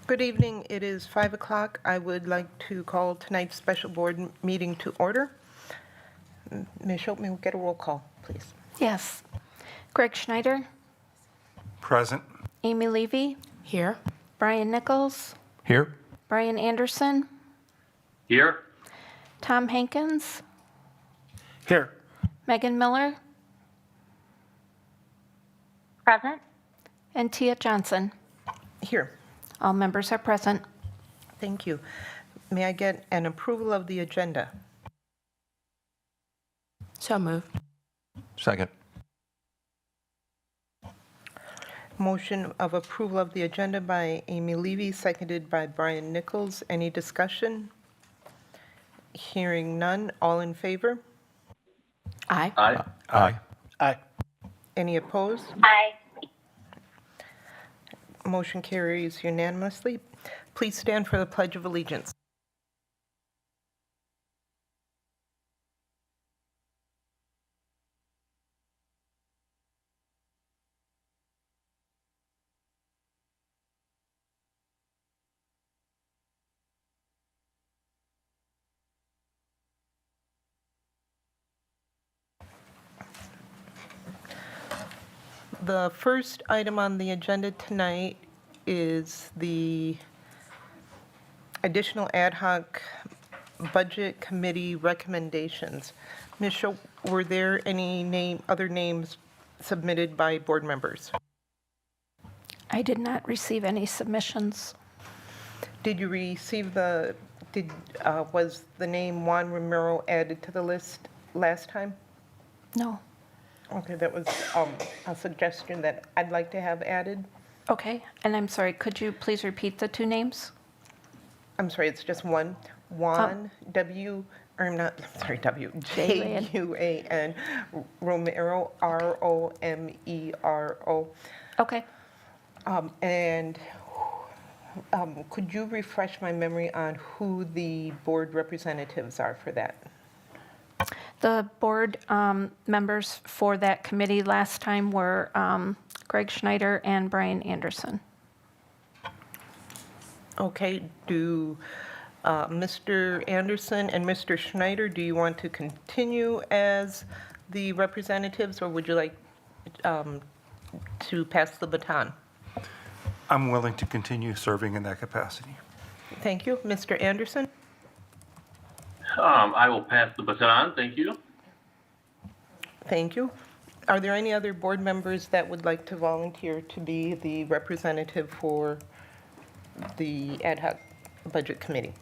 Good evening. It is 5 o'clock. I would like to call tonight's special board meeting to order. Ms. Schultz, may we get a roll call, please? Yes. Greg Schneider, Present. Amy Levy, Here. Brian Nichols, Here. Brian Anderson, Here. Tom Hankins, Here. Megan Miller, Present. and Tia Johnson. Here. All members are present. Thank you. May I get an approval of the agenda? So moved. Second. Motion of approval of the agenda by Amy Levy, seconded by Brian Nichols. Any discussion? Hearing none. All in favor? Aye. Aye. Aye. Aye. Any opposed? Aye. Motion carries unanimously. Please stand for the Pledge of Allegiance. The first item on the agenda tonight is the additional ad hoc budget committee recommendations. Ms. Schultz, were there any other names submitted by board members? I did not receive any submissions. Did you receive was the name Juan Romero added to the list last time? No. Okay, that was a suggestion that I'd like to have added. Okay, and I'm sorry, could you please repeat the two names? I'm sorry, it's just one. Juan, W, or not, I'm sorry, W, Juan, Romero, Romero. Okay. And could you refresh my memory on who the board representatives are for that? The board members for that committee last time were Greg Schneider and Brian Anderson. Okay, do Mr. Anderson and Mr. Schneider, do you want to continue as the representatives, or would you like to pass the baton? I'm willing to continue serving in that capacity. Thank you. Mr. Anderson? I will pass the baton. Thank you. Thank you. Are there any other board members that would like to volunteer to be the representative for the ad hoc budget committee?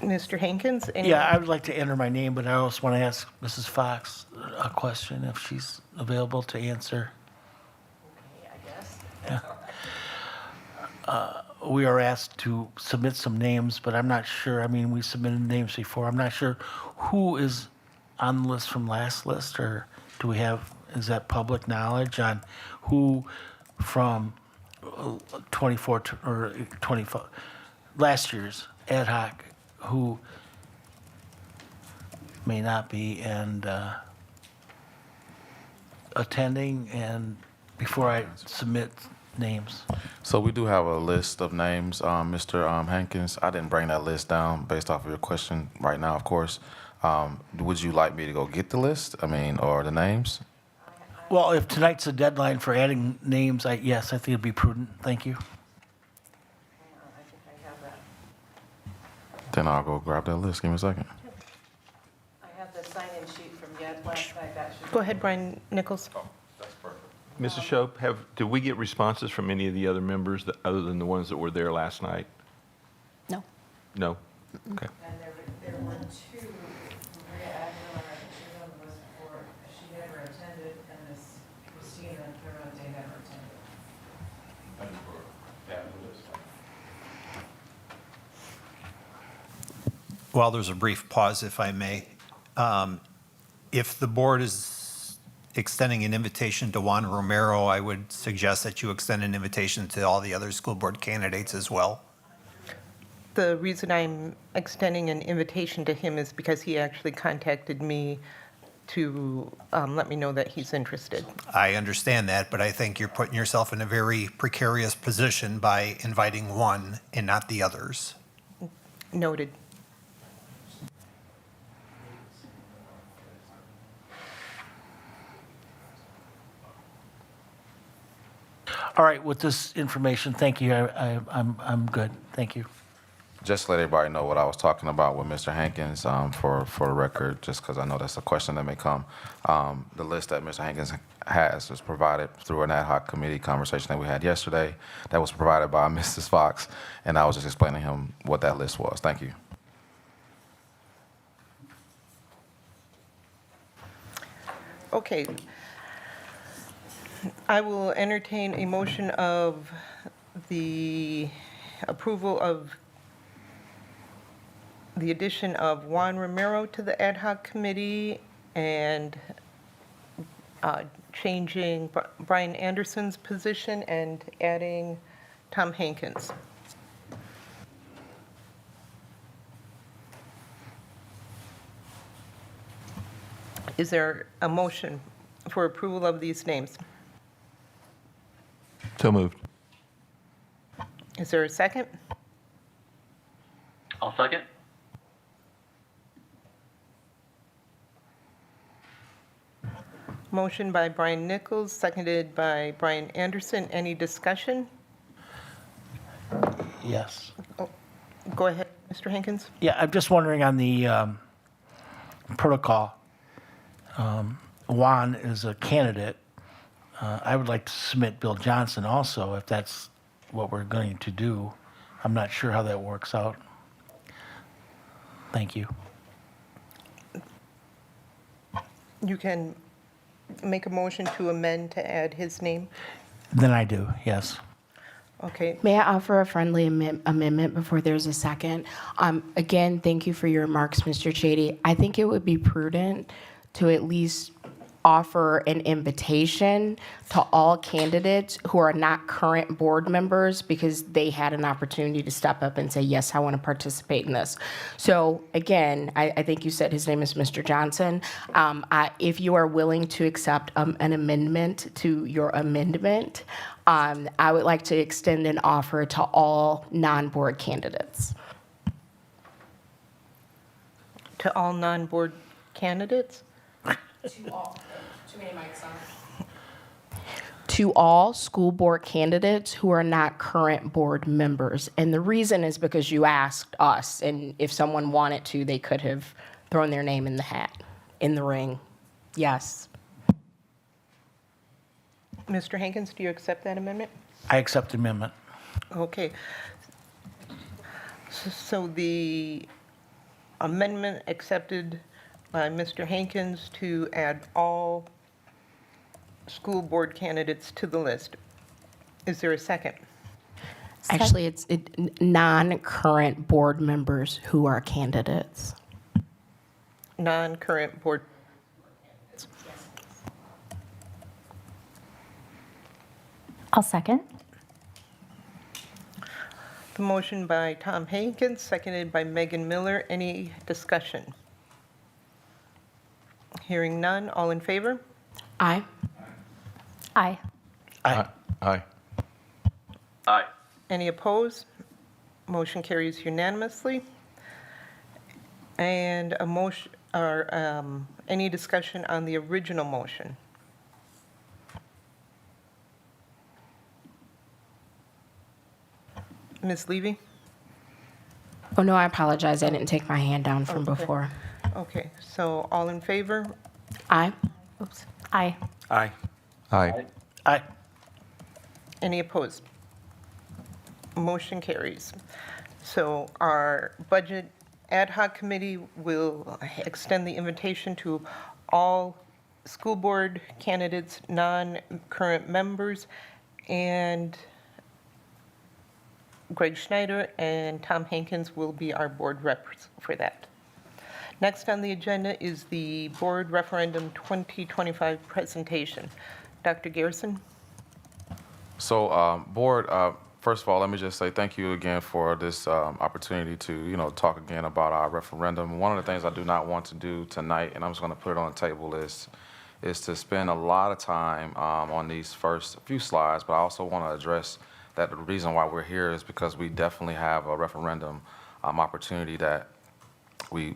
Mr. Hankins? Yeah, I would like to enter my name, but I also want to ask Mrs. Fox a question if she's available to answer. Yeah. We are asked to submit some names, but I'm not sure. I mean, we submitted names before. I'm not sure who is on the list from last list, or do we have, is that public knowledge on who from 24 or 25, last year's ad hoc, who may not be and attending, and before I submit names. So we do have a list of names, Mr. Hankins. I didn't bring that list down based off of your question right now, of course. Would you like me to go get the list? I mean, or the names? Well, if tonight's a deadline for adding names, yes, I think it'd be prudent. Thank you. Then I'll go grab that list. Give me a second. I have the sign-in sheet from Yed last night. That should Go ahead, Brian Nichols. Mrs. Shope, did we get responses from any of the other members other than the ones that were there last night? No. No? Okay. And there were two, Maria Aguilar, she on the list before, she never attended, and Miss Christina Durante never attended. While there's a brief pause, if I may, if the board is extending an invitation to Juan Romero, I would suggest that you extend an invitation to all the other school board candidates as well. The reason I'm extending an invitation to him is because he actually contacted me to let me know that he's interested. I understand that, but I think you're putting yourself in a very precarious position by inviting one and not the others. Noted. All right, with this information, thank you. I'm good. Thank you. Just to let everybody know what I was talking about with Mr. Hankins, for the record, just because I know that's a question that may come. The list that Mr. Hankins has was provided through an ad hoc committee conversation that we had yesterday. That was provided by Mrs. Fox, and I was just explaining to him what that list was. Thank you. Okay. I will entertain a motion of the approval of the addition of Juan Romero to the ad hoc committee and changing Brian Anderson's position and adding Tom Hankins. Is there a motion for approval of these names? So moved. Is there a second? I'll second. Motion by Brian Nichols, seconded by Brian Anderson. Any discussion? Yes. Go ahead, Mr. Hankins. Yeah, I'm just wondering on the protocol, Juan is a candidate. I would like to submit Bill Johnson also, if that's what we're going to do. I'm not sure how that works out. Thank you. You can make a motion to amend to add his name. Then I do, yes. Okay, May I offer a friendly amendment before there's a second? Again, thank you for your remarks, Mr. Chady. I think it would be prudent to at least offer an invitation to all candidates who are not current board members because they had an opportunity to step up and say, yes, I want to participate in this. So again, I think you said his name is Mr. Johnson. If you are willing to accept an amendment to your amendment, I would like to extend an offer to all non-board candidates. to all non-board candidates? To all. Too many mics on. To all school board candidates who are not current board members. And the reason is because you asked us, and if someone wanted to, they could have thrown their name in the hat, in the ring. Yes. Mr. Hankins, do you accept that amendment? I accept the amendment. Okay. So the amendment accepted by Mr. Hankins to add all school board candidates to the list. Is there a second? Actually, it's non-current board members who are candidates. Non-current board. I'll second. The motion by Tom Hankins, seconded by Megan Miller. Any discussion? Hearing none, all in favor? Aye. Aye. Aye. Aye. Aye. Any opposed? Motion carries unanimously. And a motion, or any discussion on the original motion? Ms. Levy? Oh, no, I apologize. I didn't take my hand down from Okay. before. Okay, so all in favor? Aye. Oops. Aye. Aye. Aye. Aye. Any opposed? Motion carries. So our Budget Ad hoc Committee will extend the invitation to all school board candidates, non-current members, and Greg Schneider and Tom Hankins will be our board reps for that. Next on the agenda is the Board Referendum 2025 presentation. Dr. Garrison? So, Board, First of all, let me just say thank you again for this opportunity to, talk again about our referendum. One of the things I do not want to do tonight, and I'm just going to put it on the table, is to spend a lot of time on these first few slides, but I also want to address that the reason why we're here is because we definitely have a referendum opportunity that we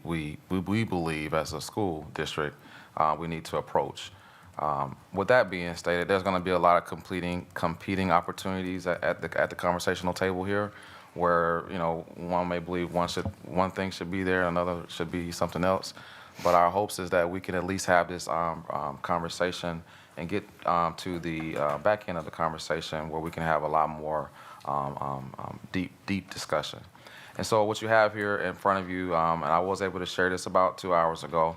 believe as a school district we need to approach. With that being stated, there's going to be a lot of competing opportunities at the conversational table here, where one may believe one thing should be there, another should be something else. But our hopes is that we can at least have this conversation and get to the back end of the conversation where we can have a lot more deep discussion. And so what you have here in front of you, and I was able to share this about 2 hours ago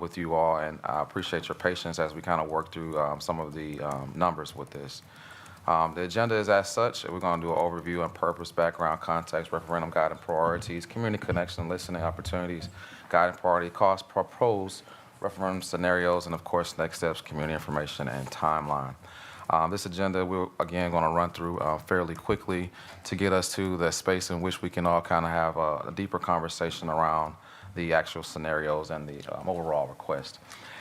with you all, and I appreciate your patience as we kind of work through some of the numbers with this. The agenda is as such. We're going to do an overview on purpose, background, context, referendum guiding priorities, community connection, listening opportunities, guiding priority, cost, pros, referendum scenarios, and of course, next steps, community information, and timeline. This agenda we're again going to run through fairly quickly to get us to the space in which we can all kind of have a deeper conversation around the actual scenarios and the overall request.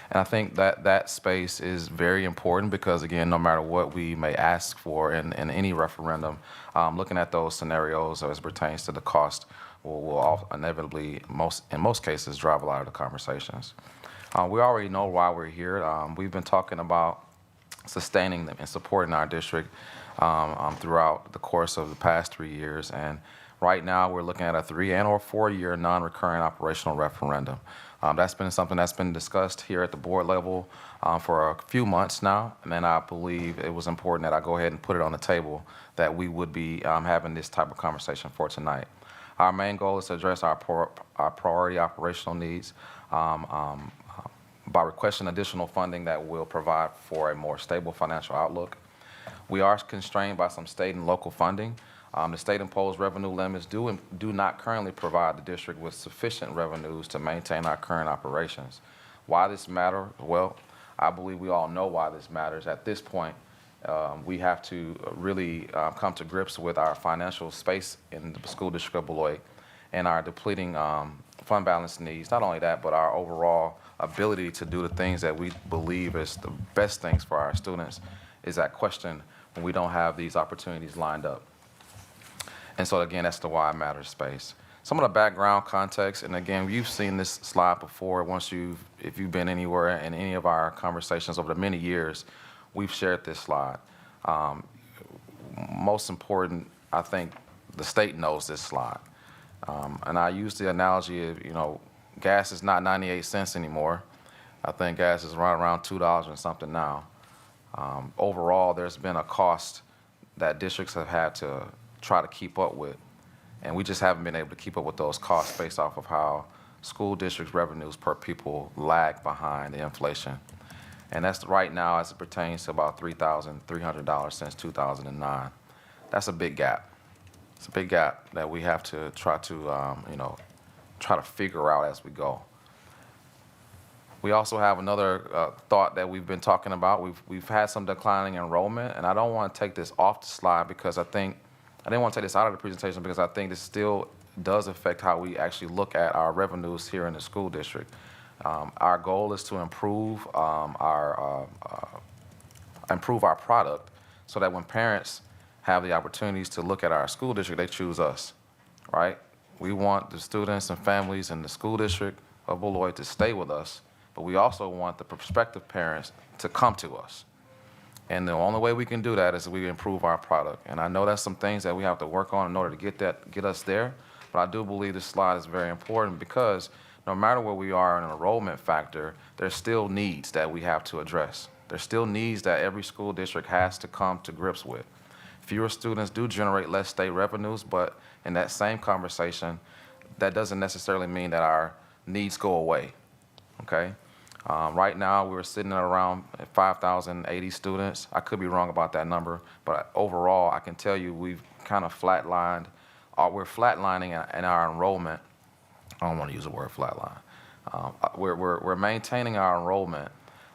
And I think that space is very important because, again, no matter what we may ask for in any referendum, looking at those scenarios as it pertains to the cost will inevitably, in most cases, drive a lot of the conversations. We already know why we're here. We've been talking about sustaining them and supporting our district throughout the course of the past 3 years. And right now, we're looking at a 3 and or 4 year non-recurring operational referendum. That's been something that's been discussed here at the board level for a few months now, and then I believe it was important that I go ahead and put it on the table that we would be having this type of conversation for tonight. Our main goal is to address our priority operational needs by requesting additional funding that will provide for a more stable financial outlook. We are constrained by some state and local funding. The state-imposed revenue limits do not currently provide the district with sufficient revenues to maintain our current operations. Why this matter? Well, I believe we all know why this matters. At this point, we have to really come to grips with our financial space in the school district of Beloit and our depleting fund balance needs. Not only that, but our overall ability to do the things that we believe is the best things for our students is at question when we don't have these opportunities lined up. And so again, that's the why it matters space. Some of the background context, and again, you've seen this slide before. If you've been anywhere in any of our conversations over the many years, we've shared this slide. Most important, I think the state knows this slide. And I use the analogy of, gas is not 98 cents anymore. I think gas is right around $2 and something now. Overall, there's been a cost that districts have had to try to keep up with. And we just haven't been able to keep up with those costs based off of how school districts' revenues per pupil lag behind the inflation. And that's right now as it pertains to about $3,300 since 2009. That's a big gap. It's a big gap that we have to try to figure out as we go. We also have another thought that we've been talking about. We've had some declining enrollment, and I don't want to take this off the slide because I didn't want to take this out of the presentation because I think this still does affect how we actually look at our revenues here in the school district. Our goal is to improve our product so that when parents have the opportunities to look at our school district, they choose us, right? We want the students and families in the school district of Beloit to stay with us, but we also want the prospective parents to come to us. And the only way we can do that is we improve our product. And I know that's some things that we have to work on in order to get us there, but I do believe this slide is very important because no matter where we are in an enrollment factor, there's still needs that we have to address. There's still needs that every school district has to come to grips with. Fewer students do generate less state revenues, but in that same conversation, that doesn't necessarily mean that our needs go away, okay? Right now, we're sitting at around 5,080 students. I could be wrong about that number, but overall, I can tell you we've kind of flatlined. We're flatlining in our enrollment. I don't want to use the word flatline. We're maintaining our enrollment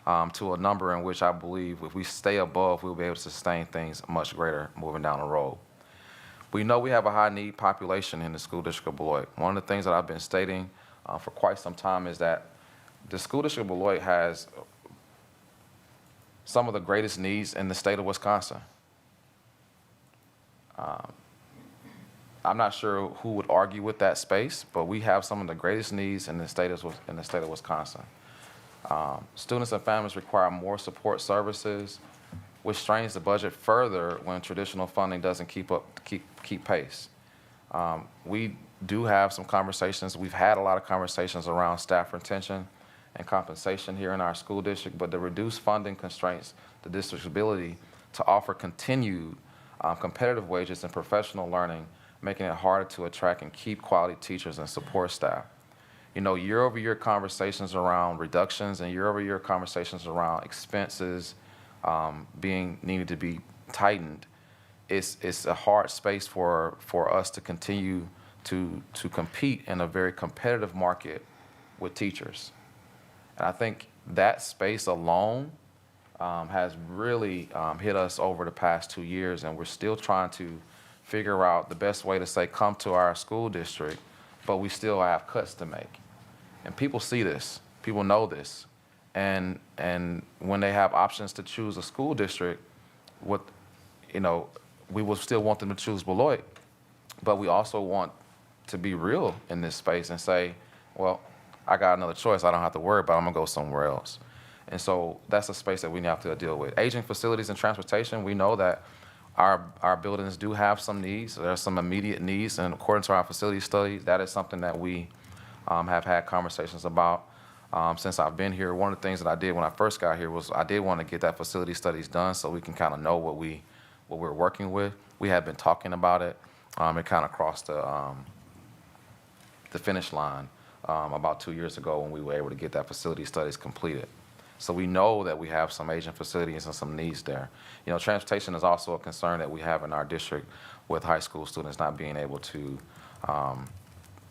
to a number in which I believe if we stay above, we'll be able to sustain things much greater moving down the road. We know we have a high need population in the school district of Beloit. One of the things that I've been stating for quite some time is that the school district of Beloit has some of the greatest needs in the state of Wisconsin. I'm not sure who would argue with that space, but we have some of the greatest needs in the state of Wisconsin. Students and families require more support services, which strains the budget further when traditional funding doesn't keep pace. We do have some conversations. We've had a lot of conversations around staff retention and compensation here in our school district, but the reduced funding constraints the district's ability to offer continued competitive wages and professional learning, making it harder to attract and keep quality teachers and support staff. You know, year-over-year conversations around reductions and year-over-year conversations around expenses being needed to be tightened, it's a hard space for us to continue to compete in a very competitive market with teachers. And I think that space alone has really hit us over the past 2 years, and we're still trying to figure out the best way to say, come to our school district, but we still have cuts to make. And people see this, people know this. And when they have options to choose a school district, we will still want them to choose Beloit, but we also want to be real in this space and say, well, I got another choice. I don't have to worry about it. I'm gonna go somewhere else. And so that's a space that we have to deal with. Aging facilities and transportation, we know that our buildings do have some needs. There are some immediate needs, and according to our facility study, that is something that we have had conversations about since I've been here. One of the things that I did when I first got here was I did want to get that facility studies done so we can kind of know what we're working with. We had been talking about it. It kind of crossed the finish line about 2 years ago when we were able to get that facility studies completed. So we know that we have some aging facilities and some needs there. You know, transportation is also a concern that we have in our district with high school students not being able to,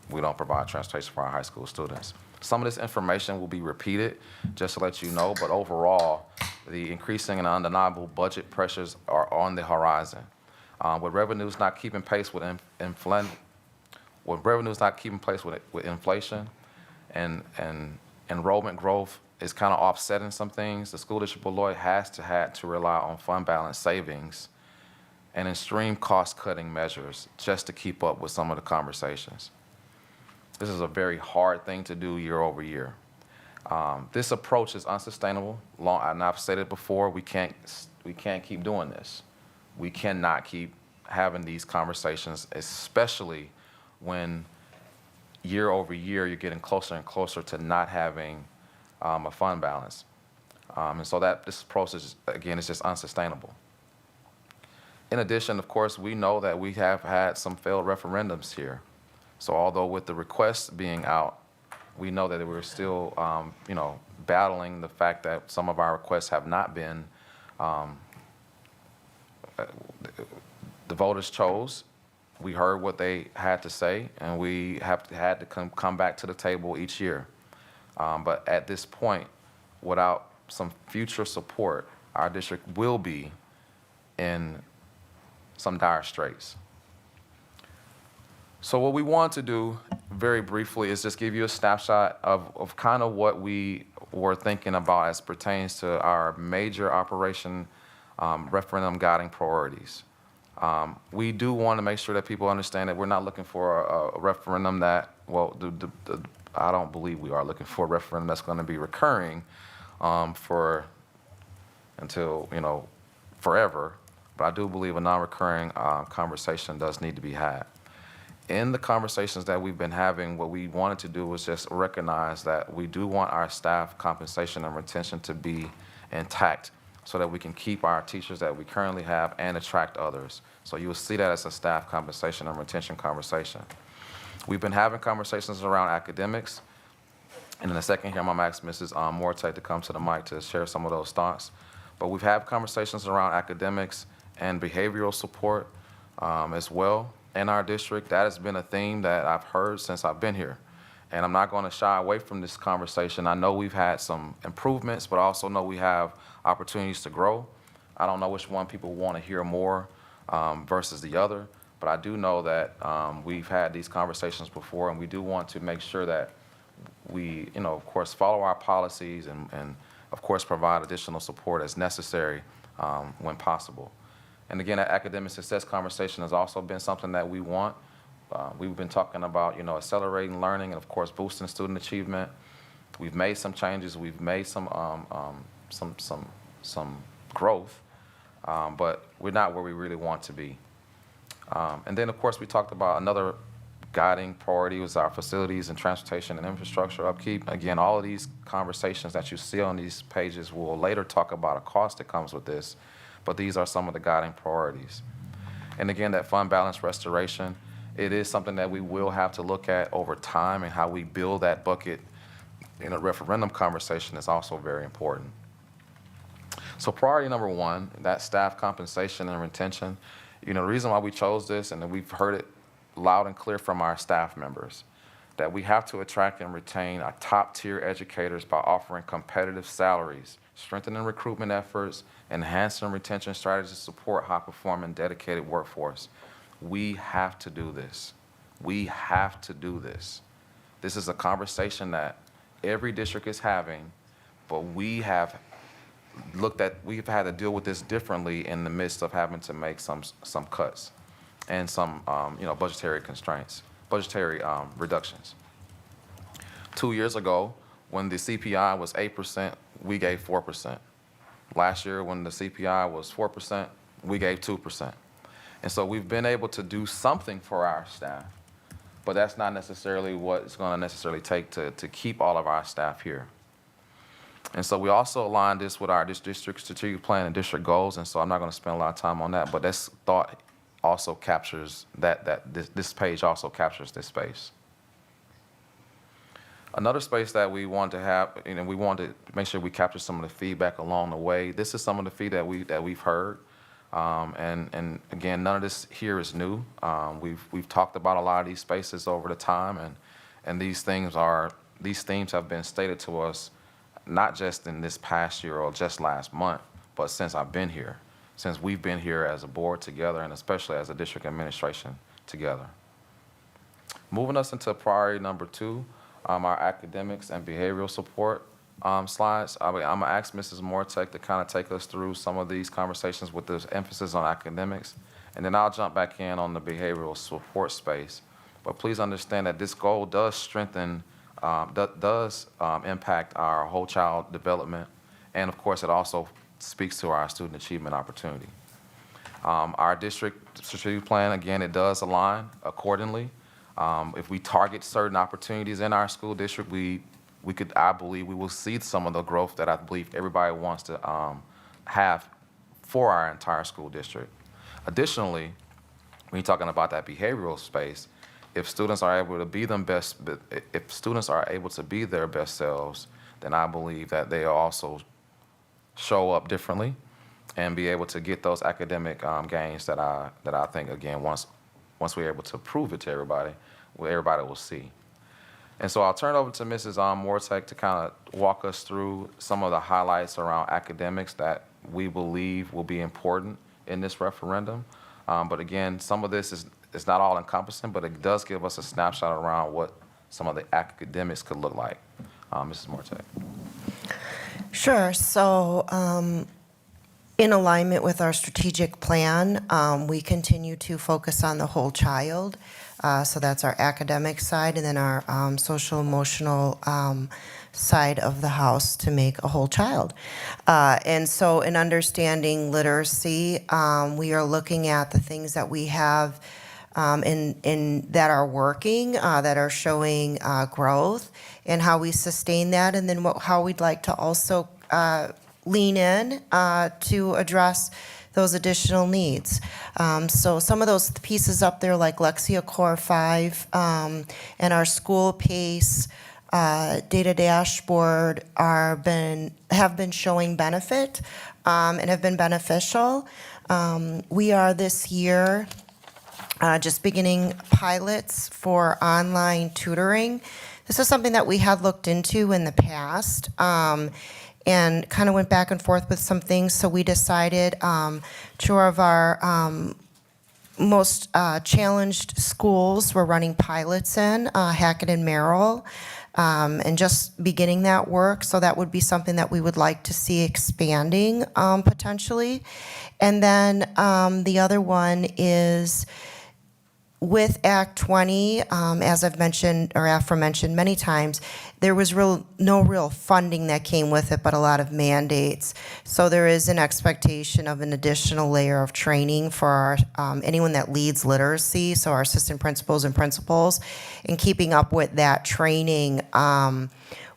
we don't provide transportation for our high school students. Some of this information will be repeated just to let you know, but overall, the increasing and undeniable budget pressures are on the horizon. With revenues not keeping pace with inflation and enrollment growth is kind of offsetting some things, the school district of Beloit had to rely on fund balance savings and extreme cost-cutting measures just to keep up with some of the conversations. This is a very hard thing to do year over year. This approach is unsustainable. And I've said it before, we can't keep doing this. We cannot keep having these conversations, especially when year over year you're getting closer and closer to not having a fund balance. And so this process, again, is just unsustainable. In addition, of course, we know that we have had some failed referendums here. So although with the requests being out, we know that we're still, battling the fact that some of our requests have not been, the voters chose. We heard what they had to say, and we had to come back to the table each year. But at this point, without some future support, our district will be in some dire straits. So what we want to do very briefly is just give you a snapshot of kind of what we were thinking about as pertains to our major operation referendum guiding priorities. We do want to make sure that people understand that we're not looking for a referendum that, I don't believe we are looking for a referendum that's going to be recurring until forever. But I do believe a non-recurring conversation does need to be had. In the conversations that we've been having, what we wanted to do was just recognize that we do want our staff compensation and retention to be intact so that we can keep our teachers that we currently have and attract others. So you will see that as a staff compensation and retention conversation. We've been having conversations around academics. And in a second here, I'm going to ask Mrs. Morte to come to the mic to share some of those thoughts. But we've had conversations around academics and behavioral support as well in our district. That has been a theme that I've heard since I've been here. And I'm not going to shy away from this conversation. I know we've had some improvements, but I also know we have opportunities to grow. I don't know which one people want to hear more versus the other, but I do know that we've had these conversations before, and we do want to make sure that we, of course, follow our policies and of course, provide additional support as necessary when possible. And again, that academic success conversation has also been something that we want. We've been talking about, accelerating learning and, of course, boosting student achievement. We've made some changes. We've made some growth, but we're not where we really want to be. And then, of course, we talked about another guiding priority was our facilities and transportation and infrastructure upkeep. Again, all of these conversations that you see on these pages will later talk about a cost that comes with this, but these are some of the guiding priorities. And again, that fund balance restoration, it is something that we will have to look at over time, and how we build that bucket in a referendum conversation is also very important. So priority number one, that staff compensation and retention. The reason why we chose this, and we've heard it loud and clear from our staff members, that we have to attract and retain our top-tier educators by offering competitive salaries, strengthening recruitment efforts, enhancing retention strategies to support high-performing, dedicated workforce. We have to do this. We have to do this. This is a conversation that every district is having, but we've had to deal with this differently in the midst of having to make some cuts and some budgetary constraints, budgetary reductions. 2 years ago, when the CPI was 8%, we gave 4%. Last year, when the CPI was 4%, we gave 2%. And so we've been able to do something for our staff, but that's not necessarily what it's going to take to keep all of our staff here. And so we also aligned this with our district strategic plan and district goals, and so I'm not going to spend a lot of time on that, but this thought also captures this page also captures this space. Another space that we want to have, we want to make sure we capture some of the feedback along the way. This is some of the feedback that we've heard, and again, none of this here is new. We've talked about a lot of these spaces over the time, and these themes have been stated to us not just in this past year or just last month, but since I've been here, since we've been here as a board together, and especially as a district administration together. Moving us into priority number 2, our academics and behavioral support slides. I'm going to ask Mrs. Mortek to kind of take us through some of these conversations with this emphasis on academics, and then I'll jump back in on the behavioral support space. But please understand that this goal does strengthen, does impact our whole child development, and of course it also speaks to our student achievement opportunity. Our district strategic plan, again, it does align accordingly. If we target certain opportunities in our school district, I believe we will see some of the growth that I believe everybody wants to have for our entire school district. Additionally, when you're talking about that behavioral space, if students are able to be their best selves, then I believe that they also show up differently and be able to get those academic gains that I think, again, once we're able to prove it to everybody will see. And so I'll turn it over to Mrs. Mortek to kind of walk us through some of the highlights around academics that we believe will be important in this referendum. But again, some of this is not all encompassing, but it does give us a snapshot around what some of the academics could look like. Mrs. Mortek. Sure. So in alignment with our strategic plan, we continue to focus on the whole child. So that's our academic side, and then our social emotional side of the house to make a whole child. And so in understanding literacy, we are looking at the things that we have in that are working, that are showing growth, and how we sustain that, and then how we'd like to also lean in to address those additional needs. So some of those pieces up there, like Lexia Core 5 and our school pace data dashboard, have been showing benefit and have been beneficial. We are this year just beginning pilots for online tutoring. This is something that we had looked into in the past, and kind of went back and forth with some things. So we decided, two of our most challenged schools we're running pilots in, Hackett and Merrill, and just beginning that work. So that would be something that we would like to see expanding potentially. And then the other one is with Act 20, as I've mentioned or aforementioned many times, there was no real funding that came with it, but a lot of mandates. So there is an expectation of an additional layer of training for our, anyone that leads literacy, so our assistant principals and principals, and keeping up with that training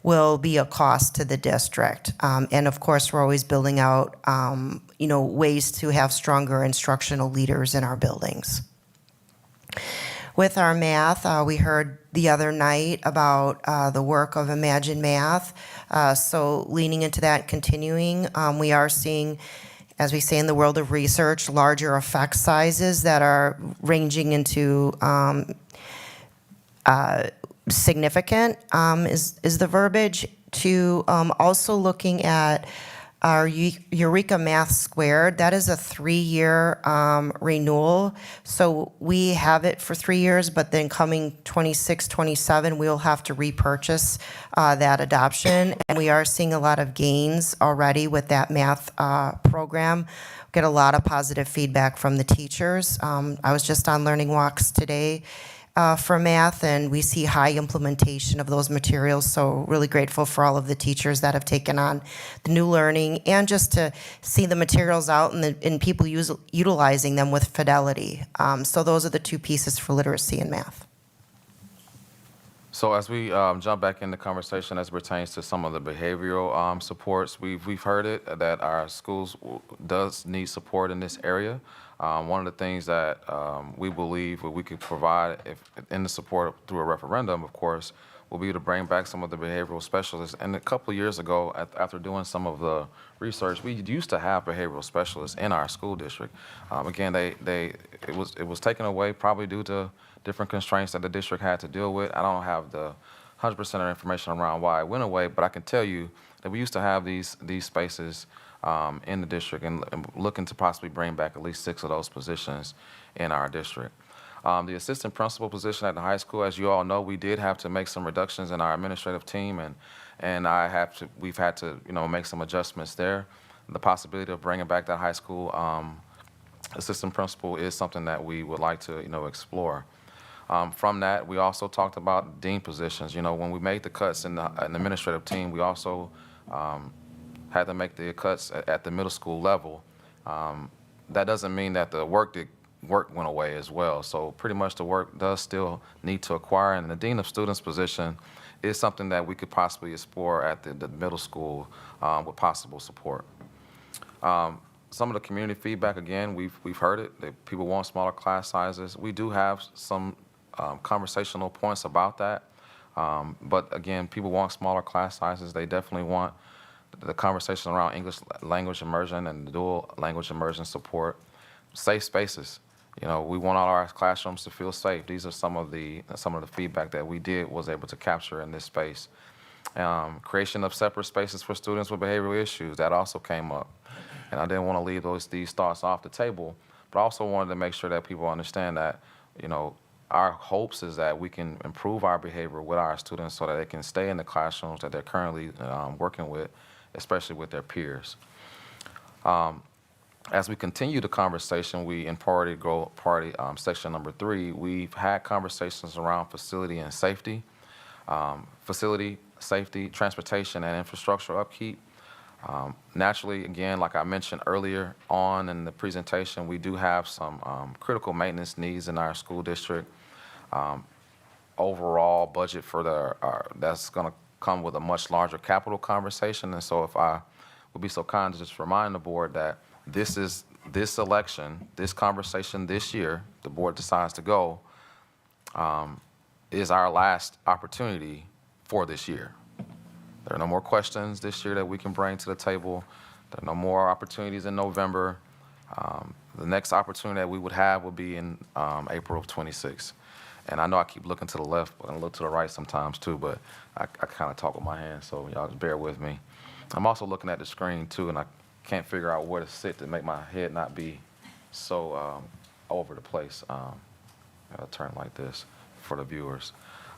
will be a cost to the district. And of course, we're always building out, ways to have stronger instructional leaders in our buildings. With our math, we heard the other night about the work of Imagine Math. So leaning into that, continuing, we are seeing, as we say in the world of research, larger effect sizes that are ranging into significant, is the verbiage, to also looking at our Eureka Math Squared. That is a 3-year renewal. So we have it for 3 years, but then coming 26, 27, we'll have to repurchase that adoption. And we are seeing a lot of gains already with that math program. Get a lot of positive feedback from the teachers. I was just on learning walks today for math, and we see high implementation of those materials. So really grateful for all of the teachers that have taken on the new learning, and just to see the materials out and people utilizing them with fidelity. So those are the two pieces for literacy and math. So as we jump back in the conversation as it pertains to some of the behavioral supports, we've heard it that our schools does need support in this area. One of the things that we believe we could provide in the support through a referendum, of course, will be to bring back some of the behavioral specialists. And a couple of years ago, after doing some of the research, we used to have behavioral specialists in our school district. Again, it was taken away probably due to different constraints that the district had to deal with. I don't have the 100% of information around why it went away, but I can tell you that we used to have these spaces in the district, and looking to possibly bring back at least 6 of those positions in our district. The assistant principal position at the high school, as you all know, we did have to make some reductions in our administrative team, and we've had to make some adjustments there. The possibility of bringing back that high school assistant principal is something that we would like to explore. From that, we also talked about dean positions. When we made the cuts in the administrative team, we also had to make the cuts at the middle school level. That doesn't mean that the work went away as well. So pretty much the work does still need to acquire, and the dean of students position is something that we could possibly explore at the middle school with possible support. Some of the community feedback, again, we've heard it, that people want smaller class sizes. We do have some conversational points about that. But again, people want smaller class sizes. They definitely want the conversation around English language immersion and dual language immersion support. Safe spaces. We want all our classrooms to feel safe. These are some of the feedback that we was able to capture in this space. Creation of separate spaces for students with behavioral issues, that also came up. And I didn't want to leave these thoughts off the table, but I also wanted to make sure that people understand that, our hopes is that we can improve our behavior with our students so that they can stay in the classrooms that they're currently working with, especially with their peers. As we continue the conversation, in priority section number 3, we've had conversations around facility and safety, transportation, and infrastructure upkeep. Naturally, again, like I mentioned earlier on in the presentation, we do have some critical maintenance needs in our school district. Overall budget for that's going to come with a much larger capital conversation. And so if I would be so kind to just remind the board that this election, this conversation this year, the board decides to go, is our last opportunity for this year. There are no more questions this year that we can bring to the table. There are no more opportunities in November. The next opportunity that we would have would be in April of 26. And I know I keep looking to the left, but I look to the right sometimes too, but I kind of talk with my hands, so y'all just bear with me. I'm also looking at the screen too, and I can't figure out where to sit to make my head not be so over the place. I'll turn like this for the viewers.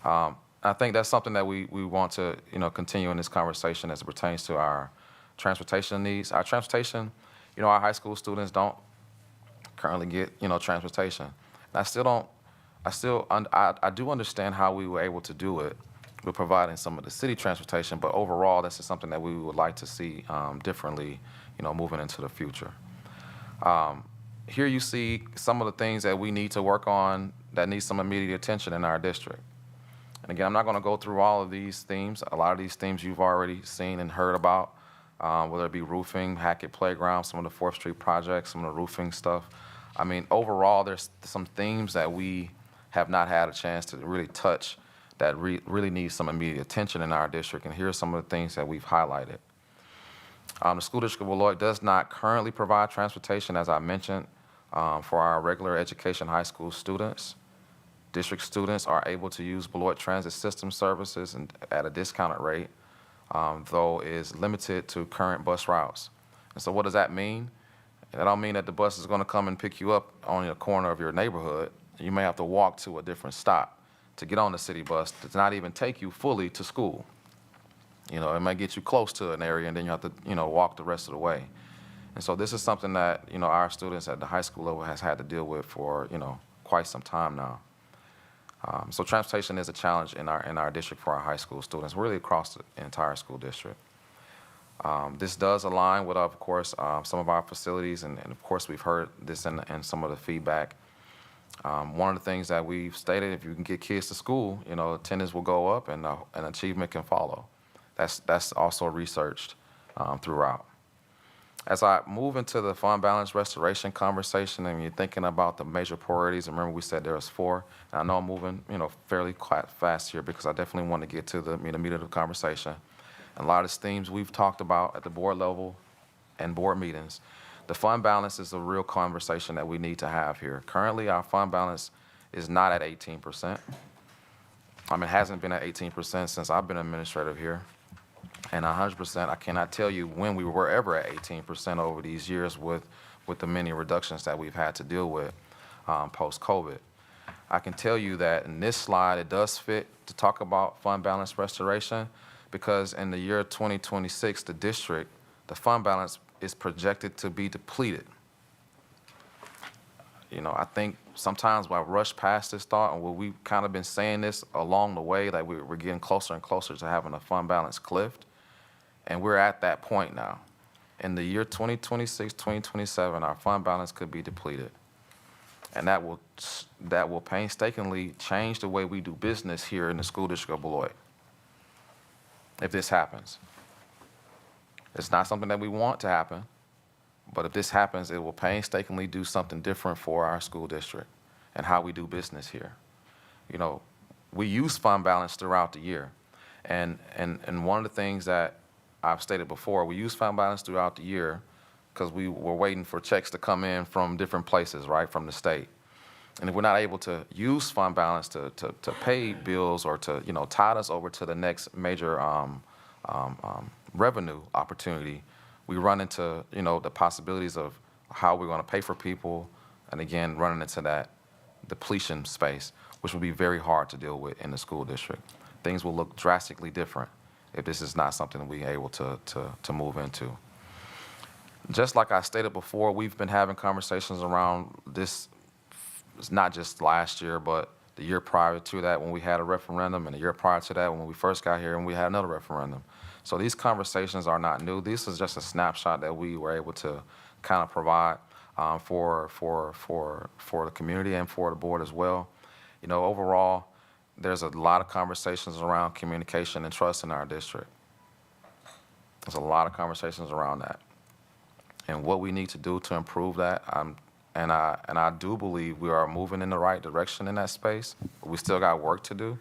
I think that's something that we want to continue in this conversation as it pertains to our transportation needs. Our transportation, our high school students don't currently get transportation. And I do understand how we were able to do it with providing some of the city transportation, but overall, this is something that we would like to see differently, moving into the future. Here you see some of the things that we need to work on that need some immediate attention in our district. And again, I'm not going to go through all of these themes. A lot of these themes you've already seen and heard about, whether it be roofing, Hackett Playground, some of the 4th Street projects, some of the roofing stuff. I mean, overall, there's some themes that we have not had a chance to really touch that really need some immediate attention in our district. And here are some of the things that we've highlighted. The School District of Beloit does not currently provide transportation, as I mentioned, for our regular education high school students. District students are able to use Beloit Transit System services and at a discounted rate, though it is limited to current bus routes. And so what does that mean? That don't mean that the bus is going to come and pick you up on the corner of your neighborhood. You may have to walk to a different stop to get on the city bus. Does not even take you fully to school. It might get you close to an area, and then you have to, walk the rest of the way. And so this is something that, our students at the high school level has had to deal with for, quite some time now. So transportation is a challenge in our district for our high school students, really across the entire school district. This does align with, of course, some of our facilities, and of course we've heard this in some of the feedback. One of the things that we've stated, if you can get kids to school, attendance will go up and achievement can follow. That's also researched throughout. As I move into the fund balance restoration conversation, and you're thinking about the major priorities, and remember we said there was 4. And I know I'm moving, fairly quite fast here because I definitely want to get to the meat of the conversation. And a lot of the themes we've talked about at the board level and board meetings. The fund balance is a real conversation that we need to have here. Currently, our fund balance is not at 18%. It hasn't been at 18% since I've been administrative here. And 100%, I cannot tell you when we were ever at 18% over these years with the many reductions that we've had to deal with post-COVID. I can tell you that in this slide, it does fit to talk about fund balance restoration because in the year 2026, the fund balance is projected to be depleted. I think sometimes I rush past this thought, and we've kind of been saying this along the way, that we're getting closer and closer to having a fund balance cliff. And we're at that point now. In the year 2026, 2027, our fund balance could be depleted. And that will painstakingly change the way we do business here in the School District of Beloit if this happens. It's not something that we want to happen, but if this happens, it will painstakingly do something different for our school district and how we do business here. We use fund balance throughout the year. And one of the things that I've stated before, we use fund balance throughout the year because we were waiting for checks to come in from different places, right, from the state. And if we're not able to use fund balance to pay bills or to, tide us over to the next major revenue opportunity, we run into, the possibilities of how we're going to pay for people, and again, running into that depletion space, which will be very hard to deal with in the school district. Things will look drastically different if this is not something we're able to move into. Just like I stated before, we've been having conversations around this, not just last year, but the year prior to that when we had a referendum, and the year prior to that when we first got here and we had another referendum. So these conversations are not new. This is just a snapshot that we were able to kind of provide for the community and for the board as well. Overall, there's a lot of conversations around communication and trust in our district. There's a lot of conversations around that. And what we need to do to improve that, and I do believe we are moving in the right direction in that space. But we still got work to do.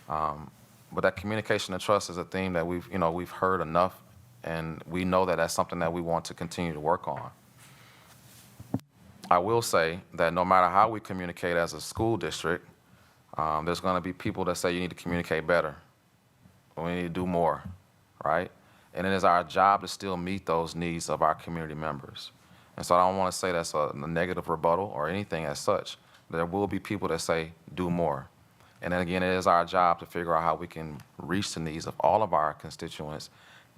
But that communication and trust is a theme that we've heard enough, and we know that that's something that we want to continue to work on. I will say that no matter how we communicate as a school district, There's going to be people that say you need to communicate better. We need to do more, right? And it is our job to still meet those needs of our community members. And so I don't want to say that's a negative rebuttal or anything as such. There will be people that say do more. And then again, it is our job to figure out how we can reach the needs of all of our constituents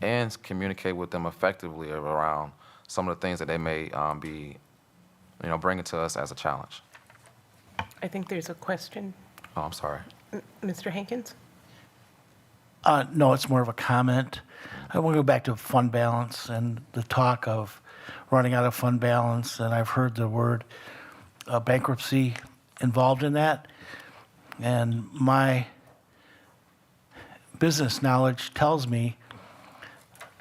and communicate with them effectively around some of the things that they may be, bringing to us as a challenge. I think there's a question. Oh, I'm sorry. Mr. Hankins? No, it's more of a comment. I want to go back to fund balance and the talk of running out of fund balance, and I've heard the word bankruptcy involved in that. And my business knowledge tells me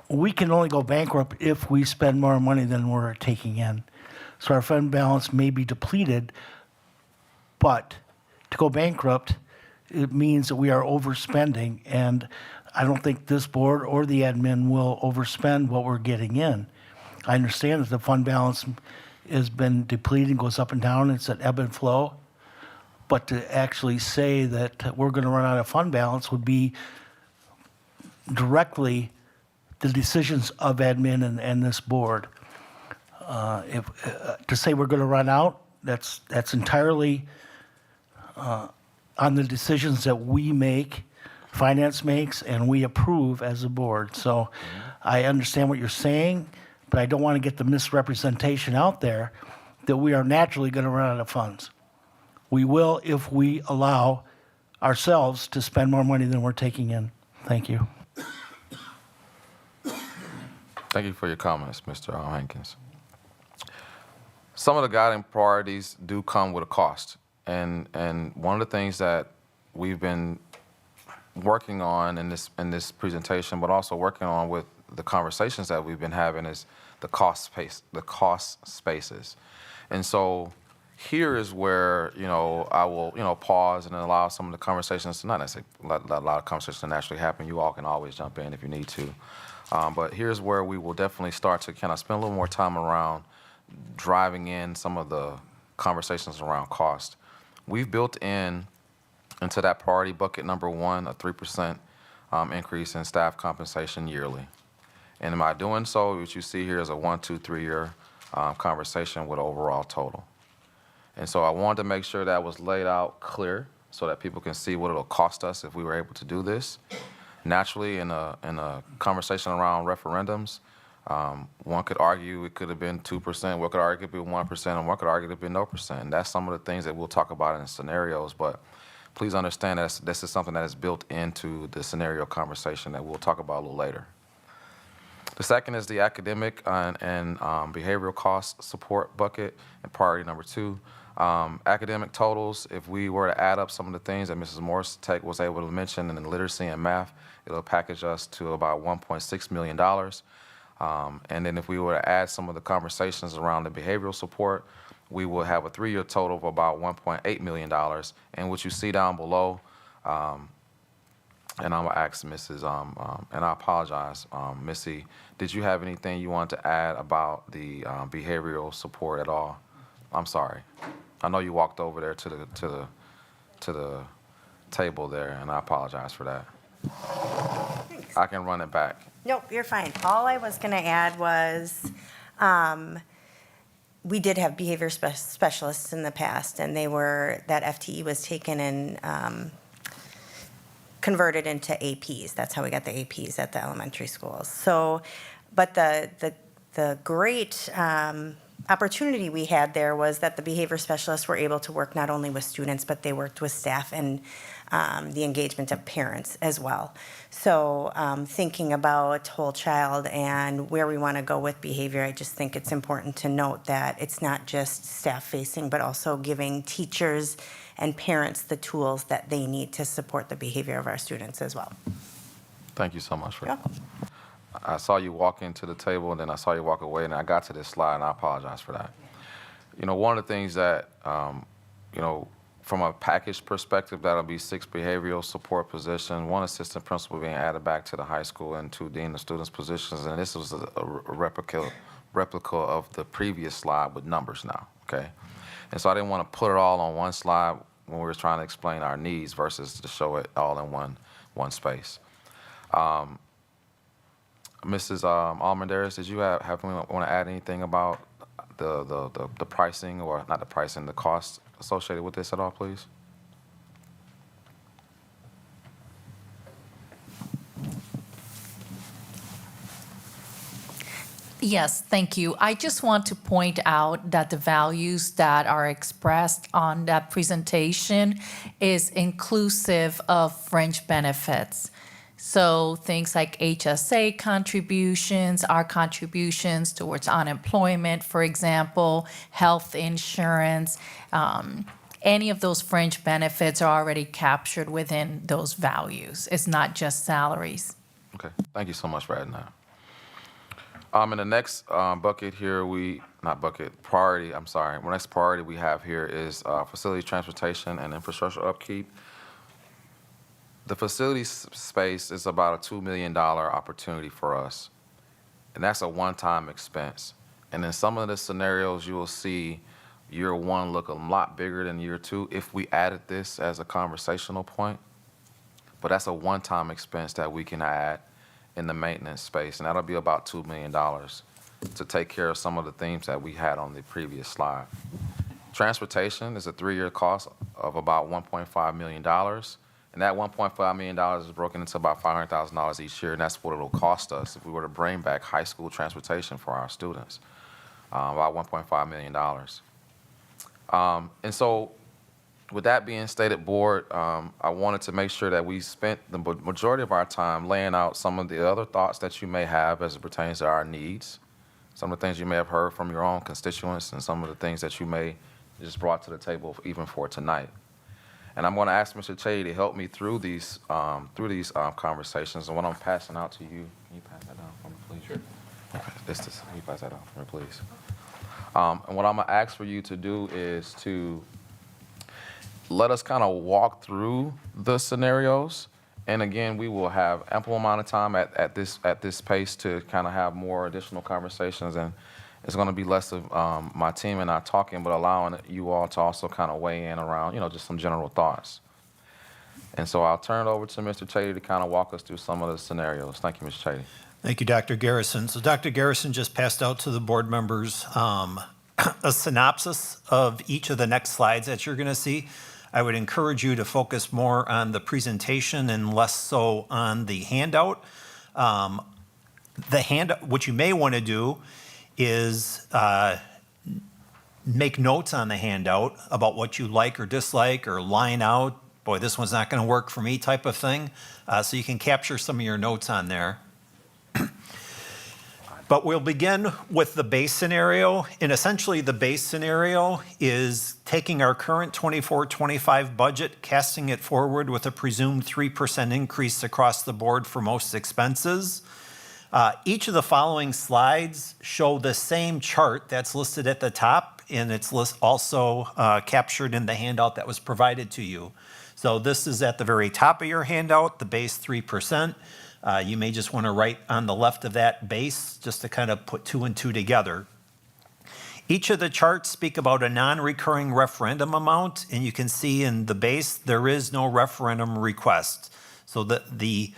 we can only go bankrupt if we spend more money than we're taking in. So our fund balance may be depleted, but to go bankrupt, it means that we are overspending, and I don't think this board or the admin will overspend what we're getting in. I understand that the fund balance has been depleting, goes up and down, it's an ebb and flow, but to actually say that we're going to run out of fund balance would be directly the decisions of admin and this board. To say we're going to run out, that's entirely on the decisions that we make, finance makes, and we approve as a board. So I understand what you're saying, but I don't want to get the misrepresentation out there that we are naturally going to run out of funds. We will if we allow ourselves to spend more money than we're taking in. Thank you. Thank you for your comments, Mr. Hankins. Some of the guiding priorities do come with a cost. And one of the things that we've been working on in this presentation, but also working on with the conversations that we've been having, is the cost spaces. And so here is where I will pause and allow some of the conversations to not necessarily let a lot of conversations to naturally happen. You all can always jump in if you need to. But here's where we will definitely start to kind of spend a little more time around driving in some of the conversations around cost. We've built into that priority bucket number 1 a 3% increase in staff compensation yearly. And by doing so, what you see here is a 1, 2, 3 year conversation with overall total. And so I wanted to make sure that was laid out clear so that people can see what it'll cost us if we were able to do this. Naturally, in a conversation around referendums, one could argue it could have been 2%, one could argue it could be 1%, and one could argue it could be no percent. And that's some of the things that we'll talk about in scenarios, but please understand that this is something that is built into the scenario conversation that we'll talk about a little later. The second is the academic and behavioral cost support bucket, and priority number 2. Academic totals, if we were to add up some of the things that Mrs. Morse was able to mention in literacy and math, it'll package us to about $1.6 million. And then if we were to add some of the conversations around the behavioral support, we will have a 3-year total of about $1.8 million. And what you see down below, and I'm gonna ask Mrs. And I apologize, Missy, did you have anything you wanted to add about the behavioral support at all? I'm sorry. I know you walked over there to the table there, and I apologize for that. I can run it back. Nope, you're fine. All I was going to add was, we did have behavior specialists in the past, and that FTE was taken and converted into APs. That's how we got the APs at the elementary schools. So, but the great opportunity we had there was that the behavior specialists were able to work not only with students, but they worked with staff and the engagement of parents as well. So thinking about whole child and where we want to go with behavior, I just think it's important to note that it's not just staff facing, but also giving teachers and parents the tools that they need to support the behavior of our students as well. Thank you so much for You're that. welcome. I saw you walk into the table, and then I saw you walk away, and I got to this slide, and I apologize for that. One of the things that, from a package perspective, that'll be 6 behavioral support positions, 1 assistant principal being added back to the high school, and 2 dean of students positions. And this was a replica of the previous slide with numbers now, okay? And so I didn't want to put it all on one slide. when we were trying to explain our needs versus to show it all in one space. Mrs. Almendarez, did you want to add anything about the pricing, or not the pricing, the cost associated with this at all, please? Yes, thank you. I just want to point out that the values that are expressed on that presentation is inclusive of fringe benefits. So things like HSA contributions, our contributions towards unemployment, for example, health insurance, any of those fringe benefits are already captured within those values. It's not just salaries. Okay, thank you so much for adding that. In the next bucket here, priority, I'm sorry. The next priority we have here is facility transportation and infrastructure upkeep. The facility space is about a $2 million opportunity for us, and that's a one-time expense. And in some of the scenarios, you will see year one look a lot bigger than year two if we added this as a conversational point. But that's a one-time expense that we can add in the maintenance space, and that'll be about $2 million to take care of some of the themes that we had on the previous slide. Transportation is a 3-year cost of about $1.5 million, and that $1.5 million is broken into about $500,000 each year, and that's what it'll cost us if we were to bring back high school transportation for our students, about $1.5 million. And so, with that being stated, board, I wanted to make sure that we spent the majority of our time laying out some of the other thoughts that you may have as it pertains to our needs, some of the things you may have heard from your own constituents, and some of the things that you may just brought to the table even for tonight. And I'm going to ask Mr. Chady to help me through these conversations. And what I'm passing out to you, can you pass that down for me, please? Sure. Okay, can you pass that out for me, please? And what I'm going to ask for you to do is to let us kind of walk through the scenarios. And again, we will have ample amount of time at this pace to kind of have more additional conversations. And it's going to be less of my team and I talking, but allowing you all to also kind of weigh in around, just some general thoughts. And so I'll turn it over to Mr. Chady to kind of walk us through some of the scenarios. Thank you, Mr. Chady. Thank you, Dr. Garrison. So Dr. Garrison just passed out to the board members a synopsis of each of the next slides that you're going to see. I would encourage you to focus more on the presentation and less so on the handout. What you may want to do is make notes on the handout about what you like or dislike, or line out, boy, this one's not going to work for me type of thing. So you can capture some of your notes on there. But we'll begin with the base scenario, and essentially the base scenario is taking our current 24-25 budget, casting it forward with a presumed 3% increase across the board for most expenses. Each of the following slides show the same chart that's listed at the top, and it's also captured in the handout that was provided to you. So this is at the very top of your handout, the base 3%. You may just want to write on the left of that base just to kind of put 2 and 2 together. Each of the charts speak about a non-recurring referendum amount, and you can see in the base there is no referendum request. So the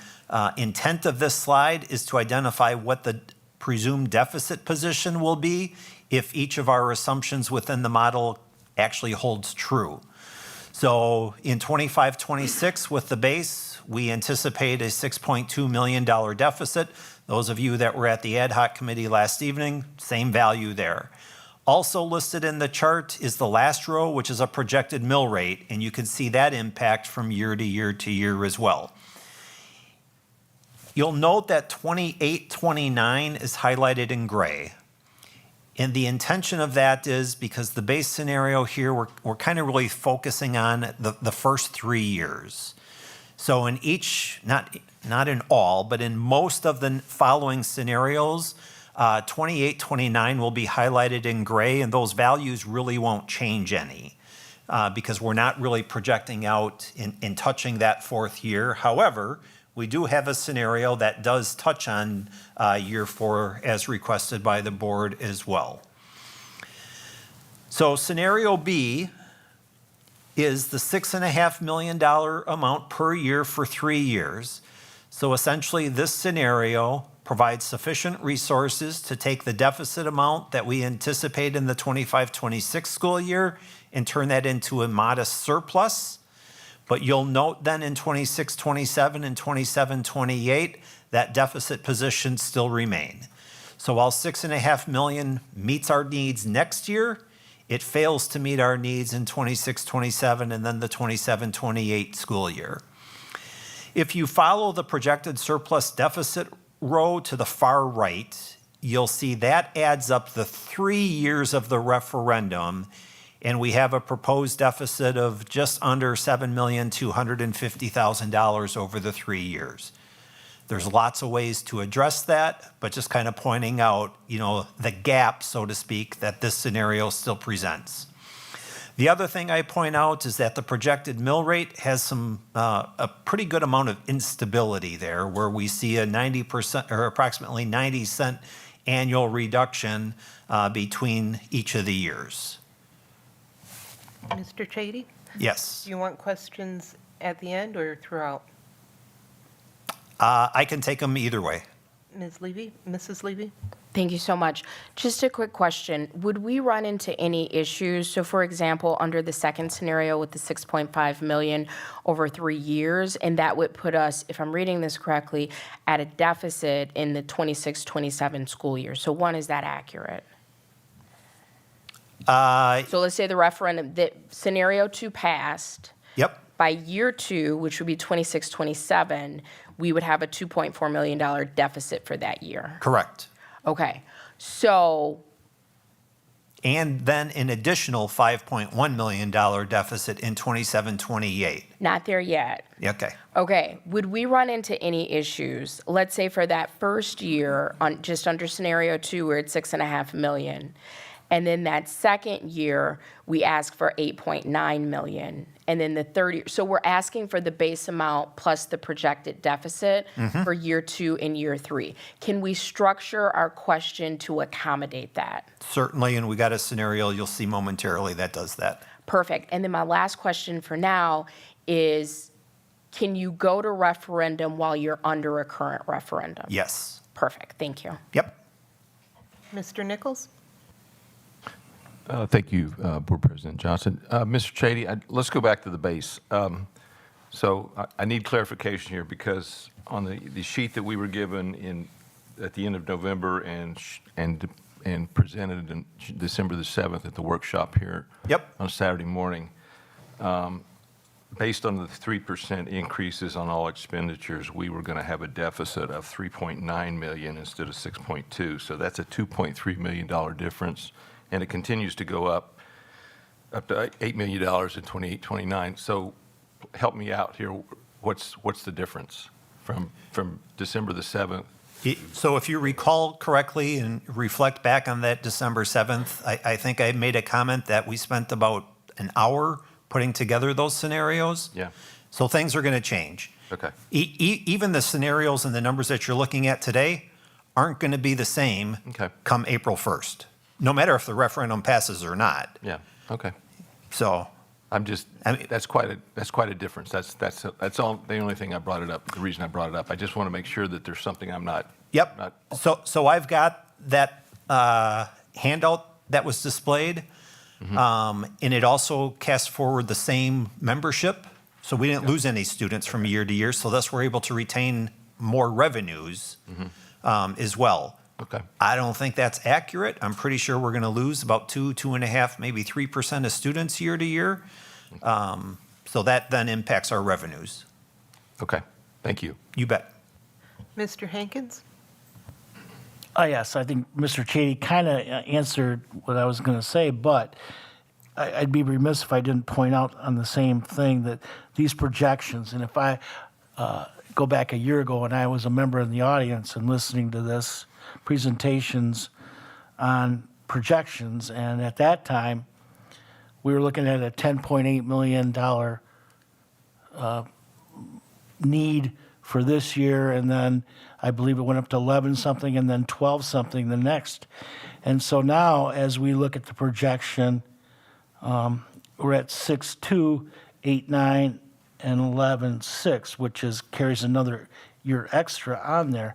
intent of this slide is to identify what the presumed deficit position will be if each of our assumptions within the model actually holds true. So in 25-26 with the base, we anticipate a $6.2 million deficit. Those of you that were at the ad hoc committee last evening, same value there. Also listed in the chart is the last row, which is a projected mill rate, and you can see that impact from year to year to year as well. You'll note that 28-29 is highlighted in gray. And the intention of that is because the base scenario here, we're kind of really focusing on the first 3 years. So in each, not in all, but in most of the following scenarios, 28-29 will be highlighted in gray, and those values really won't change any because we're not really projecting out in touching that 4th year. However, we do have a scenario that does touch on year 4 as requested by the board as well. So scenario B is the $6.5 million amount per year for 3 years. So essentially, this scenario provides sufficient resources to take the deficit amount that we anticipate in the 25-26 school year and turn that into a modest surplus. But you'll note then in 26-27 and 27-28, that deficit positions still remain. So while $6.5 million meets our needs next year, it fails to meet our needs in 26-27 and then the 27-28 school year. If you follow the projected surplus deficit row to the far right, you'll see that adds up the 3 years of the referendum, and we have a proposed deficit of just under $7,250,000 over the 3 years. There's lots of ways to address that, but just kind of pointing out, the gap, so to speak, that this scenario still presents. The other thing I point out is that the projected mill rate has a pretty good amount of instability there, where we see a 90% or approximately 90-cent annual reduction between each of the years. Mr. Chady, Yes. do you want questions at the end or throughout? I can take them either way. Mrs. Levy? Thank you so much. Just a quick question. Would we run into any issues? So for example, under the second scenario with the 6.5 million over 3 years, and that would put us, if I'm reading this correctly, at a deficit in the 26-27 school year. So one, is that accurate? So let's say the referendum, that scenario 2 passed. Yep. By year 2, which would be 26-27, we would have a $2.4 million deficit for that year. Correct. Okay, so, And then an additional $5.1 million deficit in 27-28. not there yet. Okay. Okay, would we run into any issues? Let's say for that first year, just under scenario 2, we're at $6.5 million. And then that second year, we ask for $8.9 million. And then the third year, so we're asking for the base amount plus the projected deficit for year 2 and year 3. Can we structure our question to accommodate that? Certainly, and we got a scenario you'll see momentarily that does that. Perfect. And then my last question for now is, can you go to referendum while you're under a current referendum? Yes. Perfect, thank you. Yep. Mr. Nichols? Thank you, Board President Johnson. Mr. Chady, let's go back to the base. So I need clarification here, because on the sheet that we were given at the end of November and presented on December the 7th at the workshop here on Saturday morning, based on the 3% increases on all expenditures, we were going to have a deficit of $3.9 million instead of $6.2. So that's a $2.3 million difference. And it continues to go up to $8 million in 28-29. So help me out here. What's the difference from December the 7th? So if you recall correctly and reflect back on that December 7th, I think I made a comment that we spent about an hour putting together those scenarios. Yeah. So things are going to change. Okay. Even the scenarios and the numbers that you're looking at today aren't going to be the same come April 1st. No matter if the referendum passes or not. Yeah. Okay. So that's quite a difference. That's all. The only thing I brought it up. The reason I brought it up. I just want to make sure that there's something I'm not. Yep. So I've got that handout that was displayed, and it also casts forward the same membership. So we didn't lose any students from year to year. So thus we're able to retain more revenues as well. Okay. I don't think that's accurate. I'm pretty sure we're going to lose about 2.5%, maybe 3% of students year to year. So that then impacts our revenues. Okay. Thank you. You bet. Mr. Hankins? Yes, I think Mr. Chady kind of answered what I was going to say, but I'd be remiss if I didn't point out on the same thing that these projections, and if I go back a year ago and I was a member in the audience and listening to this presentations on projections, and at that time, we were looking at a $10.8 million need for this year, and then I believe it went up to 11 something and then 12 something the next. And so now, as we look at the projection, we're at 6.2, 8.9, and 11.6, which carries another year extra on there.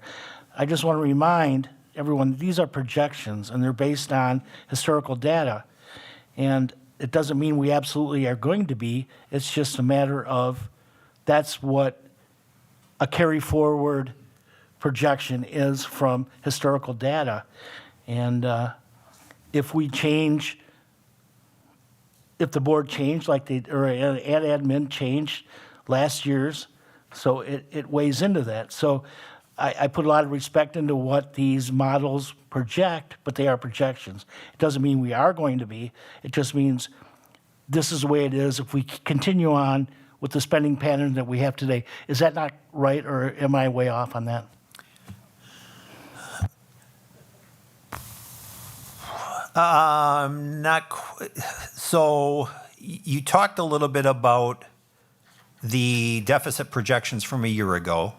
I just want to remind everyone, these are projections, and they're based on historical data. And it doesn't mean we absolutely are going to be. It's just a matter of that's what a carry forward projection is from historical data. And if we change, if the board changed like they, or ad admin changed last year's, so it weighs into that. So I put a lot of respect into what these models project, but they are projections. It doesn't mean we are going to be. It just means this is the way it is. If we continue on with the spending pattern that we have today, is that not right, or am I way off on that? So you talked a little bit about the deficit projections from a year ago.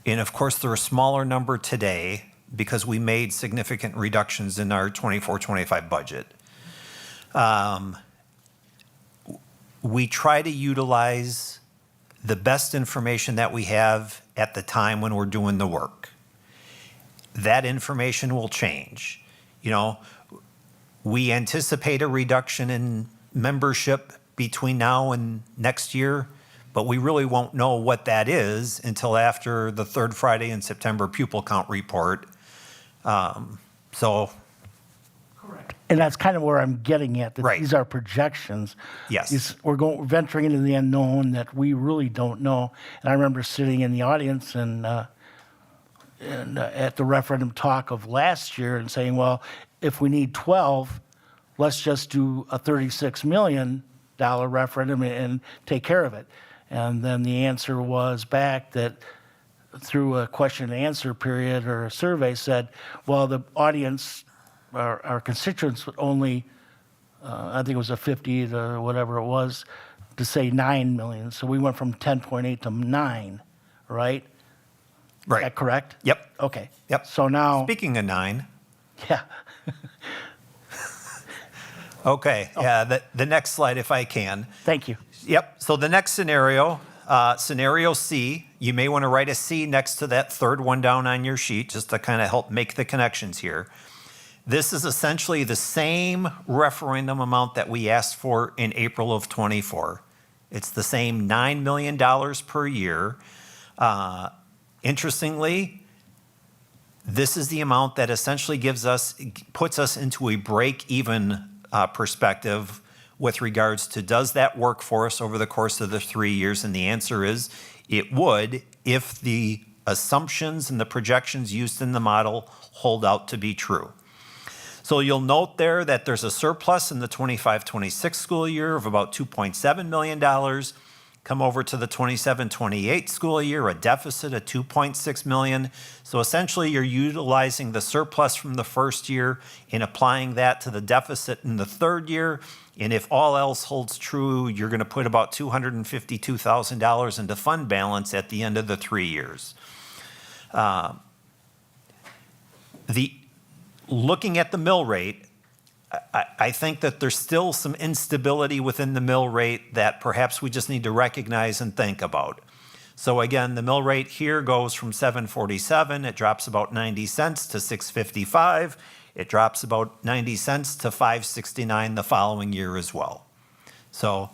And of course, they're a smaller number today because we made significant reductions in our 24-25 budget. We try to utilize the best information that we have at the time when we're doing the work. That information will change. You know, we anticipate a reduction in membership between now and next year, but we really won't know what that is until after the third Friday in September pupil count report. Correct. And that's kind of where I'm getting at, that Right. these are projections. Yes. We're venturing into the unknown that we really don't know. And I remember sitting in the audience and at the referendum talk of last year and saying, well, if we need 12, let's just do a $36 million referendum and take care of it. And then the answer was back that through a question and answer period or a survey said, well, the audience, our constituents would only, I think it was a 50 to whatever it was, to say 9 million. So we went from 10.8 to 9, right? Right. Is that correct? Yep. Okay. Yep. So now, Speaking of 9, yeah, okay, yeah, the next slide if I can. thank you. Yep, so the next scenario, scenario C, you may want to write a C next to that third one down on your sheet just to kind of help make the connections here. This is essentially the same referendum amount that we asked for in April of '24. It's the same $9 million per year. Interestingly, this is the amount that essentially puts us into a break-even perspective with regards to does that work for us over the course of the 3 years? And the answer is it would if the assumptions and the projections used in the model hold out to be true. So you'll note there that there's a surplus in the 25-26 school year of about $2.7 million. Come over to the 27-28 school year, a deficit of $2.6 million. So essentially you're utilizing the surplus from the first year and applying that to the deficit in the third year. And if all else holds true, you're going to put about $252,000 into fund balance at the end of the 3 years. Looking at the mill rate, I think that there's still some instability within the mill rate that perhaps we just need to recognize and think about. So again, the mill rate here goes from 7.47, it drops about 90 cents to 6.55. It drops about 90 cents to 5.69 the following year as well. So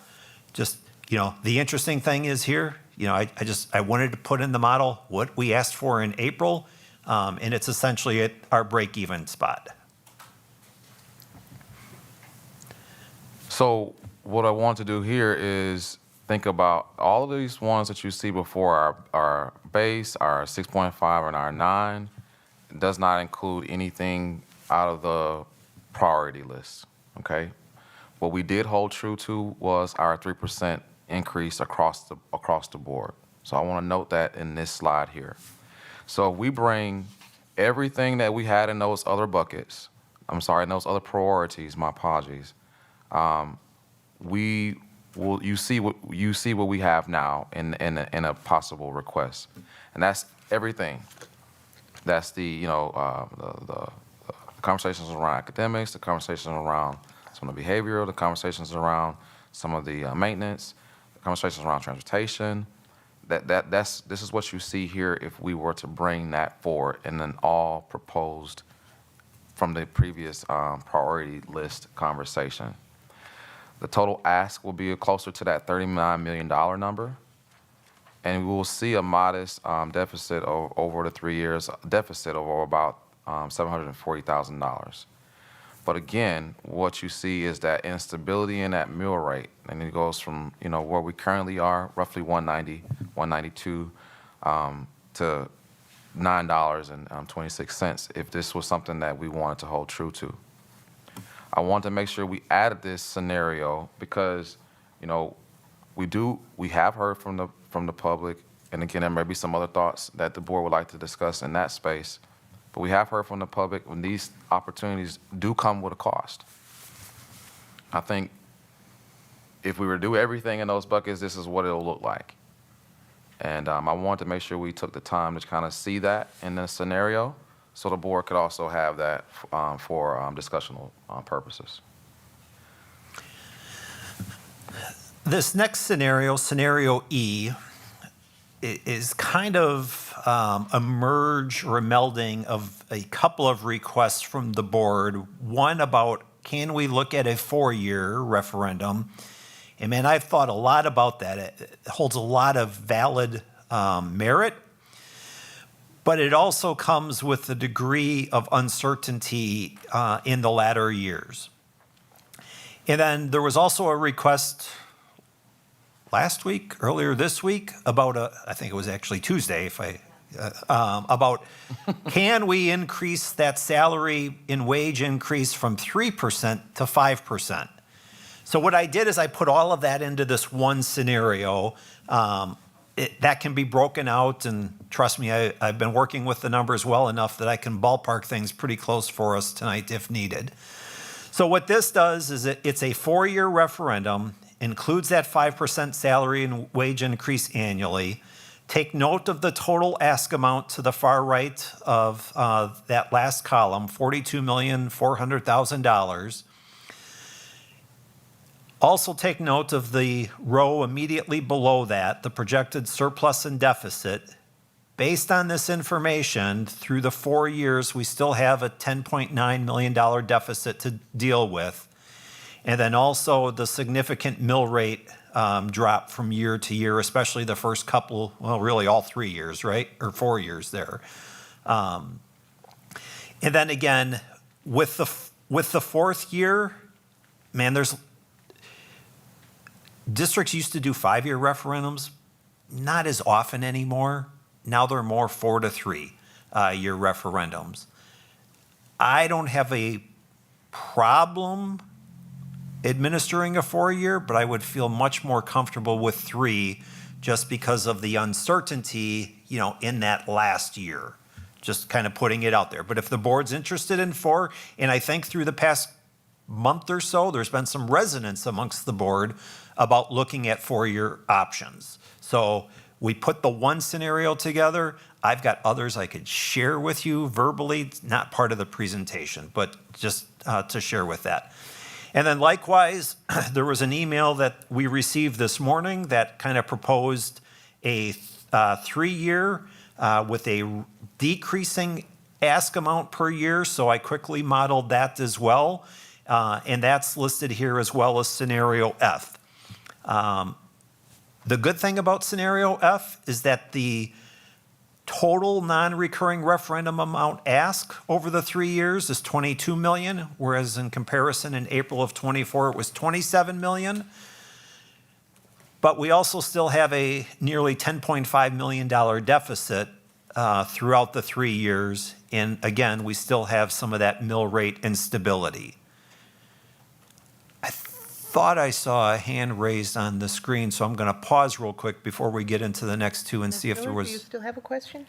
just, the interesting thing is here, I wanted to put in the model what we asked for in April, and it's essentially at our break-even spot. So what I want to do here is think about all of these ones that you see before our base, our 6.5 and our 9. It does not include anything out of the priority list, okay? What we did hold true to was our 3% increase across the board. So I want to note that in this slide here. So if we bring everything that we had in those other buckets, in those other priorities, my apologies, you see what we have now in a possible request, and that's everything. That's the conversations around academics, the conversations around some of the behavioral, the conversations around some of the maintenance, the conversations around transportation. This is what you see here if we were to bring that forward and then all proposed from the previous priority list conversation. The total ask will be closer to that $39 million number. And we will see a modest deficit over the 3 years, deficit of about $740,000. But again, what you see is that instability in that mill rate, and it goes from where we currently are, roughly 190, 192, to $9.26. If this was something that we wanted to hold true to, I want to make sure we added this scenario because, we have heard from the public, and again, there may be some other thoughts that the board would like to discuss in that space. But we have heard from the public when these opportunities do come with a cost. I think if we were to do everything in those buckets, this is what it'll look like. And I wanted to make sure we took the time to kind of see that in this scenario so the board could also have that for discussional purposes. This next scenario, scenario E, is kind of a merge or a melding of a couple of requests from the board. One about, can we look at a 4-year referendum? And man, I've thought a lot about that. It holds a lot of valid merit, but it also comes with a degree of uncertainty in the latter years. And then there was also a request earlier this week, about I think it was actually Tuesday, about can we increase that salary and wage increase from 3% to 5%? So what I did is I put all of that into this one scenario. That can be broken out, and trust me, I've been working with the numbers well enough that I can ballpark things pretty close for us tonight if needed. So what this does is it's a 4-year referendum, includes that 5% salary and wage increase annually. Take note of the total ask amount to the far right of that last column, $42,400,000. Also take note of the row immediately below that, the projected surplus and deficit. Based on this information, through the 4 years, we still have a $10.9 million deficit to deal with. And then also the significant mill rate drop from year to year, especially the first couple, well, really all 3 years, right? Or 4 years there. And then again, with the 4th year, man, districts used to do 5-year referendums, not as often anymore. Now they're more 4 to 3 year referendums. I don't have a problem administering a 4-year, but I would feel much more comfortable with 3 just because of the uncertainty, in that last year. Just kind of putting it out there. But if the board's interested in 4, and I think through the past month or so, there's been some resonance amongst the board about looking at 4-year options. So we put the one scenario together. I've got others I could share with you verbally, not part of the presentation, but just to share with that. And then likewise, there was an email that we received this morning that kind of proposed a 3-year with a decreasing ask amount per year. So I quickly modeled that as well. And that's listed here as well as scenario F. The good thing about scenario F is that the total non-recurring referendum amount asked over the 3 years is $22 million, whereas in comparison in April of '24 it was $27 million. But we also still have a nearly $10.5 million deficit throughout the 3 years. And again, we still have some of that mill rate instability. I thought I saw a hand raised on the screen, so I'm going to pause real quick before we get into the next two and see if there Do you was. still have a question?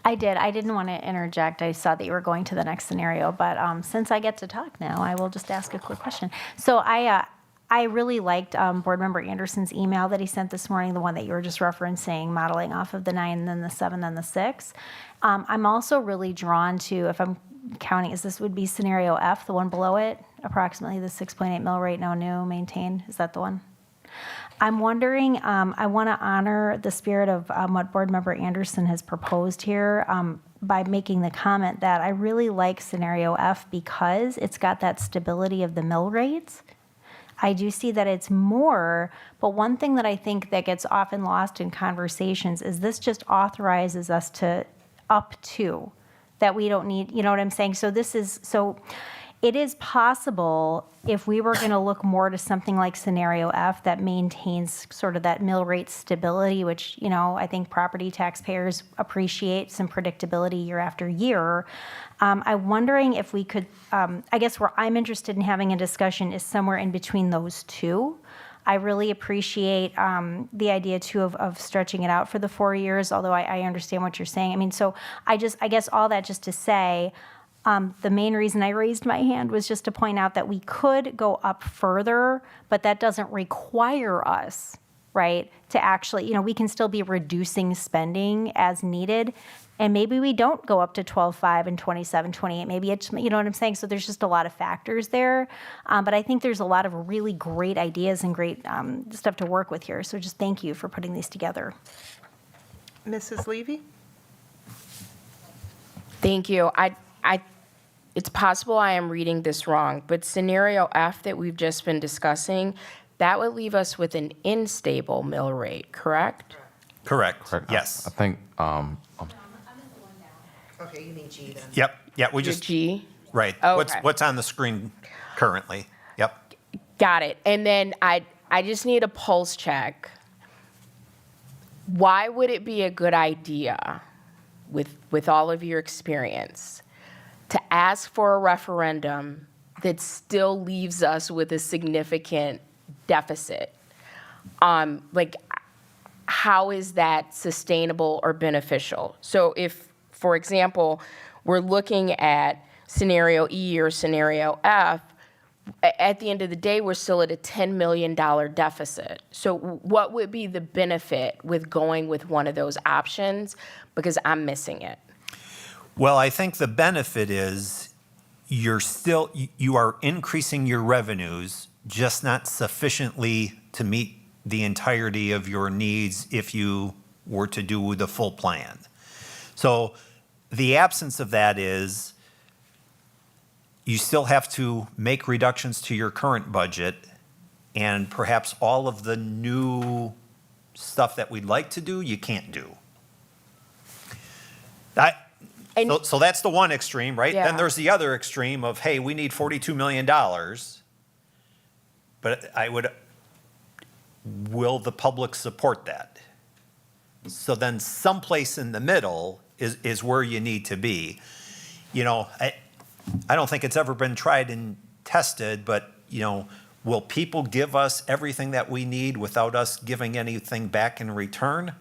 I did. I didn't want to interject. I saw that you were going to the next scenario, but since I get to talk now, I will just ask a quick question. So I really liked Board Member Anderson's email that he sent this morning, the one that you were just referencing, modeling off of the 9, then the 7, then the 6. I'm also really drawn to, if I'm counting, would be scenario F, the one below it, approximately the 6.8 mill rate, no new, maintained, is that the one? I'm wondering, I want to honor the spirit of what Board Member Anderson has proposed here by making the comment that I really like scenario F because it's got that stability of the mill rates. I do see that it's more, but one thing that I think that gets often lost in conversations is this just authorizes us to up to, that we don't need, you know what I'm saying? So it is possible if we were going to look more to something like scenario F that maintains sort of that mill rate stability, which, you know, I think property taxpayers appreciate some predictability year after year. I'm wondering if we could, I guess where I'm interested in having a discussion is somewhere in between those two. I really appreciate the idea too of stretching it out for the 4 years, although I understand what you're saying. I mean, so I guess all that just to say, the main reason I raised my hand was just to point out that we could go up further, but that doesn't require us, right, to actually, you know, we can still be reducing spending as needed. And maybe we don't go up to 12.5 and 27, 28. Maybe it's, you know what I'm saying? So there's just a lot of factors there. But I think there's a lot of really great ideas and great stuff to work with here. So just thank you for putting these together. Mrs. Levy? Thank you. It's possible I am reading this wrong, but scenario F that we've just been discussing, that would leave us with an unstable mill rate, correct? Correct, yes. I think, Okay, you mean G then. Yep, yeah, we Your just, G? right. Okay. What's on the screen currently? Yep. Got it. And then I just need a pulse check. Why would it be a good idea, with all of your experience, to ask for a referendum that still leaves us with a significant deficit? Like, how is that sustainable or beneficial? So if, for example, we're looking at scenario E or scenario F, at the end of the day, we're still at a $10 million deficit. So what would be the benefit with going with one of those options? Because I'm missing it. Well, I think the benefit is you are increasing your revenues, just not sufficiently to meet the entirety of your needs if you were to do the full plan. So the absence of that is you still have to make reductions to your current budget, and perhaps all of the new stuff that we'd like to do, you can't do. So that's the one extreme, right? Yeah. Then there's the other extreme of, hey, we need $42 million, but will the public support that? So then someplace in the middle is where you need to be. You know, I don't think it's ever been tried and tested, but, you know, will people give us everything that we need without us giving anything back in return?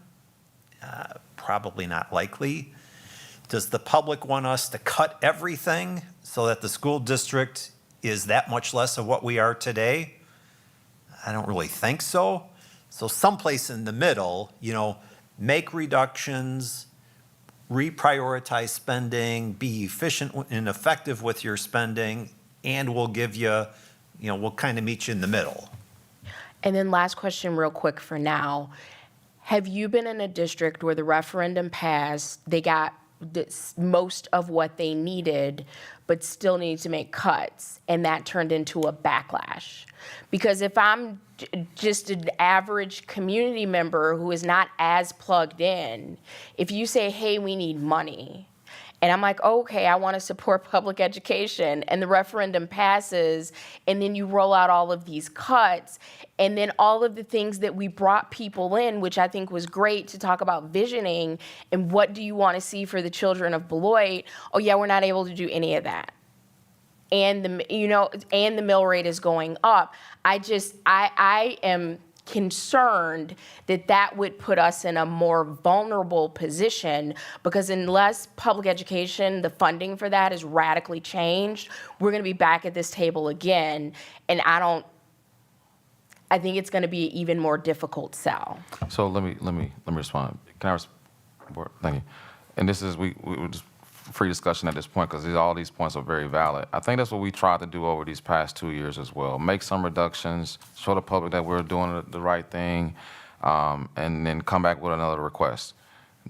Probably not likely. Does the public want us to cut everything so that the school district is that much less of what we are today? I don't really think so. So someplace in the middle, you know, make reductions, reprioritize spending, be efficient and effective with your spending, and we'll give you, you know, we'll kind of meet you in the middle. And then last question real quick for now. Have you been in a district where the referendum passed, they got most of what they needed, but still need to make cuts, and that turned into a backlash? Because if I'm just an average community member who is not as plugged in, if you say, hey, we need money, and I'm like, okay, I want to support public education, and the referendum passes, and then you roll out all of these cuts, and then all of the things that we brought people in, which I think was great to talk about visioning, and what do you want to see for the children of Beloit? Oh yeah, we're not able to do any of that. And the mill rate is going up. I am concerned that would put us in a more vulnerable position, because unless public education, the funding for that is radically changed, we're going to be back at this table again, and I think it's going to be an even more difficult sell. so let me respond. Can I respond? Thank you. And this is, we just free discussion at this point because all these points are very valid. I think that's what we tried to do over these past 2 years as well. Make some reductions, show the public that we're doing the right thing, and then come back with another request.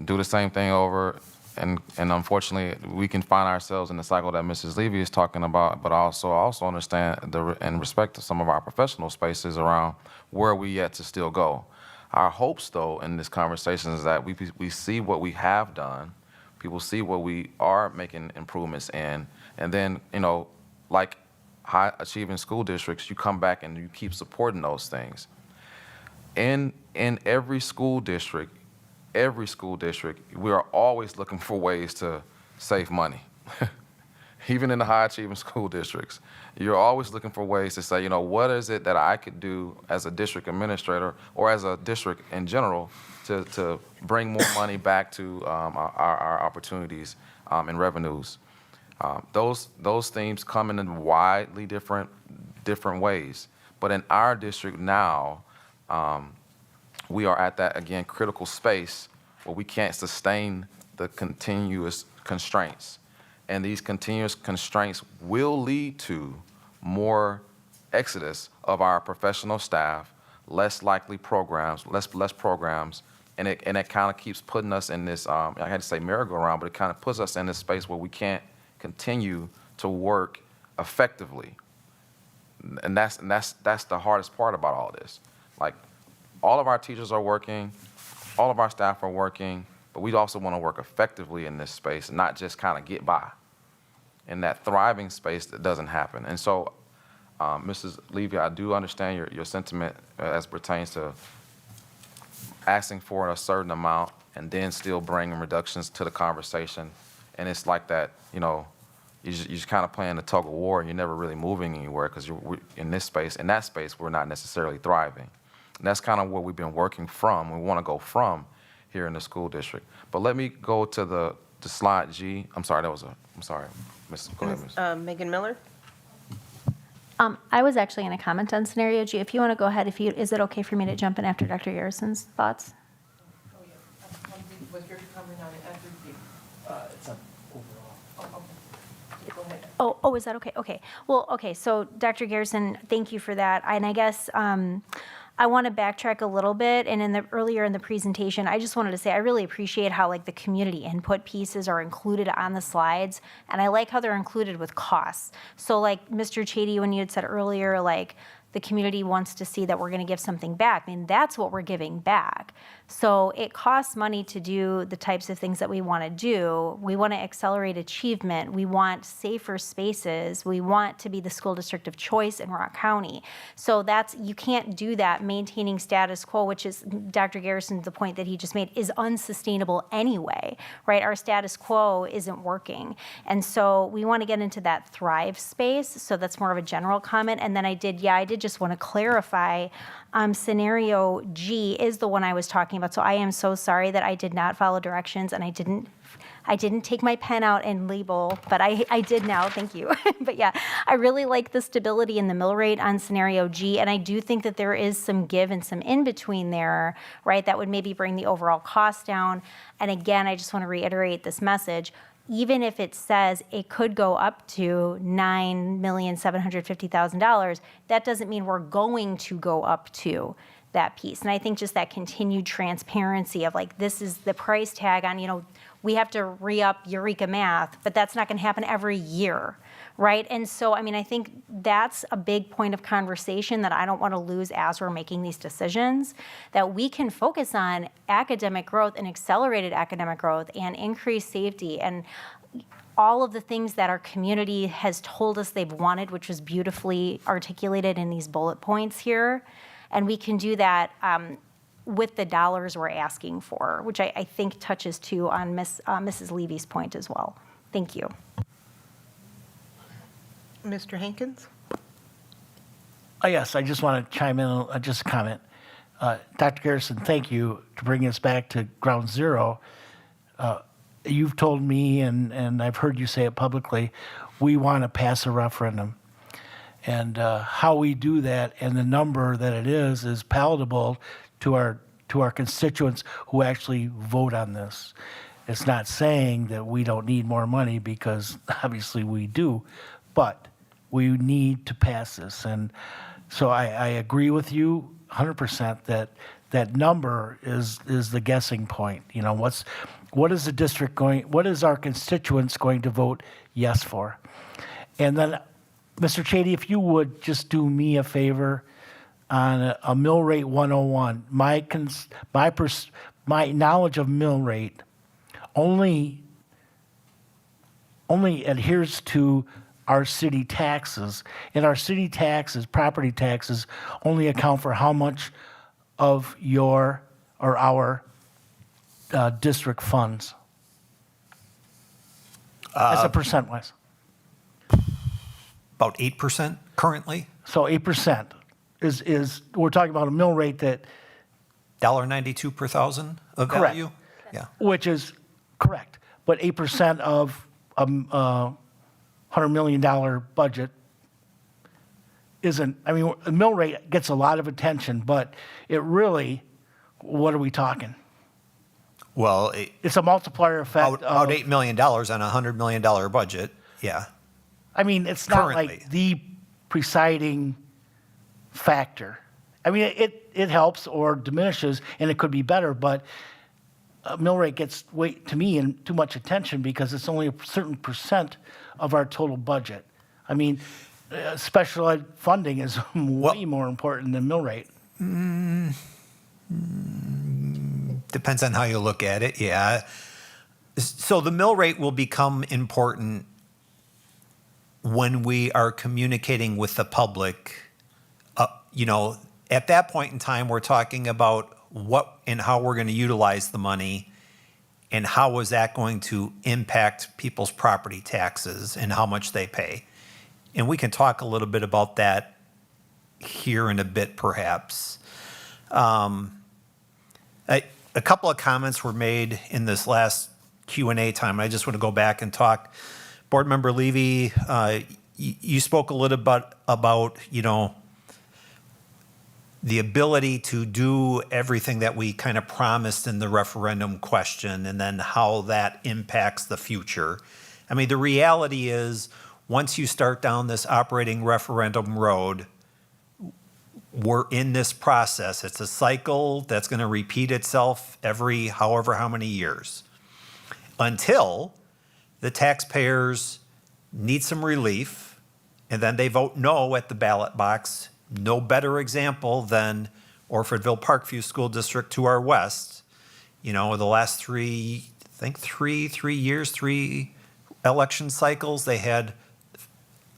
Do the same thing over, and unfortunately, we can find ourselves in the cycle that Mrs. Levy is talking about, but also understand and respect some of our professional spaces around where we yet to still go. Our hopes, though, in this conversation is that we see what we have done, people see what we are making improvements in, and then, like high achieving school districts, you come back and you keep supporting those things. In every school district, we are always looking for ways to save money. Even in the high achieving school districts, you're always looking for ways to say, what is it that I could do as a district administrator or as a district in general to bring more money back to our opportunities and revenues. Those themes come in widely different ways. But in our district now, we are at that, again, critical space where we can't sustain the continuous constraints. And these continuous constraints will lead to more exodus of our professional staff, less likely programs, less programs, and it kind of keeps putting us in this, I had to say merry-go-round, but it kind of puts us in this space where we can't continue to work effectively. And that's the hardest part about all this. Like, all of our teachers are working, all of our staff are working, but we also want to work effectively in this space and not just kind of get by. In that thriving space, that doesn't happen. And so, Mrs. Levy, I do understand your sentiment as pertains to asking for a certain amount and then still bringing reductions to the conversation. And it's like that, you're just kind of playing a tug of war and you're never really moving anywhere because in that space, we're not necessarily thriving. And that's kind of where we've been working from. We want to go from here in the school district. But let me go to the slide G. I'm sorry, Miss, go ahead, Miss. Megan Miller? I was actually going to comment on scenario G. If you want to go ahead, is it okay for me to jump in after Dr. Garrison's thoughts? Oh, yeah. Was your comment on it after D? It's an overall. Go ahead. Oh, is that okay? Okay. Well, okay, so Dr. Garrison, thank you for that. And I guess I want to backtrack a little bit. And earlier in the presentation, I just wanted to say I really appreciate how the community input pieces are included on the slides. And I like how they're included with costs. So Mr. Chady, when you had said earlier, the community wants to see that we're going to give something back. I mean, that's what we're giving back. So it costs money to do the types of things that we want to do. We want to accelerate achievement. We want safer spaces. We want to be the school district of choice in Rock County. So you can't do that maintaining status quo, which is, Dr. Garrison, the point that he just made, is unsustainable anyway, right? Our status quo isn't working. And so we want to get into that thrive space. So that's more of a general comment. And then I did just want to clarify, scenario G is the one I was talking about. So I am so sorry that I did not follow directions and I didn't take my pen out and label, but I did now, thank you. But yeah, I really like the stability in the mill rate on scenario G, and I do think that there is some give and some in between there, right? That would maybe bring the overall cost down. And again, I just want to reiterate this message. Even if it says it could go up to $9,750,000, that doesn't mean we're going to go up to that piece. And I think just that continued transparency of this is the price tag on, we have to re-up Eureka Math, but that's not going to happen every year, right? And so, I think that's a big point of conversation that I don't want to lose as we're making these decisions, that we can focus on academic growth and accelerated academic growth and increased safety and all of the things that our community has told us they've wanted, which was beautifully articulated in these bullet points here. And we can do that with the dollars we're asking for, which I think touches too on Mrs. Levy's point as well. Thank you. Mr. Hankins? Yes, I just want to chime in, just a comment. Dr. Garrison, thank you to bring us back to ground zero. You've told me, and I've heard you say it publicly, we want to pass a referendum. And how we do that and the number that it is palatable to our constituents who actually vote on this. It's not saying that we don't need more money, because obviously we do, but we need to pass this. And so I agree with you 100% that that number is the guessing point. You know, what is the district going, what is our constituents going to vote yes for? And then, Mr. Chady, if you would just do me a favor on a mill rate 101. My knowledge of mill rate only adheres to our city taxes, and our city taxes, property taxes, only account for how much of your or our district funds? As a percent-wise. About 8% currently, So 8% is, we're talking about a mill rate that, $1.92 per thousand of Correct. value? Yeah. which is correct, but 8% of a $100 million budget isn't, I mean, a mill rate gets a lot of attention, but it really, what are we talking? Well, It's a multiplier effect about of, $8 million on a $100 million budget, yeah. I mean, it's not Currently. like the presiding factor. I mean, it helps or diminishes, and it could be better, but a mill rate gets to me, and too much attention because it's only a certain percent of our total budget. I mean, special ed funding is way more important than mill rate. Depends on how you look at it, yeah. So the mill rate will become important when we are communicating with the public. You know, at that point in time, we're talking about what and how we're going to utilize the money, and how is that going to impact people's property taxes and how much they pay. And we can talk a little bit about that here in a bit, perhaps. A couple of comments were made in this last Q&A time. I just want to go back and talk. Board Member Levy, you spoke a little bit about, you know, the ability to do everything that we kind of promised in the referendum question, and then how that impacts the future. I mean, the reality is, once you start down this operating referendum road, we're in this process. It's a cycle that's going to repeat itself every however how many years, until the taxpayers need some relief, and then they vote no at the ballot box. No better example than Orfordville Parkview School District to our west. You know, the last three election cycles, they had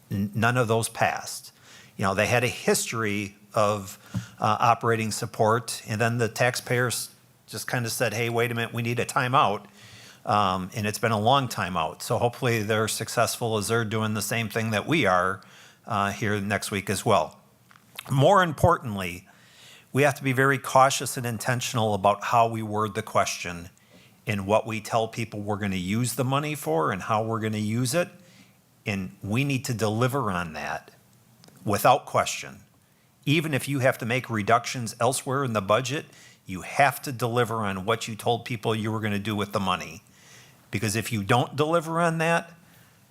none of those passed. You know, they had a history of operating support, and then the taxpayers just kind of said, hey, wait a minute, we need a timeout. And it's been a long timeout. So hopefully they're successful as they're doing the same thing that we are here next week as well. More importantly, we have to be very cautious and intentional about how we word the question and what we tell people we're going to use the money for and how we're going to use it. And we need to deliver on that without question. Even if you have to make reductions elsewhere in the budget, you have to deliver on what you told people you were going to do with the money. Because if you don't deliver on that,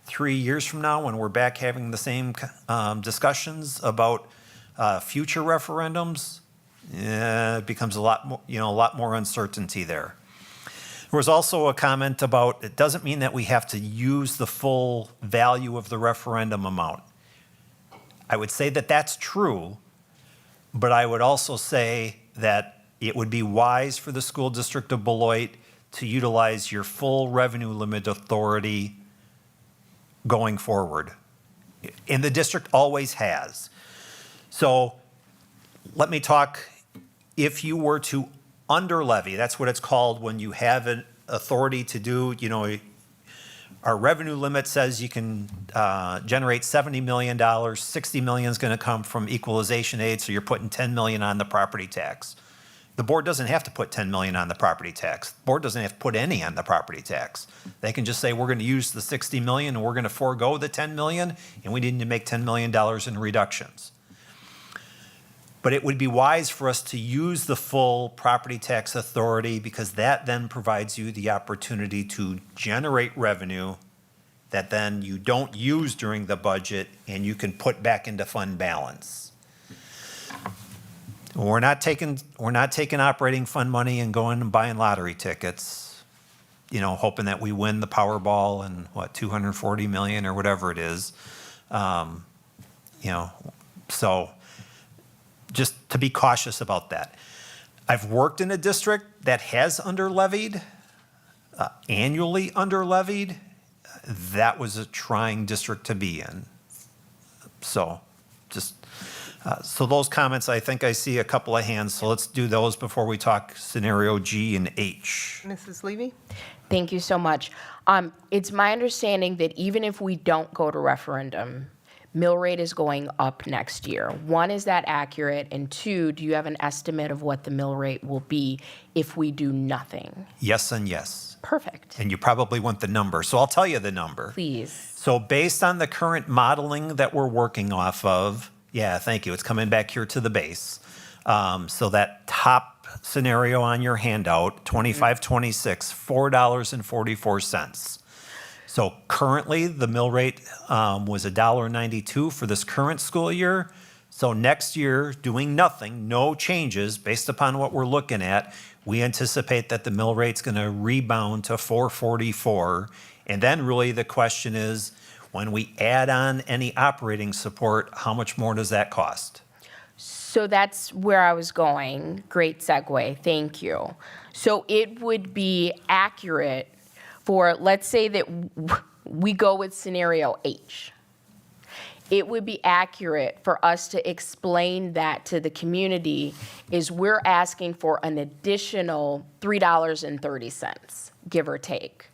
3 years from now, when we're back having the same discussions about future referendums, it becomes a lot more uncertainty there. There was also a comment about, it doesn't mean that we have to use the full value of the referendum amount. I would say that that's true, but I would also say that it would be wise for the school district of Beloit to utilize your full revenue limit authority going forward. And the district always has. So let me talk, if you were to under levy, that's what it's called when you have an authority to do, you know, our revenue limit says you can generate $70 million, $60 million is going to come from equalization aid, so you're putting $10 million on the property tax. The board doesn't have to put $10 million on the property tax. The board doesn't have to put any on the property tax. They can just say, we're going to use the $60 million and we're going to forego the $10 million, and we need to make $10 million in reductions. But it would be wise for us to use the full property tax authority because that then provides you the opportunity to generate revenue that then you don't use during the budget and you can put back into fund balance. We're not taking operating fund money and going and buying lottery tickets, you know, hoping that we win the Powerball and what, 240 million or whatever it is. You know, so just to be cautious about that. I've worked in a district that has under-levied, annually under-levied. That was a trying district to be in. So just, so those comments, I think I see a couple of hands, so let's do those before we talk scenario G and H. Mrs. Levy? Thank you so much. It's my understanding that even if we don't go to referendum, mill rate is going up next year. One, is that accurate? And two, do you have an estimate of what the mill rate will be if we do nothing? Yes and yes. Perfect. And you probably want the number, so I'll tell you the number. Please. So based on the current modeling that we're working off of, yeah, thank you, it's coming back here to the base. So that top scenario on your handout, 2526, $4.44. So currently, the mill rate was $1.92 for this current school year. So next year, doing nothing, no changes, based upon what we're looking at, we anticipate that the mill rate's going to rebound to $4.44. And then really the question is, when we add on any operating support, how much more does that cost? So that's where I was going. Great segue. Thank you. So it would be accurate for, let's say that we go with scenario H. It would be accurate for us to explain that to the community is we're asking for an additional $3.30, give or take.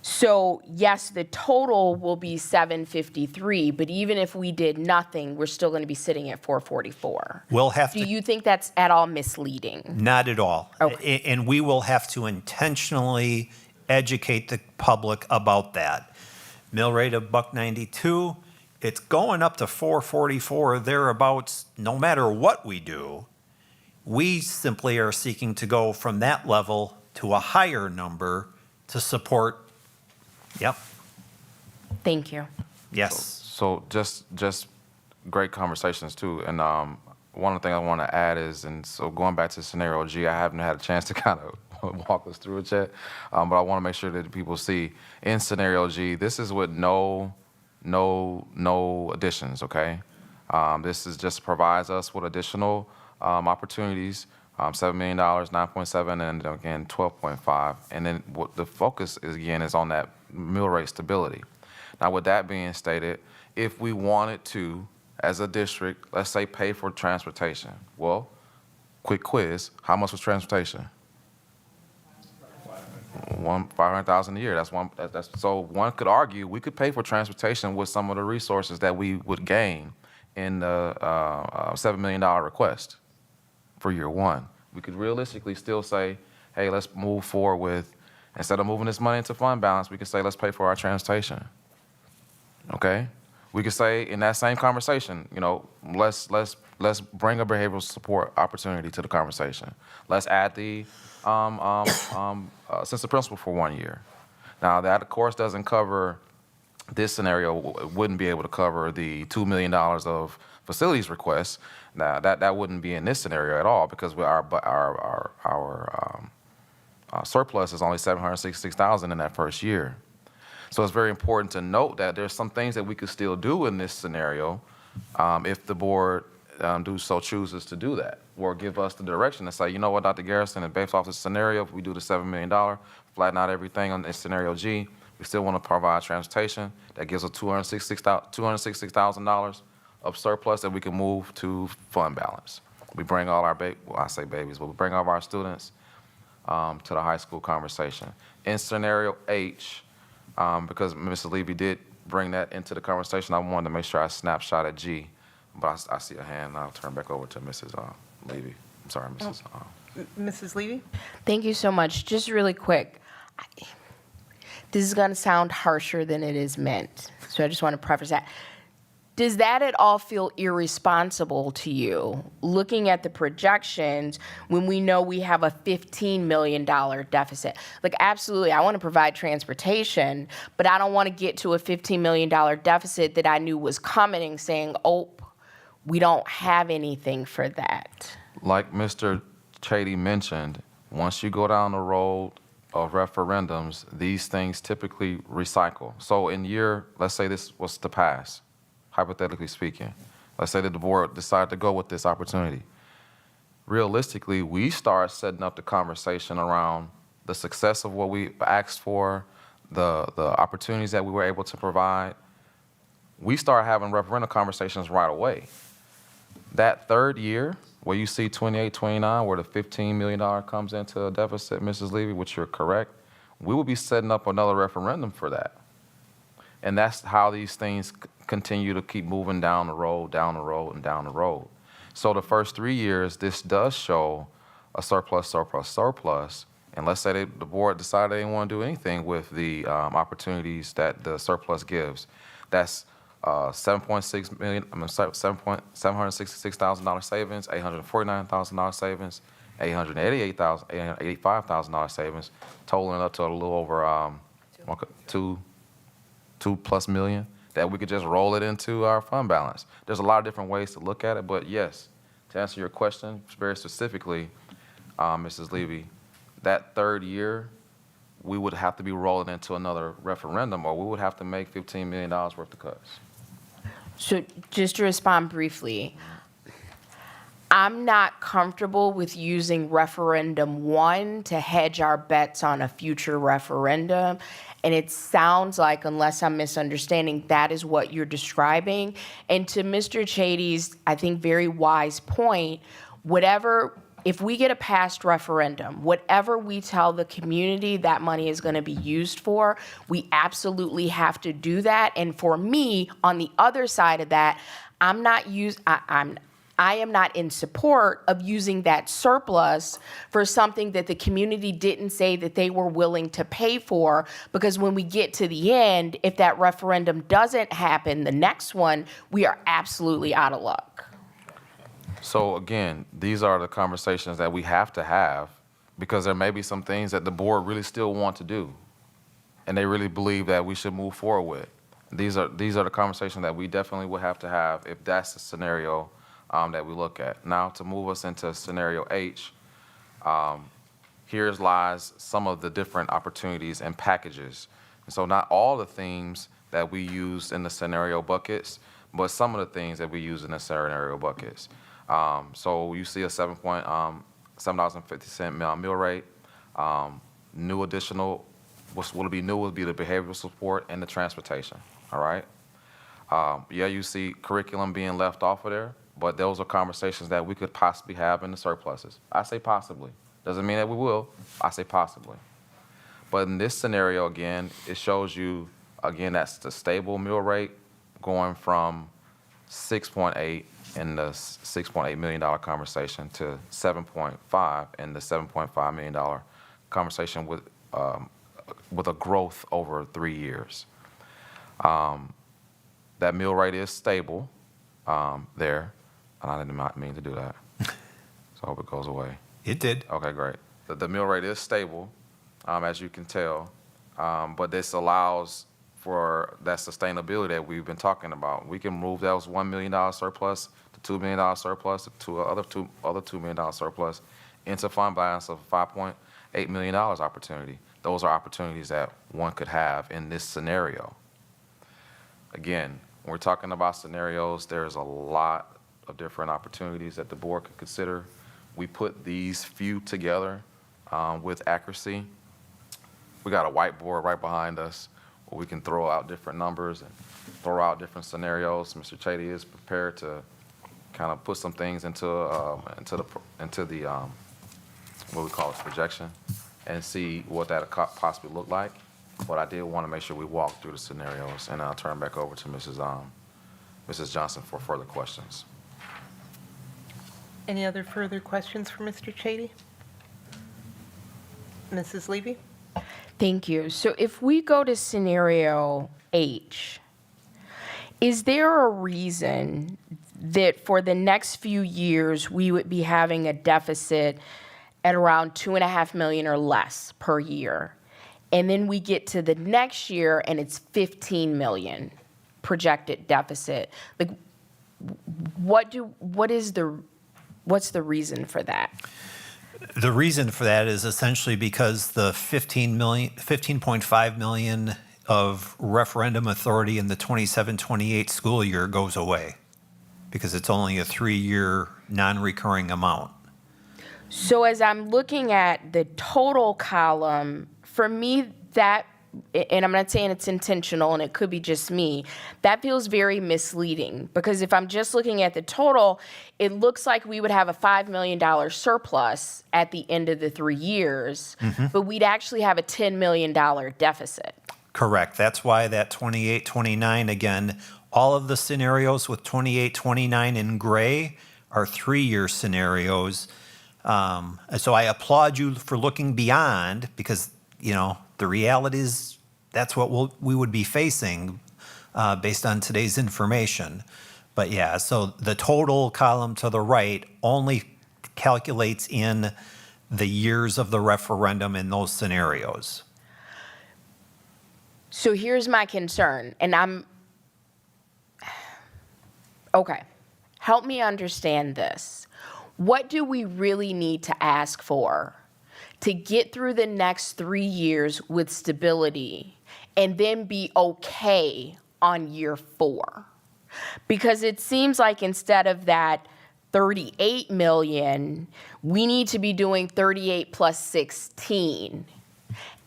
So yes, the total will be $7.53, but even if we did nothing, we're still going to be sitting at $4.44. We'll have Do to. you think that's at all misleading? Not at all. Okay. And we will have to intentionally educate the public about that. Mill rate of $1.92, it's going up to $4.44 thereabouts no matter what we do. We simply are seeking to go from that level to a higher number to support. Yep, Thank you. yes. So just great conversations too. And one of the things I want to add is, and so going back to scenario G, I haven't had a chance to kind of walk us through it yet, but I want to make sure that people see in scenario G, this is with no additions, okay? This is just provides us with additional opportunities, $7 million, 9.7, and again, 12.5. And then what the focus is, again, is on that mill rate stability. Now, with that being stated, if we wanted to, as a district, let's say pay for transportation. Well, quick quiz, how much was transportation? $500,000 a year. That's one. So one could argue we could pay for transportation with some of the resources that we would gain in the $7 million request for year one. We could realistically still say, hey, let's move forward with, instead of moving this money into fund balance, we could say let's pay for our transportation. Okay. We could say in that same conversation, you know, let's bring a behavioral support opportunity to the conversation. Let's add the sense of principle for 1 year. Now that of course doesn't cover this scenario. Wouldn't be able to cover the $2 million of facilities requests. Now that wouldn't be in this scenario at all because our surplus is only $766,000 in that first year. So it's very important to note that there's some things that we could still do in this scenario if the board so chooses to do that, or give us the direction to say, you know what, Dr. Garrison, and based off this scenario, if we do the $7 million, flatten out everything on this scenario G, we still want to provide transportation. That gives us $266,000 of surplus that we can move to fund balance. We bring all our I say babies, but we bring all of our students to the high school conversation. In scenario H, because Mrs. Levy did bring that into the conversation, I wanted to make sure I snapshot at G. But I see a hand, and I'll turn back over to Mrs. Levy. I'm sorry, Mrs. Mrs. Levy? Thank you so much. Just really quick, this is going to sound harsher than it is meant, so I just want to preface that. Does that at all feel irresponsible to you, looking at the projections when we know we have a $15 million deficit? Like, absolutely, I want to provide transportation, but I don't want to get to a $15 million deficit that I knew was coming and saying, oh, we don't have anything for that. Like Mr. Chady mentioned, once you go down the road of referendums, these things typically recycle. So let's say this was to pass, hypothetically speaking. Let's say that the board decided to go with this opportunity. Realistically, we start setting up the conversation around the success of what we asked for, the opportunities that we were able to provide. We start having referendum conversations right away. That third year, where you see 28, 29, where the $15 million comes into a deficit, Mrs. Levy, which you're correct, we will be setting up another referendum for that. And that's how these things continue to keep moving down the road, down the road, and down the road. So the first 3 years, this does show a surplus. And let's say the board decided they didn't want to do anything with the opportunities that the surplus gives. That's $766,000 savings, $849,000 savings, $885,000 savings, totaling up to a little over $2+ million that we could just roll it into our fund balance. There's a lot of different ways to look at it, but yes, to answer your question very specifically, Mrs. Levy, that third year, we would have to be rolling into another referendum, or we would have to make $15 million worth of cuts. So just to respond briefly, I'm not comfortable with using referendum 1 to hedge our bets on a future referendum. And it sounds like, unless I'm misunderstanding, that is what you're describing. And to Mr. Chady's, I think, very wise point, if we get a past referendum, whatever we tell the community that money is going to be used for, we absolutely have to do that. And for me, on the other side of that, I am not in support of using that surplus for something that the community didn't say that they were willing to pay for, because when we get to the end, if that referendum doesn't happen, the next one, we are absolutely out of luck. So again, these are the conversations that we have to have, because there may be some things that the board really still want to do, and they really believe that we should move forward with. These are the conversations that we definitely would have to have if that's the scenario that we look at. Now, to move us into scenario H, here lies some of the different opportunities and packages. And so not all the themes that we use in the scenario buckets, but some of the things that we use in the scenario buckets. So you see a $7.50 meal rate. New additional, what will be new would be the behavioral support and the transportation, all right? Yeah, you see curriculum being left off of there, but those are conversations that we could possibly have in the surpluses. I say possibly. Doesn't mean that we will. I say possibly. But in this scenario, again, it shows you, again, that's the stable meal rate going from 6.8 in the $6.8 million conversation to 7.5 in the $7.5 million conversation with a growth over 3 years. That meal rate is stable there, and I did not mean to do that. So I hope it goes away. It did. Okay, great. The meal rate is stable, as you can tell, but this allows for that sustainability that we've been talking about. We can move those $1 million surplus to $2 million surplus to other $2 million surplus into fund balance of $5.8 million opportunity. Those are opportunities that one could have in this scenario. Again, when we're talking about scenarios, there's a lot of different opportunities that the board could consider. We put these few together with accuracy. We got a whiteboard right behind us where we can throw out different numbers and throw out different scenarios. Mr. Chady is prepared to kind of put some things into the what we call a projection and see what that could possibly look like. But I did want to make sure we walk through the scenarios, and I'll turn back over to Mrs. Johnson for further questions. Any other further questions for Mr. Chady? Mrs. Levy? Thank you. So if we go to scenario H, Is there a reason that for the next few years, we would be having a deficit at around 2.5 million or less per year? And then we get to the next year and it's 15 million projected deficit. Like, what's the reason for that? The reason for that is essentially because the 15.5 million of referendum authority in the 27-28 school year goes away because it's only a 3-year non-recurring amount. So as I'm looking at the total column, for me, that, and I'm not saying it's intentional and it could be just me, that feels very misleading because if I'm just looking at the total, it looks like we would have a $5 million surplus at the end of the 3 years, but we'd actually have a $10 million deficit. Correct. That's why that 28-29, again, all of the scenarios with 28-29 in gray are 3-year scenarios. So I applaud you for looking beyond because, you know, the reality is that's what we would be facing based on today's information. But yeah, so the total column to the right only calculates in the years of the referendum in those scenarios. So here's my concern, and okay, help me understand this. What do we really need to ask for to get through the next 3 years with stability and then be okay on year 4? Because it seems like instead of that 38 million, we need to be doing 38 plus 16.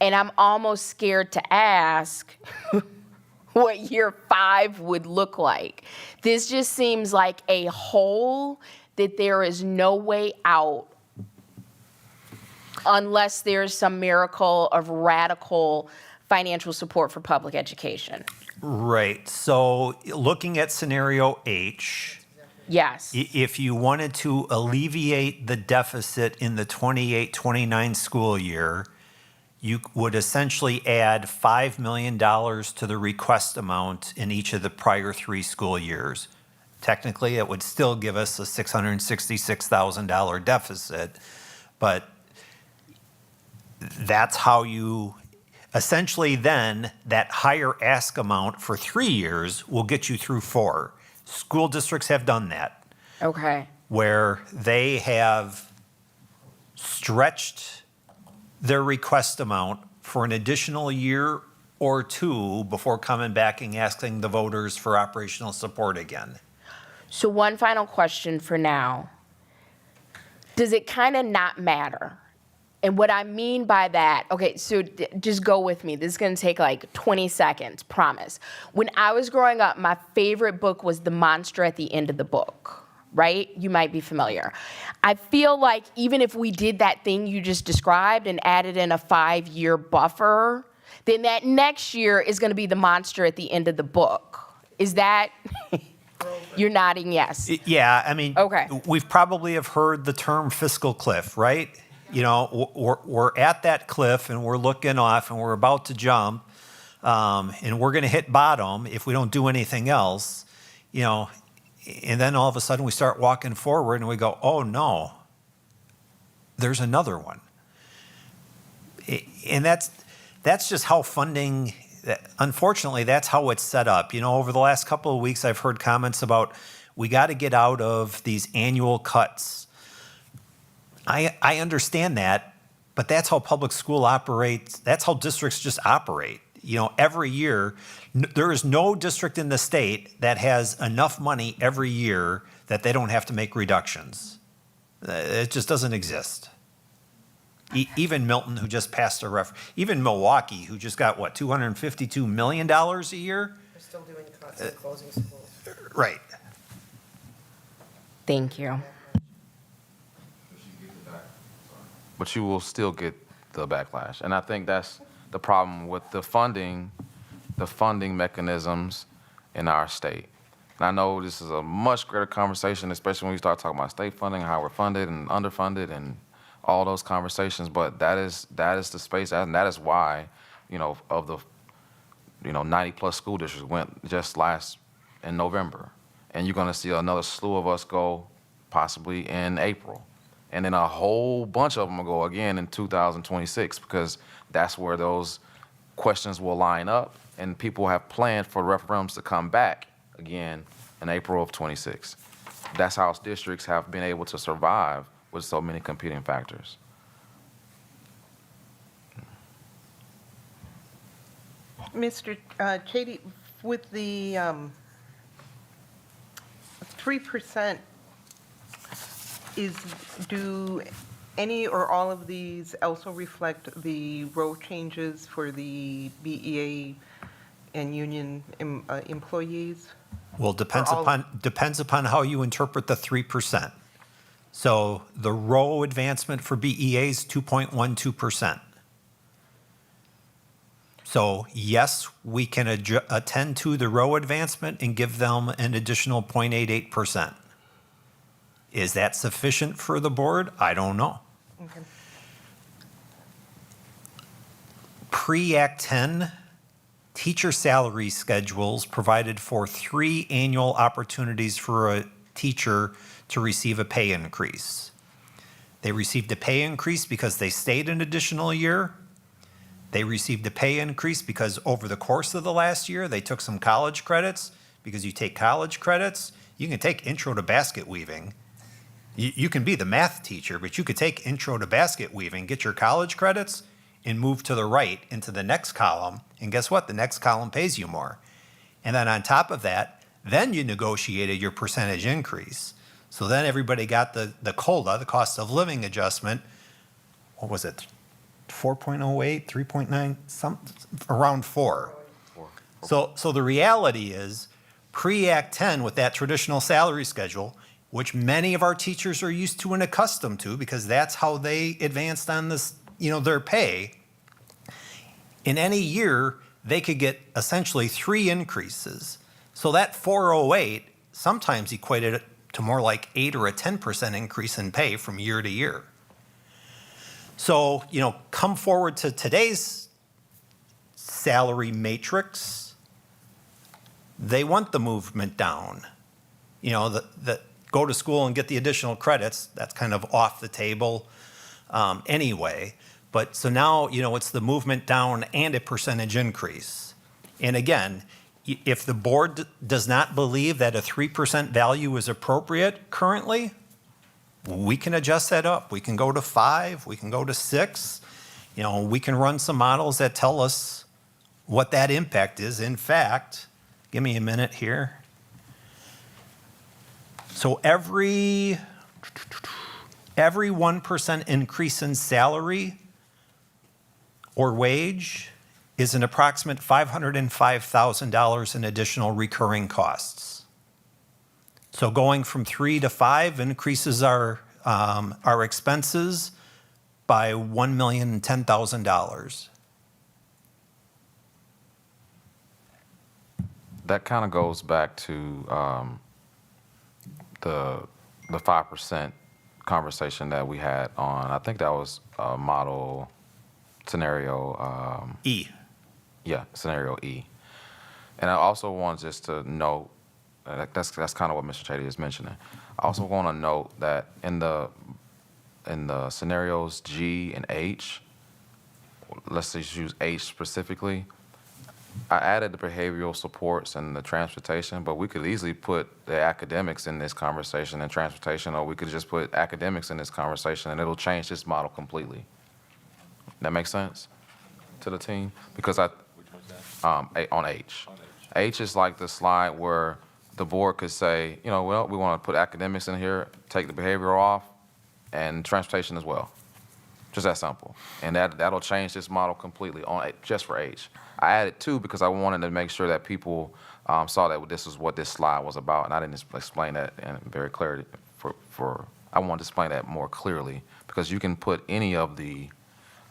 And I'm almost scared to ask what year 5 would look like. This just seems like a hole that there is no way out unless there's some miracle of radical financial support for public education. Right. So looking at scenario H, Yes. if you wanted to alleviate the deficit in the 28-29 school year, you would essentially add $5 million to the request amount in each of the prior 3 school years. Technically, it would still give us a $666,000 deficit, but that's how you, essentially then, that higher ask amount for 3 years will get you through 4. School districts have done that, Okay. where they have stretched their request amount for an additional year or 2 before coming back and asking the voters for operational support again. So one final question for now. Does it kind of not matter? And what I mean by that, okay, so just go with me. This is going to take like 20 seconds, promise. When I was growing up, my favorite book was The Monster at the End of the Book, right? You might be familiar. I feel like even if we did that thing you just described and added in a 5-year buffer, then that next year is going to be the monster at the end of the book. Is that... You're nodding yes. Yeah, I mean, Okay. we've probably have heard the term fiscal cliff, right? You know, we're at that cliff and we're looking off and we're about to jump and we're going to hit bottom if we don't do anything else, you know, and then all of a sudden we start walking forward and we go, oh no, there's another one. And that's just how funding, unfortunately, that's how it's set up. You know, over the last couple of weeks, I've heard comments about we got to get out of these annual cuts. I understand that, but that's how public school operates. That's how districts just operate. You know, every year, there is no district in the state that has enough money every year that they don't have to make reductions. It just doesn't exist. Even Milton, who just passed even Milwaukee, who just got, what, $252 million a year? We're still doing cuts and closing schools. Right. Thank you. But you will still get the backlash. And I think that's the problem with the funding mechanisms in our state. And I know this is a much greater conversation, especially when we start talking about state funding, how we're funded and underfunded and all those conversations, but that is the space, and that is why, you know, of the, you know, 90 plus school districts went just last in November. And you're going to see another slew of us go possibly in April. And then a whole bunch of them will go again in 2026 because that's where those questions will line up and people have planned for referendums to come back again in April of 26. That's how districts have been able to survive with so many competing factors. Mr. Chady, with the 3%, do any or all of these also reflect the role changes for the BEA and union employees? Well, depends all- upon how you interpret the 3%. So the row advancement for BEA is 2.12%. So yes, we can attend to the row advancement and give them an additional 0.88%. Is that sufficient for the board? I don't know. Okay. Pre-Act 10, teacher salary schedules provided for 3 annual opportunities for a teacher to receive a pay increase. They received a pay increase because they stayed an additional year. They received a pay increase because over the course of the last year, they took some college credits. Because you take college credits, you can take intro to basket weaving. You can be the math teacher, but you could take intro to basket weaving, get your college credits, and move to the right into the next column. And guess what? The next column pays you more. And then on top of that, then you negotiated your percentage increase. So then everybody got the COLA, the cost of living adjustment. What was it? 4.08, 3.9, around 4. So the reality is, pre-Act 10 with that traditional salary schedule, which many of our teachers are used to and accustomed to because that's how they advanced on this, their pay. In any year, they could get essentially 3 increases. So that 408 sometimes equated to more like 8 or a 10% increase in pay from year to year. So, come forward to today's salary matrix, they want the movement down. The go to school and get the additional credits, that's kind of off the table anyway. But so now, it's the movement down and a percentage increase. And again, if the board does not believe that a 3% value is appropriate currently, we can adjust that up. We can go to 5, we can go to 6. We can run some models that tell us what that impact is. In fact, give me a minute here. So every 1% increase in salary or wage is an approximate $505,000 in additional recurring costs. So going from 3 to 5 increases our expenses by $1,010,000. That kind of goes back to the 5% conversation that we had on, I think that was model scenario. E. Yeah, scenario E. And I also want just to note, that's kind of what Mr. Chady is mentioning. I also want to note that in the scenarios G and H, let's just use H specifically, I added the behavioral supports and the transportation, but we could easily put the academics in this conversation and transportation, or we could just put academics in this conversation and it'll change this model completely. That makes sense to the team? Because on H. H is like the slide where the board could say, we want to put academics in here, take the behavioral off, and transportation as well. Just that simple. And that'll change this model completely just for H. I added 2 because I wanted to make sure that people saw that this is what this slide was about, and I didn't explain that in very clearly. I wanted to explain that more clearly because you can put any of the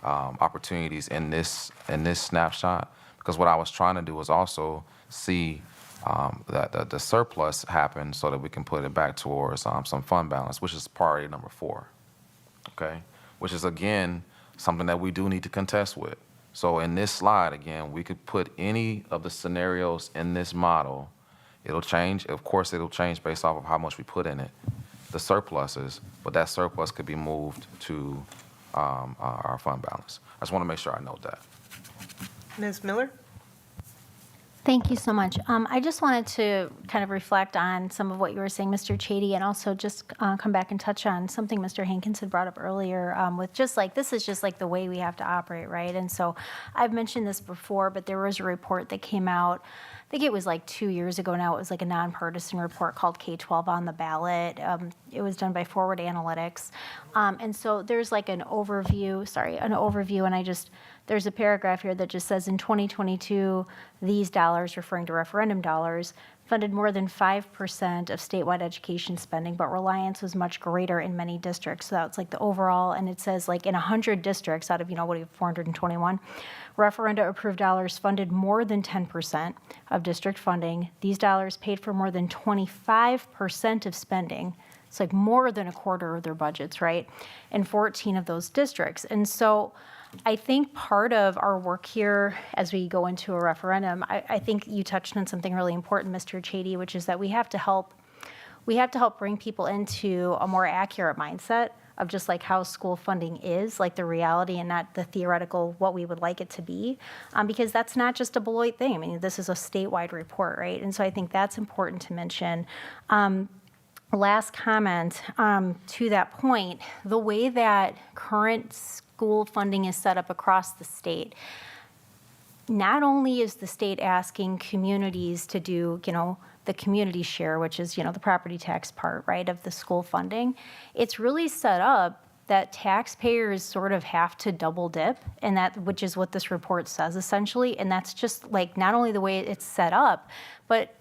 opportunities in this snapshot. Because what I was trying to do was also see that the surplus happen so that we can put it back towards some fund balance, which is priority number 4. Okay, which is again something that we do need to contest with. So in this slide, again, we could put any of the scenarios in this model It'll change. Of course, it'll change based off of how much we put in it, the surpluses, but that surplus could be moved to our fund balance. I just want to make sure I note that. Ms. Miller? Thank you so much. I just wanted to kind of reflect on some of what you were saying, Mr. Chady, and also just come back and touch on something Mr. Hankins had brought up earlier with just like, this is just like the way we have to operate, right? And so I've mentioned this before, but there was a report that came out, I think it was like 2 years ago now. It was like a nonpartisan report called K-12 on the Ballot. It was done by Forward Analytics. And so there's like an overview, and there's a paragraph here that just says in 2022, these dollars, referring to referendum dollars, funded more than 5% of statewide education spending, but reliance was much greater in many districts. So that's like the overall, and it says like in 100 districts out of, what do you have, 421, referenda approved dollars funded more than 10% of district funding. These dollars paid for more than 25% of spending. It's like more than a quarter of their budgets, right? In 14 of those districts. And so I think part of our work here as we go into a referendum, I think you touched on something really important, Mr. Chady, which is that we have to help bring people into a more accurate mindset of just like how school funding is, like the reality and not the theoretical, what we would like it to be, because that's not just a Beloit thing. I mean, this is a statewide report, right? And so I think that's important to mention. Last comment to that point, the way that current school funding is set up across the state, not only is the state asking communities to do, the community share, which is, the property tax part, right, of the school funding, it's really set up that taxpayers sort of have to double dip, and which is what this report says essentially, and that's just like not only the way it's set up, but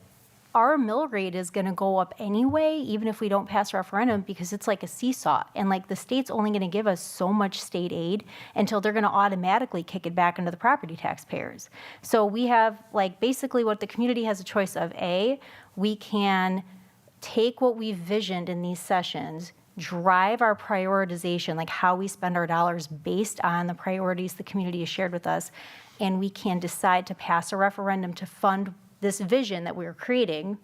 our mill rate is going to go up anyway, even if we don't pass a referendum, because it's like a seesaw. And like the state's only going to give us so much state aid until they're going to automatically kick it back into the property taxpayers. So we have like basically what the community has a choice of. We can take what we've visioned in these sessions, drive our prioritization, like how we spend our dollars based on the priorities the community has shared with us, and we can decide to pass a referendum to fund this vision that we're creating,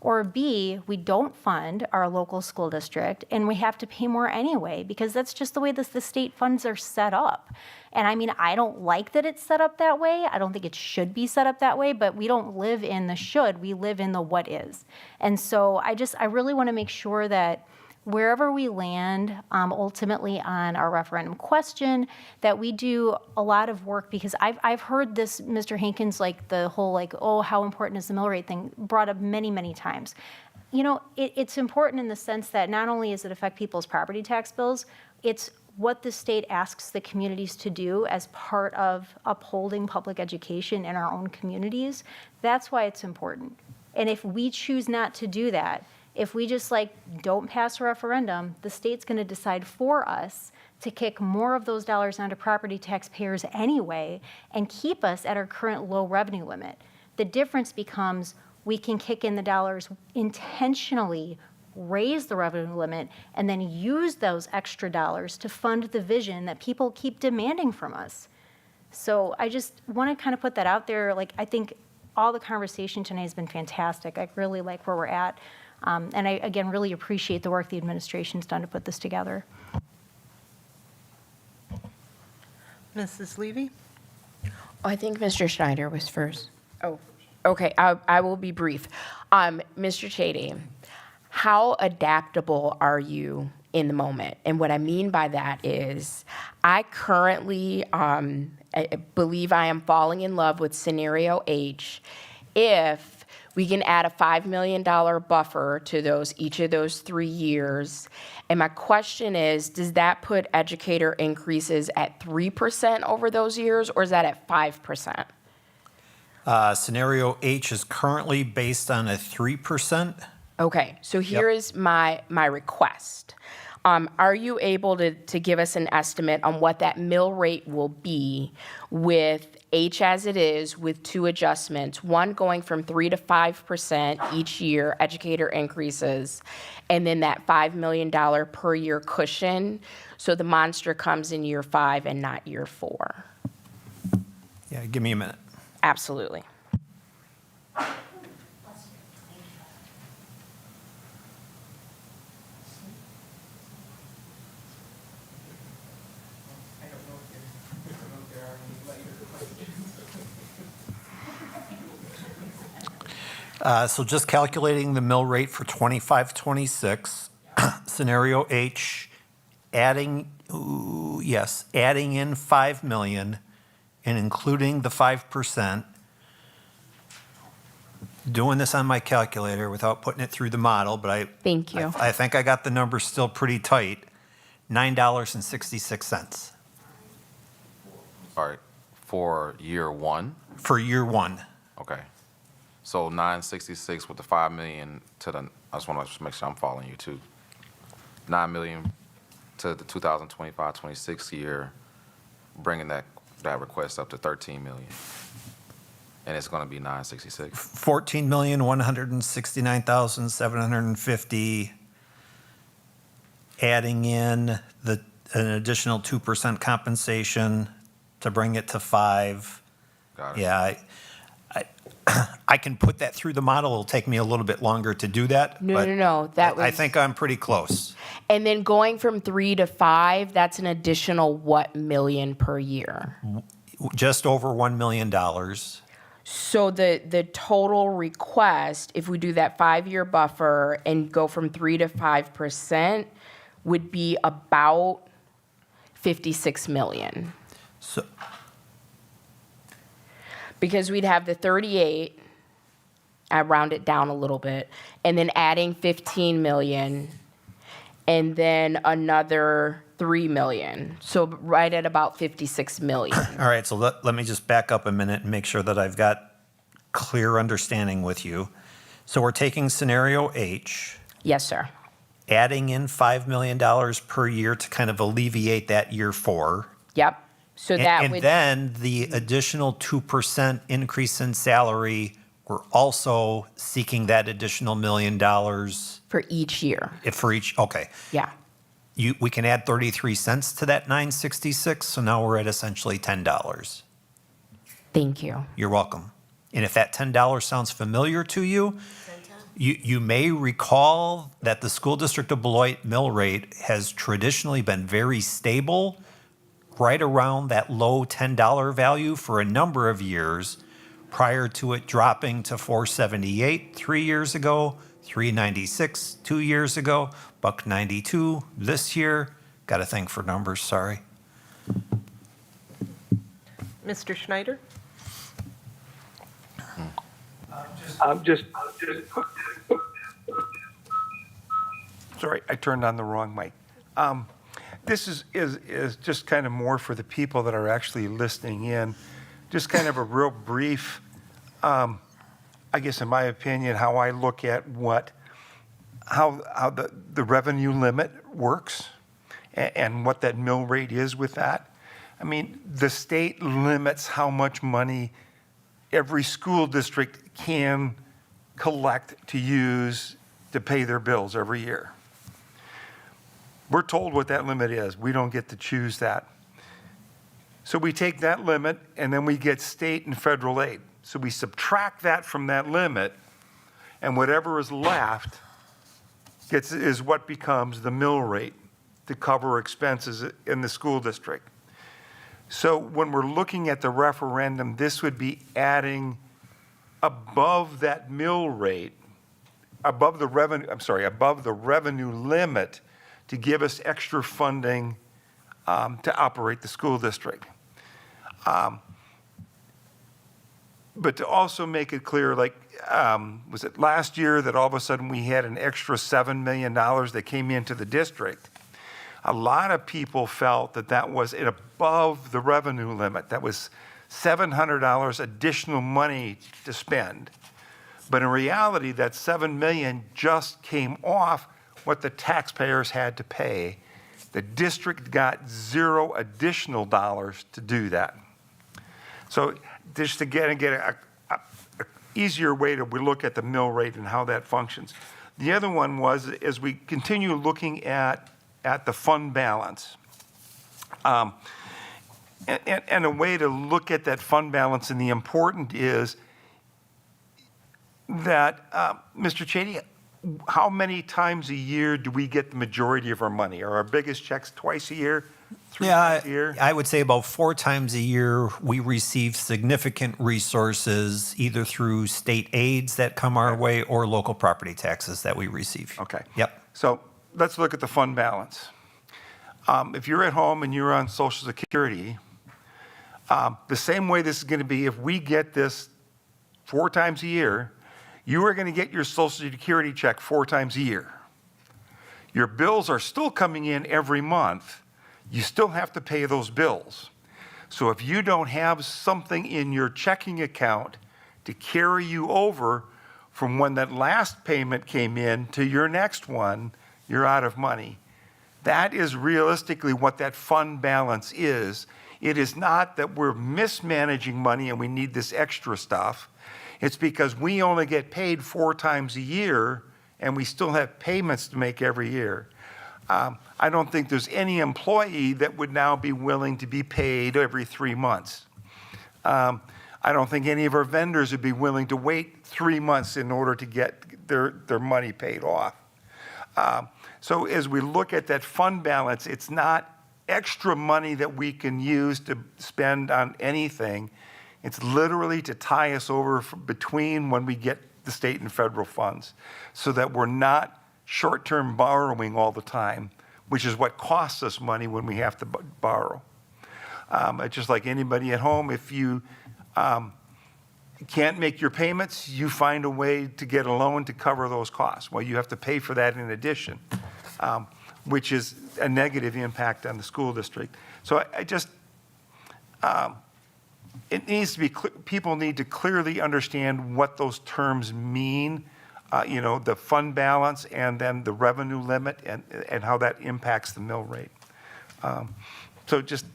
or B, we don't fund our local school district and we have to pay more anyway, because that's just the way the state funds are set up. And I mean, I don't like that it's set up that way. I don't think it should be set up that way, but we don't live in the should, we live in the what is. And so I really want to make sure that wherever we land ultimately on our referendum question, that we do a lot of work, because I've heard this, Mr. Hankins, like the whole like, oh, how important is the mill rate thing brought up many, many times. It's important in the sense that not only does it affect people's property tax bills, it's what the state asks the communities to do as part of upholding public education in our own communities. That's why it's important. And if we choose not to do that, if we just don't pass a referendum, the state's going to decide for us to kick more of those dollars onto property taxpayers anyway and keep us at our current low revenue limit. The difference becomes we can kick in the dollars intentionally, raise the revenue limit, and then use those extra dollars to fund the vision that people keep demanding from us. So I just want to kind of put that out there. I think all the conversation tonight has been fantastic. I really like where we're at. And I, again, really appreciate the work the administration's done to put this together. Mrs. Levy? I think Mr. Schneider was first. Oh, okay, I will be brief. Mr. Chady, how adaptable are you in the moment? And what I mean by that is I currently I believe I am falling in love with scenario H if we can add a $5 million buffer to each of those 3 years. And my question is, does that put educator increases at 3% over those years, or is that at 5%? Scenario H is currently based on a 3%. Okay, so here is my request. Are you able to give us an estimate on what that mill rate will be with H as it is, with 2 adjustments, one going from 3 to 5% each year, educator increases, and then that $5 million per year cushion, so the monster comes in year 5 and not year 4? Yeah, give me a minute. Absolutely. So just calculating the mill rate for 25-26, scenario H, adding in 5 million and including the 5%, doing this on my calculator without putting it through the model, but Thank you. I think I got the numbers still pretty tight, $9.66 All right, for year one? for year one. Okay. So 966 with the 5 million to the, I just want to make sure I'm following you too. 9 million to the 2025-26 year, bringing that request up to 13 million. And it's going to be 966. 14,169,750, adding in an additional 2% compensation to bring it to 5. Got it. Yeah, I can put that through the model. It'll take me a little bit longer to do that. No, but no, no, that I was- think I'm pretty close. And then going from 3 to 5, that's an additional what million per year? Just over $1 million. So the total request, if we do that 5-year buffer and go from 3 to 5%, would be about 56 million. So, Because we'd have the 38, I round it down a little bit, and then adding 15 million, and then another 3 million. So right at about 56 million. all right, so let me just back up a minute and make sure that I've got clear understanding with you. So we're taking scenario H, Yes, sir. adding in $5 million per year to kind of alleviate that year 4. Yep. So that And would, then the additional 2% increase in salary, we're also seeking that additional $1 million for each year. for each, okay. Yeah. We can add 33 cents to that 966, so now we're at essentially $10. Thank you. You're welcome. And if that $10 sounds familiar to you, you may recall that the School District of Beloit mill rate has traditionally been very stable, right around that low $10 value for a number of years, prior to it dropping to $4.78 3 years ago, $3.96 2 years ago, $1.92 this year. Got a thing for numbers, sorry. Mr. Schneider? Sorry, I turned on the wrong mic. This is just kind of more for the people that are actually listening in. Just kind of a real brief, I guess in my opinion, how I look at how the revenue limit works and what that mill rate is with that. I mean, the state limits how much money every school district can collect to use to pay their bills every year. We're told what that limit is. We don't get to choose that. So we take that limit and then we get state and federal aid. So we subtract that from that limit, and whatever is left is what becomes the mill rate to cover expenses in the school district. So when we're looking at the referendum, this would be adding above that mill rate, above the revenue limit, to give us extra funding to operate the school district. But to also make it clear, like, was it last year that all of a sudden we had an extra $7 million that came into the district? A lot of people felt that that was above the revenue limit. That was $700 additional money to spend. But in reality, that $7 million just came off what the taxpayers had to pay. The district got $0 additional dollars to do that. So just to get a easier way to look at the mill rate and how that functions. The other one was, as we continue looking at the fund balance, and a way to look at that fund balance, and the important is that, Mr. Chady, how many times a year do we get the majority of our money? Are our biggest checks twice a year, Yeah, year? I would say about 4 times a year, we receive significant resources either through state aids that come our way or local property taxes that we receive. Okay. Yep. So let's look at the fund balance. If you're at home and you're on Social Security, the same way this is going to be, if we get this 4 times a year, you are going to get your Social Security check 4 times a year. Your bills are still coming in every month. You still have to pay those bills. So if you don't have something in your checking account to carry you over from when that last payment came in to your next one, you're out of money. That is realistically what that fund balance is. It is not that we're mismanaging money and we need this extra stuff. It's because we only get paid 4 times a year and we still have payments to make every year. I don't think there's any employee that would now be willing to be paid every 3 months. I don't think any of our vendors would be willing to wait 3 months in order to get their money paid off. So as we look at that fund balance, it's not extra money that we can use to spend on anything. It's literally to tie us over between when we get the state and federal funds so that we're not short-term borrowing all the time, which is what costs us money when we have to borrow. Just like anybody at home, if you can't make your payments, you find a way to get a loan to cover those costs. Well, you have to pay for that in addition, which is a negative impact on the school district. So it needs to be, people need to clearly understand what those terms mean, the fund balance and then the revenue limit and how that impacts the mill rate. So just,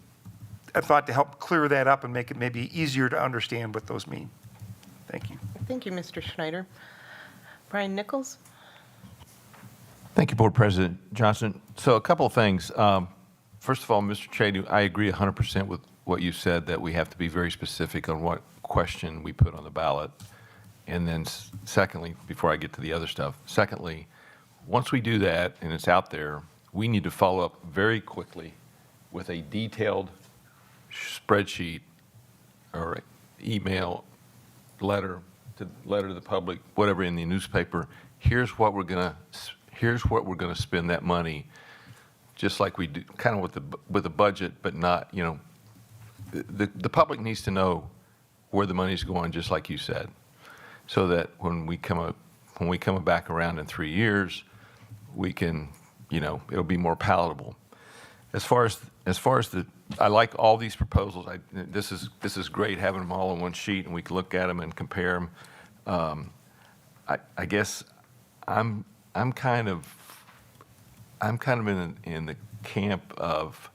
I thought to help clear that up and make it maybe easier to understand what those mean. Thank you. Thank you, Mr. Schneider. Brian Nichols? Thank you, Board President Johnson. So a couple of things. First of all, Mr. Chadu, I agree 100% with what you said, that we have to be very specific on what question we put on the ballot. And then secondly, before I get to the other stuff, secondly, once we do that and it's out there, we need to follow up very quickly with a detailed spreadsheet or email, letter to the public, whatever in the newspaper. Here's what we're gonna spend that money, just like we do, kind of with the budget, but not, the public needs to know where the money's going, just like you said, so that when we come back around in 3 years, we can, it'll be more palatable. As far as I like all these proposals. This is great having them all on one sheet and we can look at them and compare them. I guess I'm kind of in the camp of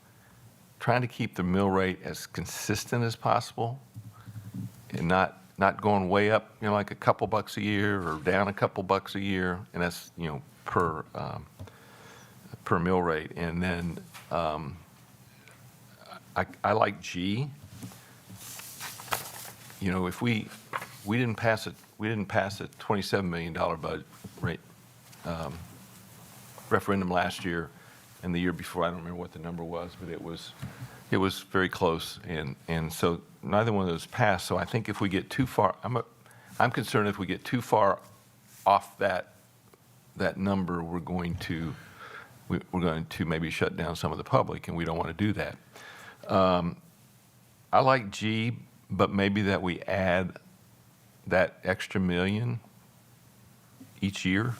trying to keep the mill rate as consistent as possible and not going way up, like a couple bucks a year or down a couple bucks a year, and that's, per mill rate. And then I like G. If we didn't pass a $27 million budget rate referendum last year, and the year before, I don't remember what the number was, but it was very close, and so neither one of those passed. So I think if we get too far, I'm concerned if we get too far off that number, we're going to maybe shut down some of the public, and we don't want to do that. I like G, but maybe that we add that extra $1 million each year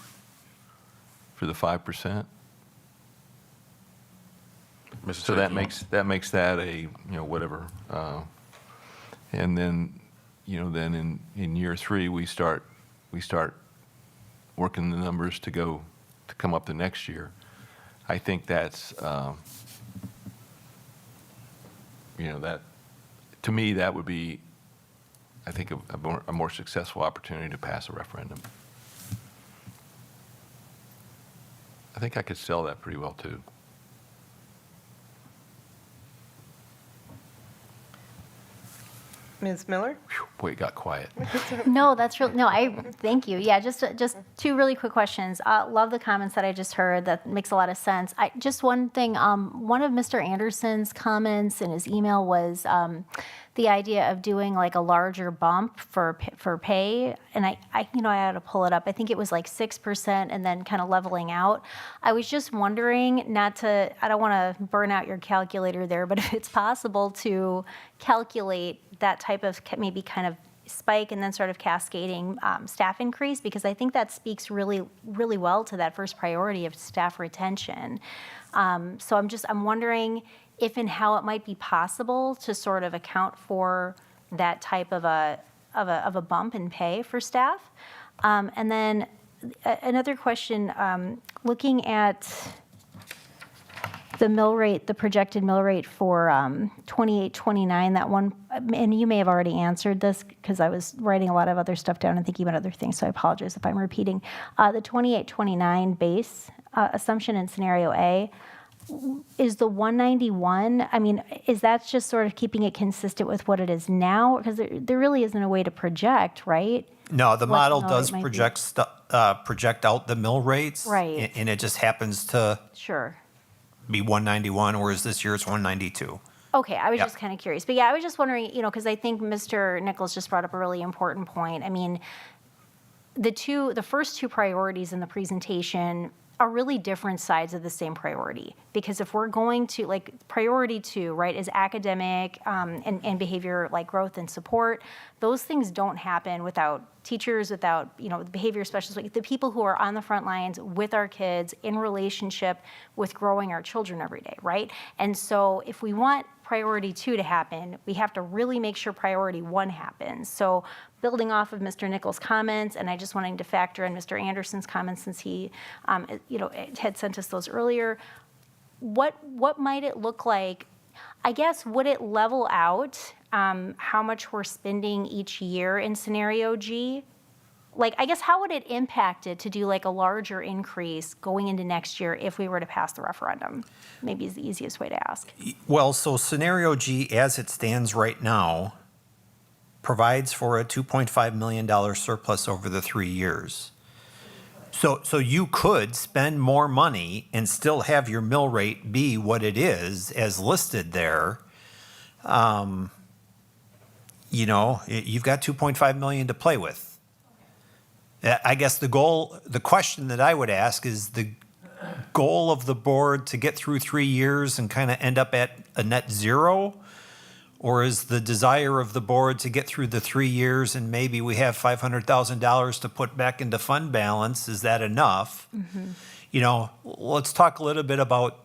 for the 5%. So that makes that a, whatever. And then, then in year 3, we start working the numbers to come up the next year. I think that's, that, to me, that would be, I think, a more successful opportunity to pass a referendum. I think I could sell that pretty well, too. Ms. Miller? Boy, it got quiet. No, that's real. No, thank you. Yeah, just two really quick questions. Love the comments that I just heard. That makes a lot of sense. Just one thing. One of Mr. Anderson's comments in his email was the idea of doing like a larger bump for pay. And I had to pull it up. I think it was like 6% and then kind of leveling out. I was just wondering, I don't want to burn out your calculator there, but if it's possible to calculate that type of maybe kind of spike and then sort of cascading staff increase, because I think that speaks really, really well to that first priority of staff retention. So I'm wondering if and how it might be possible to sort of account for that type of a bump in pay for staff. And then another question, looking at the mill rate, the projected mill rate for 28-29, that one, and you may have already answered this because I was writing a lot of other stuff down and thinking about other things, so I apologize if I'm repeating. The 28-29 base assumption in scenario A, is the 191, I mean, is that just sort of keeping it consistent with what it is now? Because there really isn't a way to project, right? No, the What model mill does rate might be. project out the mill rates. Right. And it just happens to Sure. be 191, whereas this year it's 192. Okay, I was Yeah. just kind of curious. But yeah, I was just wondering, because I think Mr. Nichols just brought up a really important point. I mean, the first two priorities in the presentation are really different sides of the same priority. Because if we're going to, like, priority 2, right, is academic and behavior, like growth and support. Those things don't happen without teachers, without, behavior specialists, like the people who are on the front lines with our kids in relationship with growing our children every day, right? And so if we want priority 2 to happen, we have to really make sure priority 1 happens. So building off of Mr. Nichols' comments, and I just wanted to factor in Mr. Anderson's comments since he, had sent us those earlier. What might it look like? I guess, would it level out how much we're spending each year in scenario G? Like, I guess, how would it impact it to do like a larger increase going into next year if we were to pass the referendum? Maybe is the easiest way to ask. Well, so scenario G, as it stands right now, provides for a $2.5 million surplus over the 3 years. So you could spend more money and still have your mill rate be what it is as listed there. You've got $2.5 million to play with. I guess the question that I would ask is the goal of the board to get through 3 years and kind of end up at a net zero? Or is the desire of the board to get through the 3 years and maybe we have $500,000 to put back into fund balance? Is that enough? Let's talk a little bit about,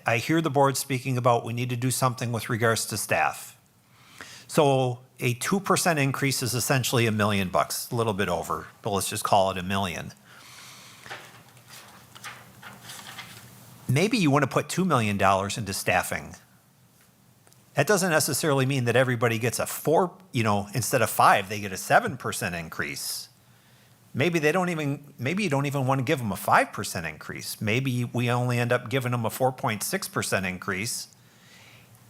I hear the board speaking about we need to do something with regards to staff. So a 2% increase is essentially $1 million, a little bit over, but let's just call it $1 million. Maybe you want to put $2 million into staffing. That doesn't necessarily mean that everybody gets a 4, instead of 5, they get a 7% increase. Maybe you don't even want to give them a 5% increase. Maybe we only end up giving them a 4.6% increase.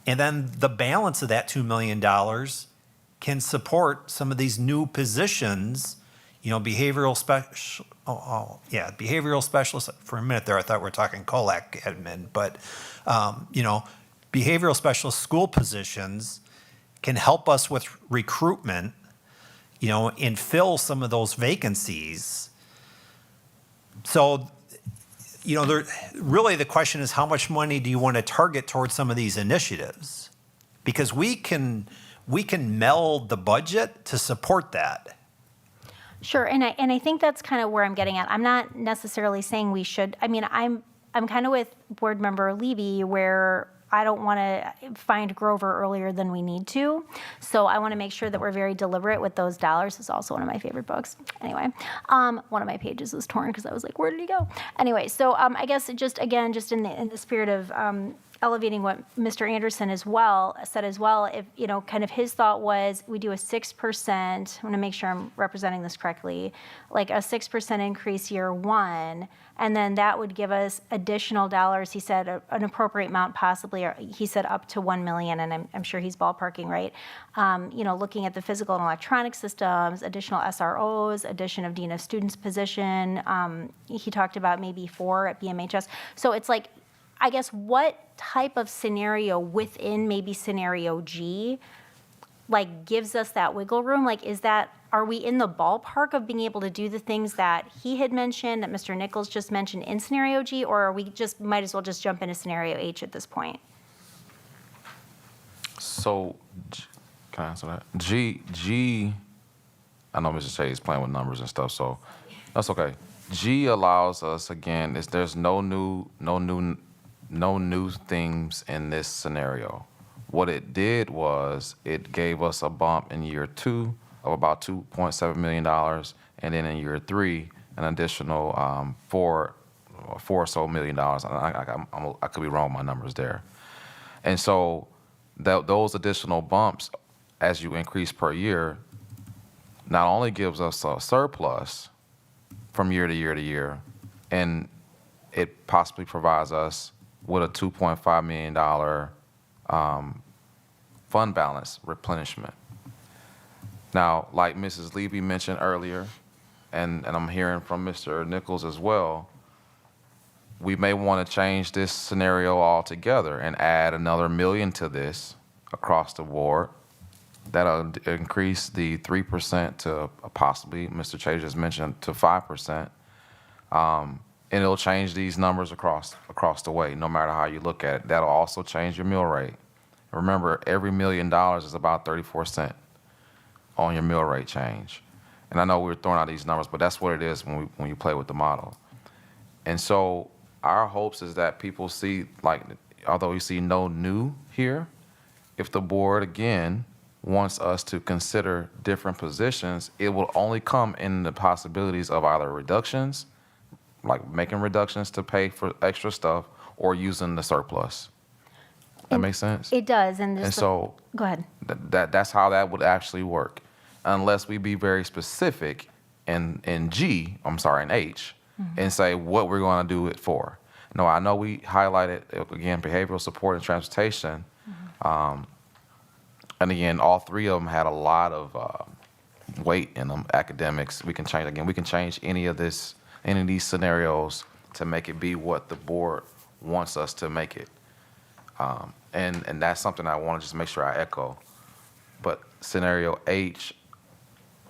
And then the balance of that $2 million can support some of these new positions, behavioral specialists. For a minute there, I thought we were talking COLAC admin, but, behavioral specialist school positions can help us with recruitment, and fill some of those vacancies. So, really the question is how much money do you want to target towards some of these initiatives? Because we can meld the budget to support that. Sure, and I think that's kind of where I'm getting at. I'm not necessarily saying we should. I mean, I'm kind of with Board Member Levy where I don't want to find Grover earlier than we need to. So I want to make sure that we're very deliberate with those dollars. It's also one of my favorite books. Anyway, one of my pages was torn because I was like, where did he go? Anyway, so I guess just in the spirit of elevating what Mr. Anderson said as well, if, you know, kind of his thought was we do a 6%, I want to make sure I'm representing this correctly, like a 6% increase year one, and then that would give us additional dollars. He said an appropriate amount possibly, or he said up to 1 million, and I'm sure he's ballparking right. You know, looking at the physical and electronic systems, additional SROs, addition of Dean of Students position. He talked about maybe 4 at BMHS. So it's like, I guess, what type of scenario within maybe scenario G, like, gives us that wiggle room? Like, are we in the ballpark of being able to do the things that he had mentioned, that Mr. Nichols just mentioned in scenario G, or are we just, might as well just jump into scenario H at this point? So, can I answer that? G, I know Mr. Shea is playing with numbers and stuff, so that's okay. G allows us, again, there's no new themes in this scenario. What it did was it gave us a bump in year 2 of about $2.7 million, and then in year 3, an additional $4 or so million. I could be wrong with my numbers there. And so those additional bumps, as you increase per year, not only gives us a surplus from year to year to year, and it possibly provides us with a $2.5 million fund balance replenishment. Now, like Mrs. Levy mentioned earlier, and I'm hearing from Mr. Nichols as well, we may want to change this scenario altogether and add another million to this across the board. That'll increase the 3% to possibly, Mr. Chase just mentioned, to 5%. And it'll change these numbers across the way, no matter how you look at it. That'll also change your mill rate. Remember, every $1 million is about 34 cents on your mill rate change. And I know we're throwing out these numbers, but that's what it is when you play with the model. And so our hopes is that people see, like, although you see no new here, if the board, again, wants us to consider different positions, it will only come in the possibilities of either reductions, like making reductions to pay for extra stuff, or using the surplus. That makes sense? It does, and so go ahead. That's how that would actually work, unless we be very specific in H, and say what we're going to do it for. No, I know we highlighted, again, behavioral support and transportation. And again, all 3 of them had a lot of weight in them. Academics, we can change any of these scenarios to make it be what the board wants us to make it. And that's something I want to just make sure I echo. But scenario H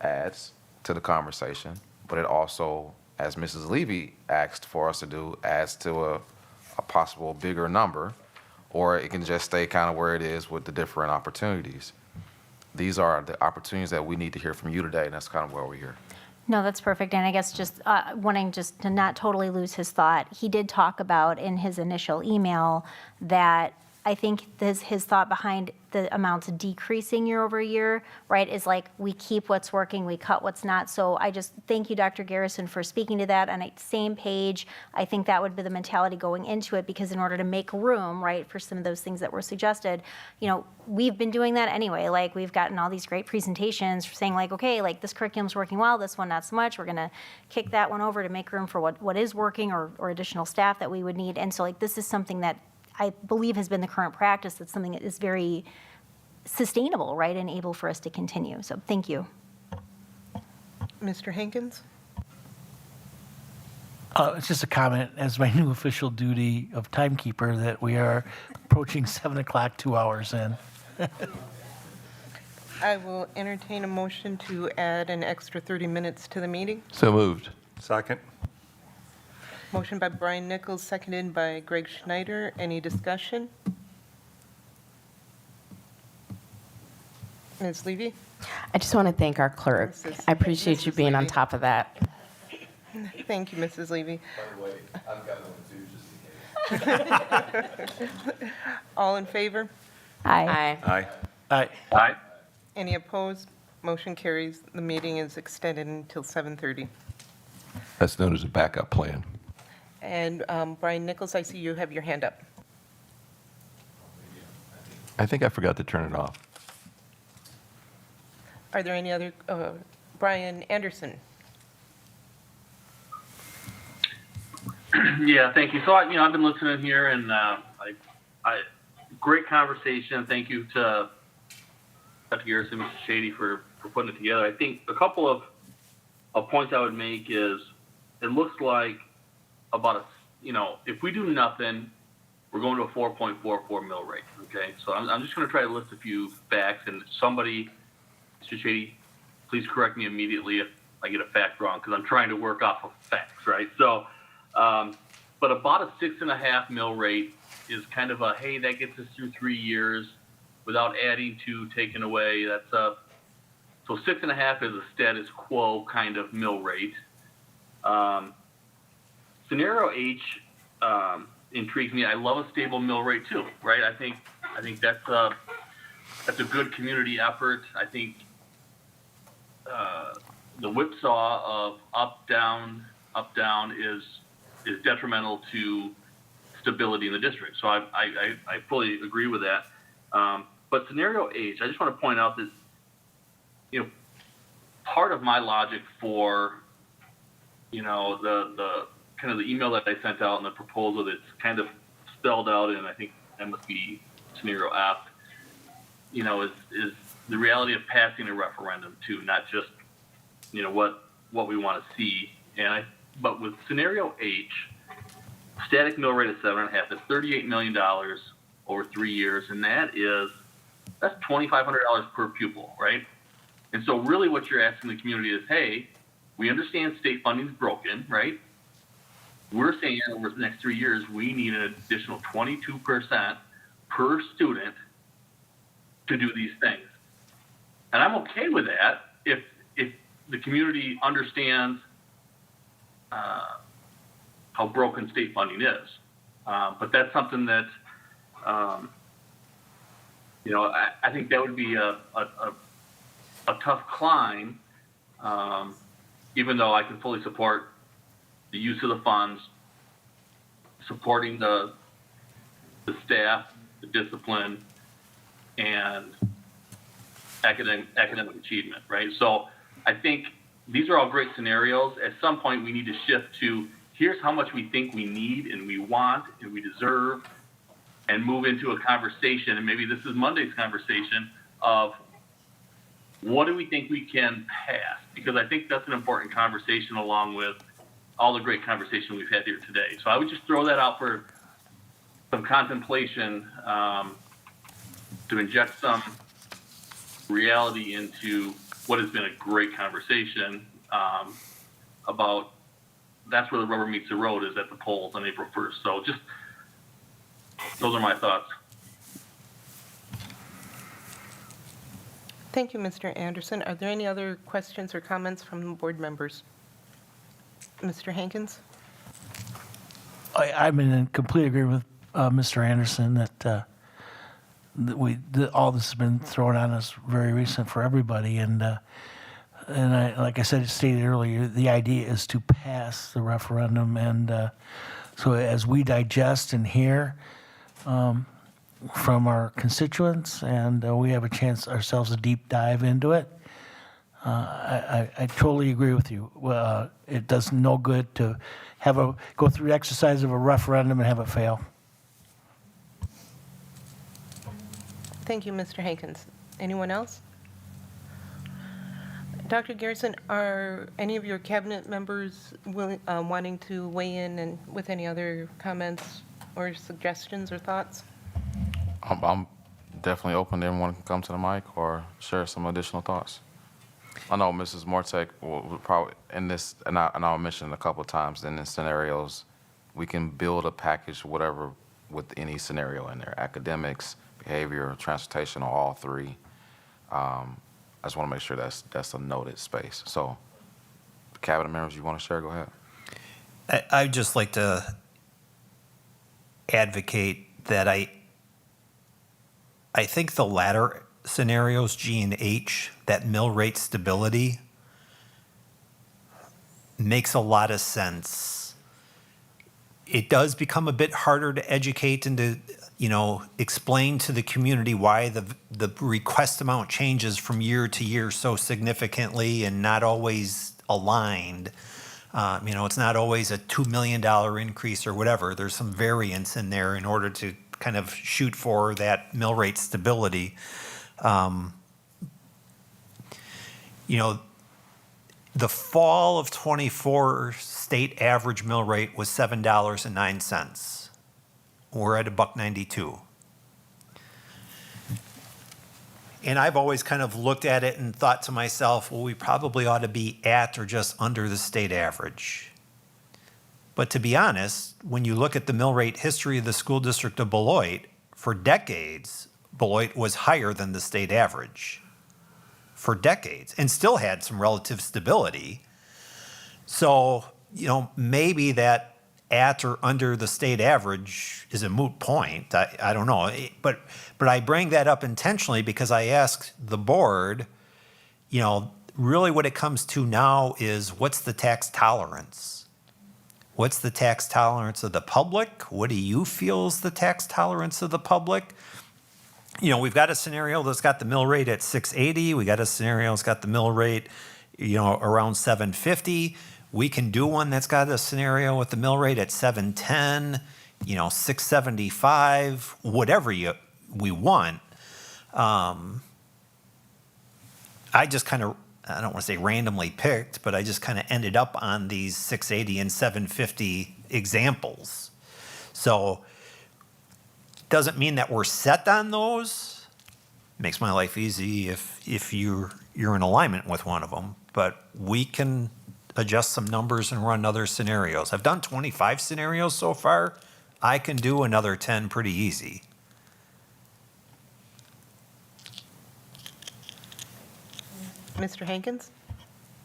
adds to the conversation, but it also, as Mrs. Levy asked for us to do, adds to a possible bigger number, or it can just stay kind of where it is with the different opportunities. These are the opportunities that we need to hear from you today, and that's kind of where we're here. No, that's perfect. And I guess just wanting just to not totally lose his thought, he did talk about in his initial email that I think his thought behind the amounts decreasing year over year, right, is like we keep what's working, we cut what's not. So I just thank you, Dr. Garrison, for speaking to that. On the same page, I think that would be the mentality going into it, because in order to make room, right, for some of those things that were suggested, you know, we've been doing that anyway. Like, we've gotten all these great presentations saying, like, okay, like, this curriculum's working well, this one not so much. We're going to kick that one over to make room for what is working, or additional staff that we would need. And so, like, this is something that I believe has been the current practice. That's something that is very sustainable, right, and able for us to continue. So thank you. Mr. Hankins? It's just a comment as my new official duty of timekeeper that we are approaching 7 o'clock, 2 hours in. I will entertain a motion to add an extra 30 minutes to the meeting. So moved. Second. Motion by Brian Nichols, seconded by Greg Schneider. Any discussion? Ms. Levy? I just want to thank our clerk. I appreciate you Mrs. being on Levy. top of that. Thank you, Mrs. Levy. By the way, I've got one too, just in case. All in favor? Aye. Aye. Aye. Aye. Any opposed? Motion carries. The meeting is extended until 7:30. That's known as a backup plan. And Brian Nichols, I see you have your hand up. I think I forgot to turn it off. Are there any other, Brian Anderson? Yeah, thank you. So, I've been listening here, and great conversation. Thank you to Dr. Garrison, Mr. Shady for putting it together. I think a couple of points I would make is it looks like about if we do nothing, we're going to a 4.44 mill rate. Okay, so I'm just going to try to list a few facts, and somebody, Mr. Shady, please correct me immediately if I get a fact wrong, because I'm trying to work off of facts, right? So, but about a 6.5 mill rate is kind of a, hey, that gets us through 3 years without adding to, taking away. So 6.5 is a status quo kind of mill rate. Scenario H intrigues me. I love a stable mill rate too, right? I think that's a good community effort. I think the whipsaw of up down is detrimental to stability in the district. So I fully agree with that. But scenario H, I just want to point out that part of my logic for the kind of the email that I sent out and the proposal that's kind of spelled out in, I think that must be scenario F, is the reality of passing a referendum too, not just what we want to see. But with scenario H, static mill rate of 7.5, that's $38 million over 3 years, and that's $2,500 per pupil, right? And so really what you're asking the community is, hey, we understand state funding is broken, right? We're saying over the next 3 years, we need an additional 22% per student to do these things. And I'm okay with that if the community understands how broken state funding is. But that's something that, I think that would be a tough climb, even though I can fully support the use of the funds, supporting the staff, the discipline, and academic achievement, right? So I think these are all great scenarios. At some point, we need to shift to here's how much we think we need and we want and we deserve, and move into a conversation. And maybe this is Monday's conversation of what do we think we can pass? Because I think that's an important conversation along with all the great conversation we've had here today. So I would just throw that out for some contemplation, to inject some reality into what has been a great conversation about that's where the rubber meets the road, is at the polls on April 1st. So just those are my thoughts. Thank you, Mr. Anderson. Are there any other questions or comments from the board members? Mr. Hankins? I'm in complete agreement with Mr. Anderson that all this has been thrown on us very recent for everybody, and like I said, stated earlier, the idea is to pass the referendum, and so as we digest and hear from our constituents, and we have a chance ourselves to deep dive into it, I totally agree with you. It does no good to go through the exercise of a referendum and have it fail. Thank you, Mr. Hankins. Anyone else? Dr. Garrison, are any of your cabinet members wanting to weigh in and with any other comments or suggestions or thoughts? I'm definitely open to anyone can come to the mic or share some additional thoughts. I know Mrs. Mortek will probably, in this, and I'll mention it a couple of times, in the scenarios, we can build a package, whatever, with any scenario in there, academics, behavior, transportation, or all three. I just want to make sure that's a noted space. So, cabinet members, you want to share? Go ahead. I'd just like to advocate that I think the latter scenarios, G and H, that mill rate stability, makes a lot of sense. It does become a bit harder to educate and to explain to the community why the request amount changes from year to year so significantly and not always aligned. It's not always a $2 million increase or whatever. There's some variance in there in order to kind of shoot for that mill rate stability. The fall of '24 state average mill rate was $7.09. We're at $1.92. And I've always kind of looked at it and thought to myself, well, we probably ought to be at or just under the state average. But to be honest, when you look at the mill rate history of the school district of Beloit, for decades, Beloit was higher than the state average. For decades, and still had some relative stability. So, maybe that at or under the state average is a moot point. I don't know. But I bring that up intentionally because I asked the board, really what it comes to now is what's the tax tolerance? What's the tax tolerance of the public? What do you feel is the tax tolerance of the public? We've got a scenario that's got the mill rate at 680. We got a scenario that's got the mill rate, around 750. We can do one that's got a scenario with the mill rate at 710, 675, whatever we want. I just kind of, I don't want to say randomly picked, but I just kind of ended up on these 680 and 750 examples. So doesn't mean that we're set on those. Makes my life easy if you're in alignment with one of them, but we can adjust some numbers and run other scenarios. I've done 25 scenarios so far. I can do another 10 pretty easy. Mr. Hankins?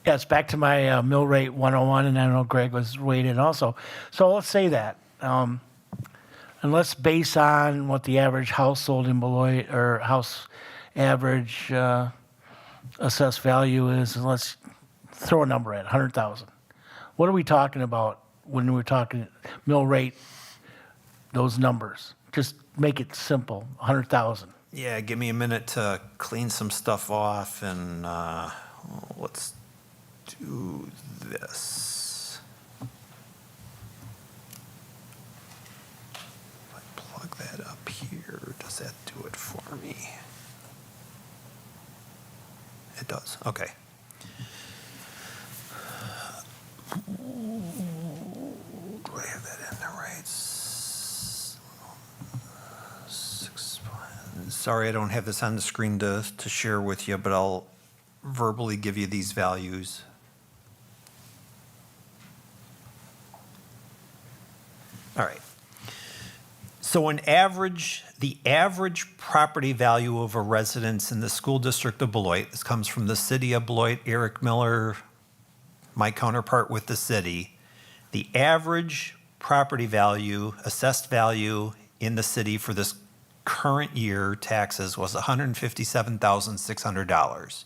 Yes, back to my mill rate 101, and I know Greg was weighed in also. So let's say that. And let's base on what the average household in Beloit or house average assessed value is, and let's throw a number at 100,000. What are we talking about when we're talking mill rate, those numbers? Just make it simple, 100,000. Yeah, give me a minute to clean some stuff off and let's do this. Plug that up here. Does that do it for me? It does. Okay. Do I have that in there right? Sorry, I don't have this on the screen to share with you, but I'll verbally give you these values. All right. So the average property value of a residence in the school district of Beloit, this comes from the city of Beloit, Eric Miller, my counterpart with the city. The average property value, assessed value in the city for this current year taxes was $157,600.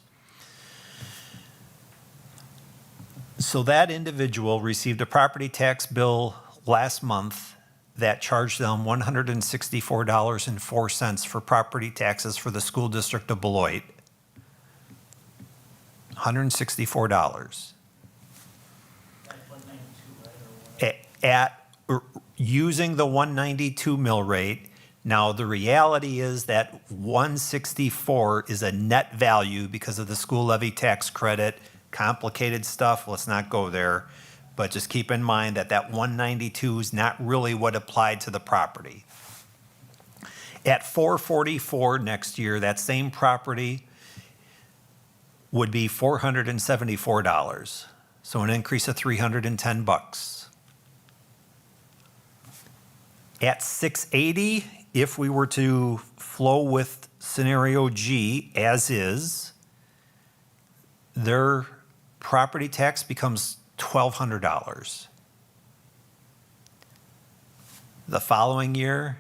So that individual received a property tax bill last month that charged them $164.04 for property taxes for the school district of Beloit. $164. Using the 192 mill rate. Now, the reality is that 164 is a net value because of the school levy tax credit, complicated stuff, let's not go there. But just keep in mind that 192 is not really what applied to the property. At 444 next year, that same property would be $474. So an increase of $310. At 680, if we were to flow with scenario G as is, their property tax becomes $1,200. The following year,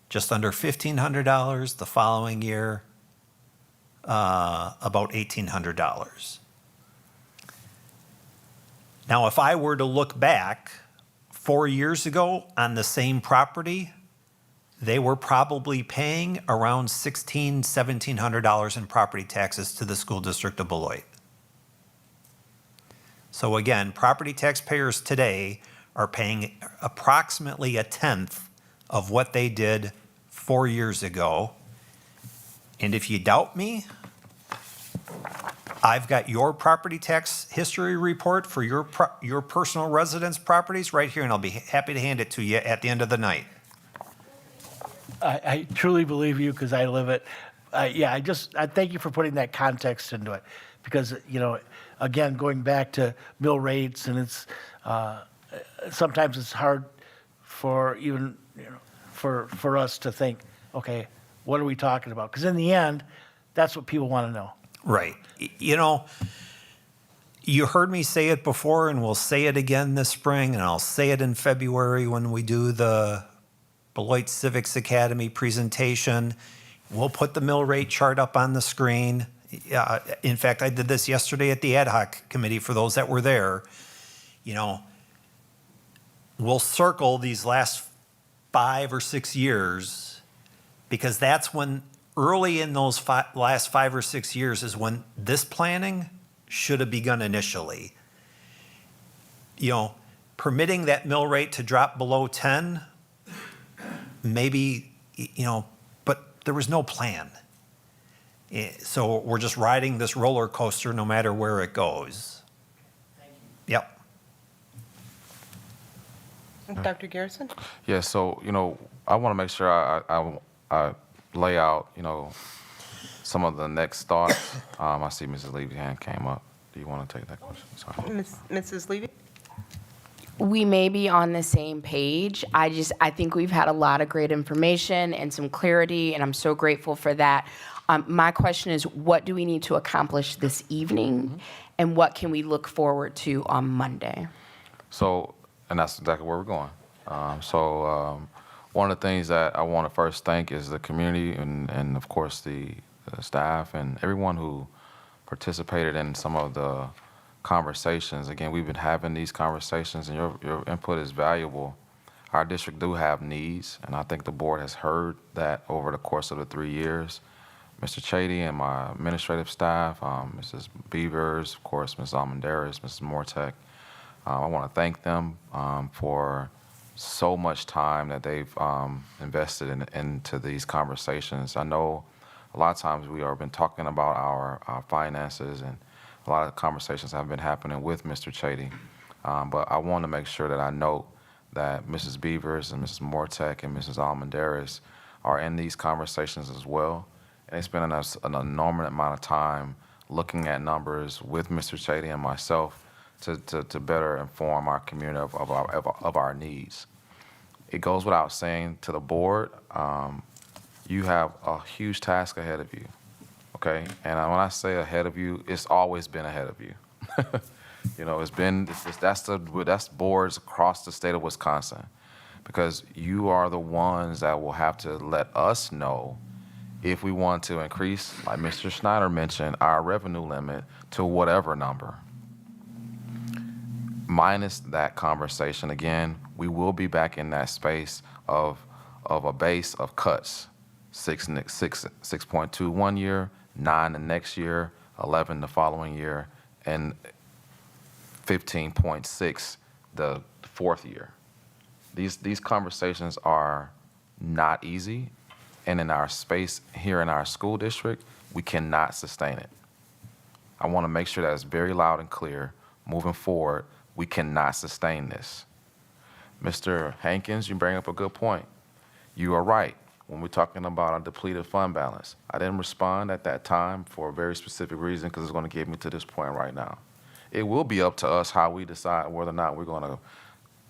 just under $1,500. The following year, about $1,800. Now, if I were to look back 4 years ago on the same property, they were probably paying around $1,600, $1,700 in property taxes to the school district of Beloit. So again, property taxpayers today are paying approximately a tenth of what they did 4 years ago. And if you doubt me, I've got your property tax history report for your personal residence properties right here, and I'll be happy to hand it to you at the end of the night. I truly believe you because I live it. Yeah, I thank you for putting that context into it because, again, going back to mill rates and it's, sometimes it's hard for even, for us to think, okay, what are we talking about? Because in the end, that's what people want to know. Right. You heard me say it before, and we'll say it again this spring, and I'll say it in February when we do the Beloit Civics Academy presentation. We'll put the mill rate chart up on the screen. In fact, I did this yesterday at the ad hoc committee for those that were there. We'll circle these last 5 or 6 years because that's when early in those last 5 or 6 years is when this planning should have begun initially. Permitting that mill rate to drop below 10, maybe, but there was no plan. So we're just riding this roller coaster no matter where it goes. Thank you. Yep. Dr. Garrison? Yeah, so, I want to make sure I lay out, some of the next thoughts. I see Mrs. Levy's hand came up. Do you want to take that question? Sorry. Mrs. Levy? We may be on the same page. I think we've had a lot of great information and some clarity, and I'm so grateful for that. My question is, what do we need to accomplish this evening, and what can we look forward to on Monday? So, and that's exactly where we're going. One of the things that I want to first thank is the community and of course, the staff and everyone who participated in some of the conversations. Again, we've been having these conversations, and your input is valuable. Our district do have needs, and I think the board has heard that over the course of the 3 years. Mr. Chady and my administrative staff, Mrs. Beavers, of course, Ms. Almendares, Mrs. Mortek, I want to thank them for so much time that they've invested into these conversations. I know a lot of times we have been talking about our finances, and a lot of conversations have been happening with Mr. Chady. But I want to make sure that I note that Mrs. Beavers and Mrs. Mortek and Mrs. Almendares are in these conversations as well. And they spend an enormous amount of time looking at numbers with Mr. Chady and myself to better inform our community of our needs. It goes without saying to the board, you have a huge task ahead of you, okay? And when I say ahead of you, it's always been ahead of you. That's boards across the state of Wisconsin, because you are the ones that will have to let us know if we want to increase, like Mr. Schneider mentioned, our revenue limit to whatever number. Minus that conversation, again, we will be back in that space of a base of cuts. 6.2 one year, 9 the next year, 11 the following year, and 15.6 the fourth year. These conversations are not easy, and in our space here in our school district, we cannot sustain it. I want to make sure that it's very loud and clear. Moving forward, we cannot sustain this. Mr. Hankins, you bring up a good point. You are right when we're talking about a depleted fund balance. I didn't respond at that time for a very specific reason, because it's going to get me to this point right now. It will be up to us how we decide whether or not we're going to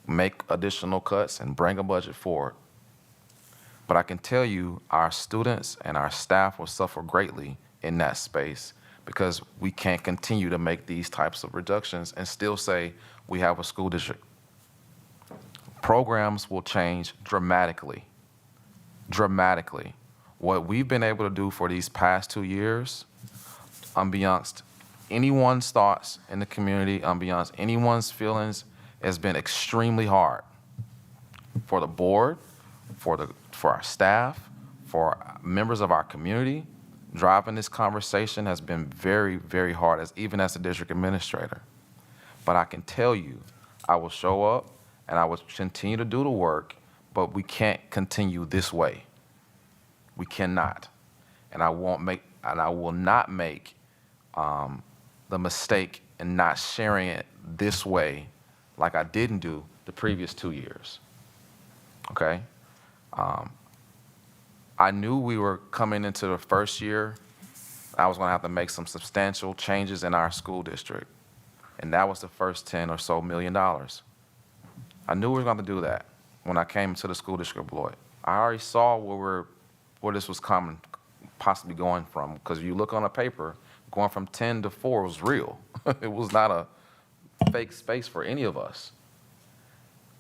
make additional cuts and bring a budget forward. But I can tell you our students and our staff will suffer greatly in that space, because we can't continue to make these types of reductions and still say we have a school district. Programs will change dramatically. Dramatically. What we've been able to do for these past 2 years, unbeknownst anyone's thoughts in the community, unbeknownst anyone's feelings, has been extremely hard for the board, for for our staff, for members of our community. Driving this conversation has been very, very hard, even as a district administrator. But I can tell you, I will show up and I will continue to do the work, but we can't continue this way. We cannot. And I will not make the mistake in not sharing it this way like I didn't do the previous 2 years. Okay? I knew we were coming into the first year. I was going to have to make some substantial changes in our school district. And that was the first $10 or so million. I knew we were going to do that when I came to the school district of Beloit. I already saw where this was possibly going from, because you look on a paper, going from 10 to 4 was real. It was not a fake space for any of us.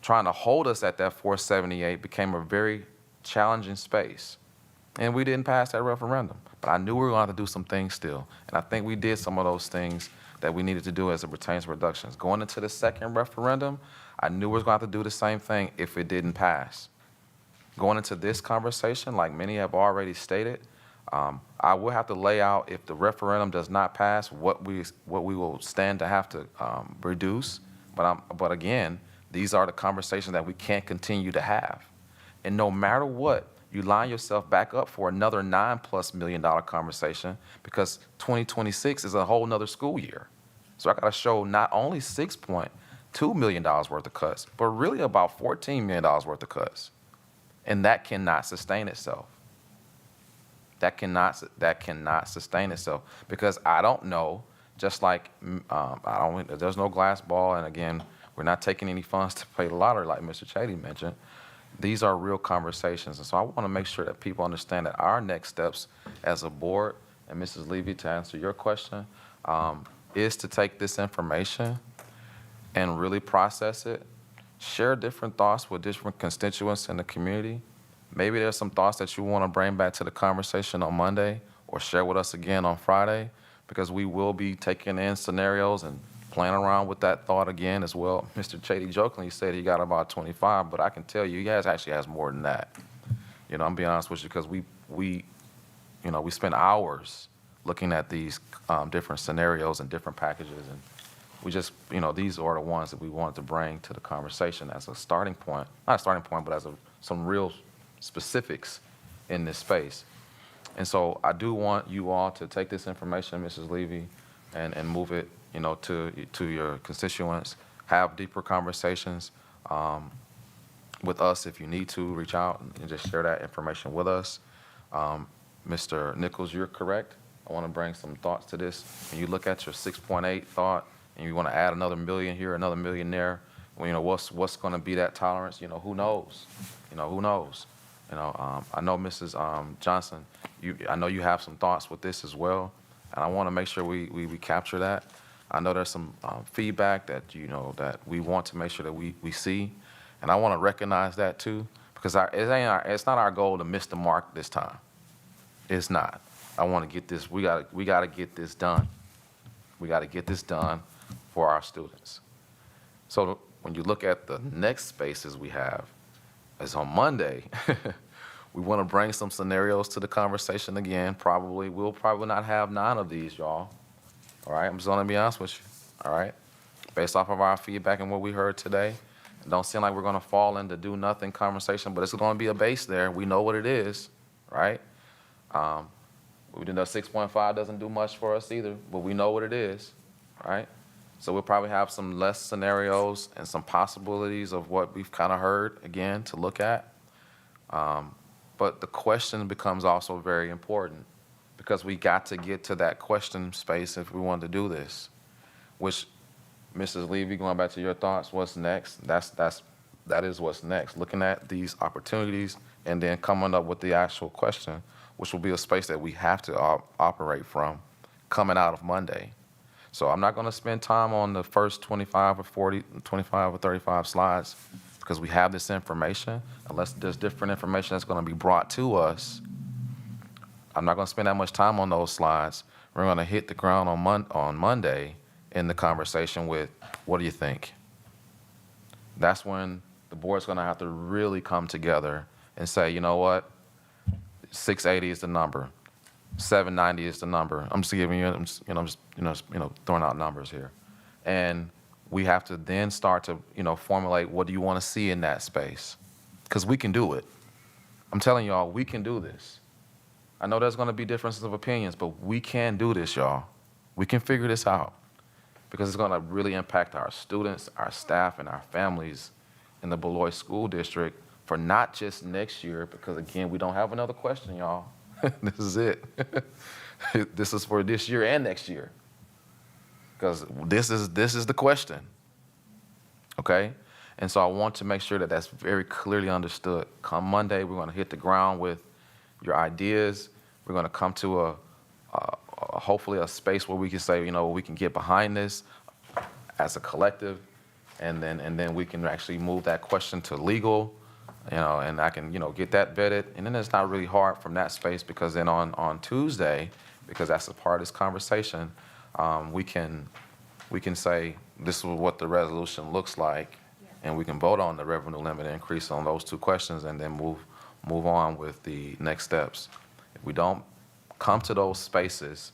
Trying to hold us at that 478 became a very challenging space. And we didn't pass that referendum. But I knew we were going to have to do some things still. And I think we did some of those things that we needed to do as it pertains to reductions. Going into the second referendum, I knew we were going to have to do the same thing if it didn't pass. Going into this conversation, like many have already stated, I will have to lay out, if the referendum does not pass, what we will stand to have to reduce. But again, these are the conversations that we can't continue to have. And no matter what, you line yourself back up for another $9+ million conversation, because 2026 is a whole nother school year. So I got to show not only $6.2 million worth of cuts, but really about $14 million worth of cuts. And that cannot sustain itself. That cannot sustain itself, because I don't know, just like there's no glass ball, and again, we're not taking any funds to play the lottery like Mr. Chady mentioned. These are real conversations, and so I want to make sure that people understand that our next steps as a board, and Mrs. Levy, to answer your question, is to take this information and really process it, share different thoughts with different constituents in the community. Maybe there's some thoughts that you want to bring back to the conversation on Monday or share with us again on Friday, because we will be taking in scenarios and playing around with that thought again as well. Mr. Chady jokingly said he got about 25, but I can tell you he actually has more than that. You know, I'm being honest with you, because we spend hours looking at these different scenarios and different packages, and we just, these are the ones that we wanted to bring to the conversation as a starting point, not a starting point, but as some real specifics in this space. And so I do want you all to take this information, Mrs. Levy, and move it, to your constituents, have deeper conversations with us if you need to. Reach out and just share that information with us. Mr. Nichols, you're correct. I want to bring some thoughts to this. When you look at your 6.8 thought, and you want to add another million here, another million there, what's going to be that tolerance? Who knows? Who knows? I know Mrs. Johnson, I know you have some thoughts with this as well, and I want to make sure we capture that. I know there's some feedback that that we want to make sure that we see, and I want to recognize that too, because it's not our goal to miss the mark this time. It's not. I want to get this. We got to get this done. We got to get this done for our students. So when you look at the next spaces we have, is on Monday. We want to bring some scenarios to the conversation again. We'll probably not have 9 of these, y'all. All right, I'm just going to be honest with you. All right, based off of our feedback and what we heard today, it don't seem like we're going to fall into do nothing conversation, but it's going to be a base there. We know what it is, right? We know 6.5 doesn't do much for us either, but we know what it is, right? So we'll probably have some less scenarios and some possibilities of what we've kind of heard, again, to look at. But the question becomes also very important, because we got to get to that question space if we want to do this, which, Mrs. Levy, going back to your thoughts, what's next? That is what's next, looking at these opportunities and then coming up with the actual question, which will be a space that we have to operate from coming out of Monday. So I'm not going to spend time on the first 25 or 35 slides, because we have this information. Unless there's different information that's going to be brought to us, I'm not going to spend that much time on those slides. We're going to hit the ground on Monday in the conversation with, what do you think? That's when the board's going to have to really come together and say, you know what, 680 is the number, 790 is the number. I'm just giving you, I'm just, throwing out numbers here. And we have to then start to, formulate what do you want to see in that space? Because we can do it. I'm telling y'all, we can do this. I know there's going to be differences of opinions, but we can do this, y'all. We can figure this out because it's going to really impact our students, our staff, and our families in the Beloit School District for not just next year, because again, we don't have another question, y'all. This is it. This is for this year and next year. Because this is the question, okay? And so I want to make sure that that's very clearly understood. Come Monday, we're going to hit the ground with your ideas. We're going to come to hopefully a space where we can say, we can get behind this as a collective, and then we can actually move that question to legal, and I can, get that vetted. And then it's not really hard from that space, because then on Tuesday, because that's a part of this conversation, we can say this is what the resolution looks like, and we can vote on the revenue limit increase on those two questions, and then move on with the next steps. If we don't come to those spaces,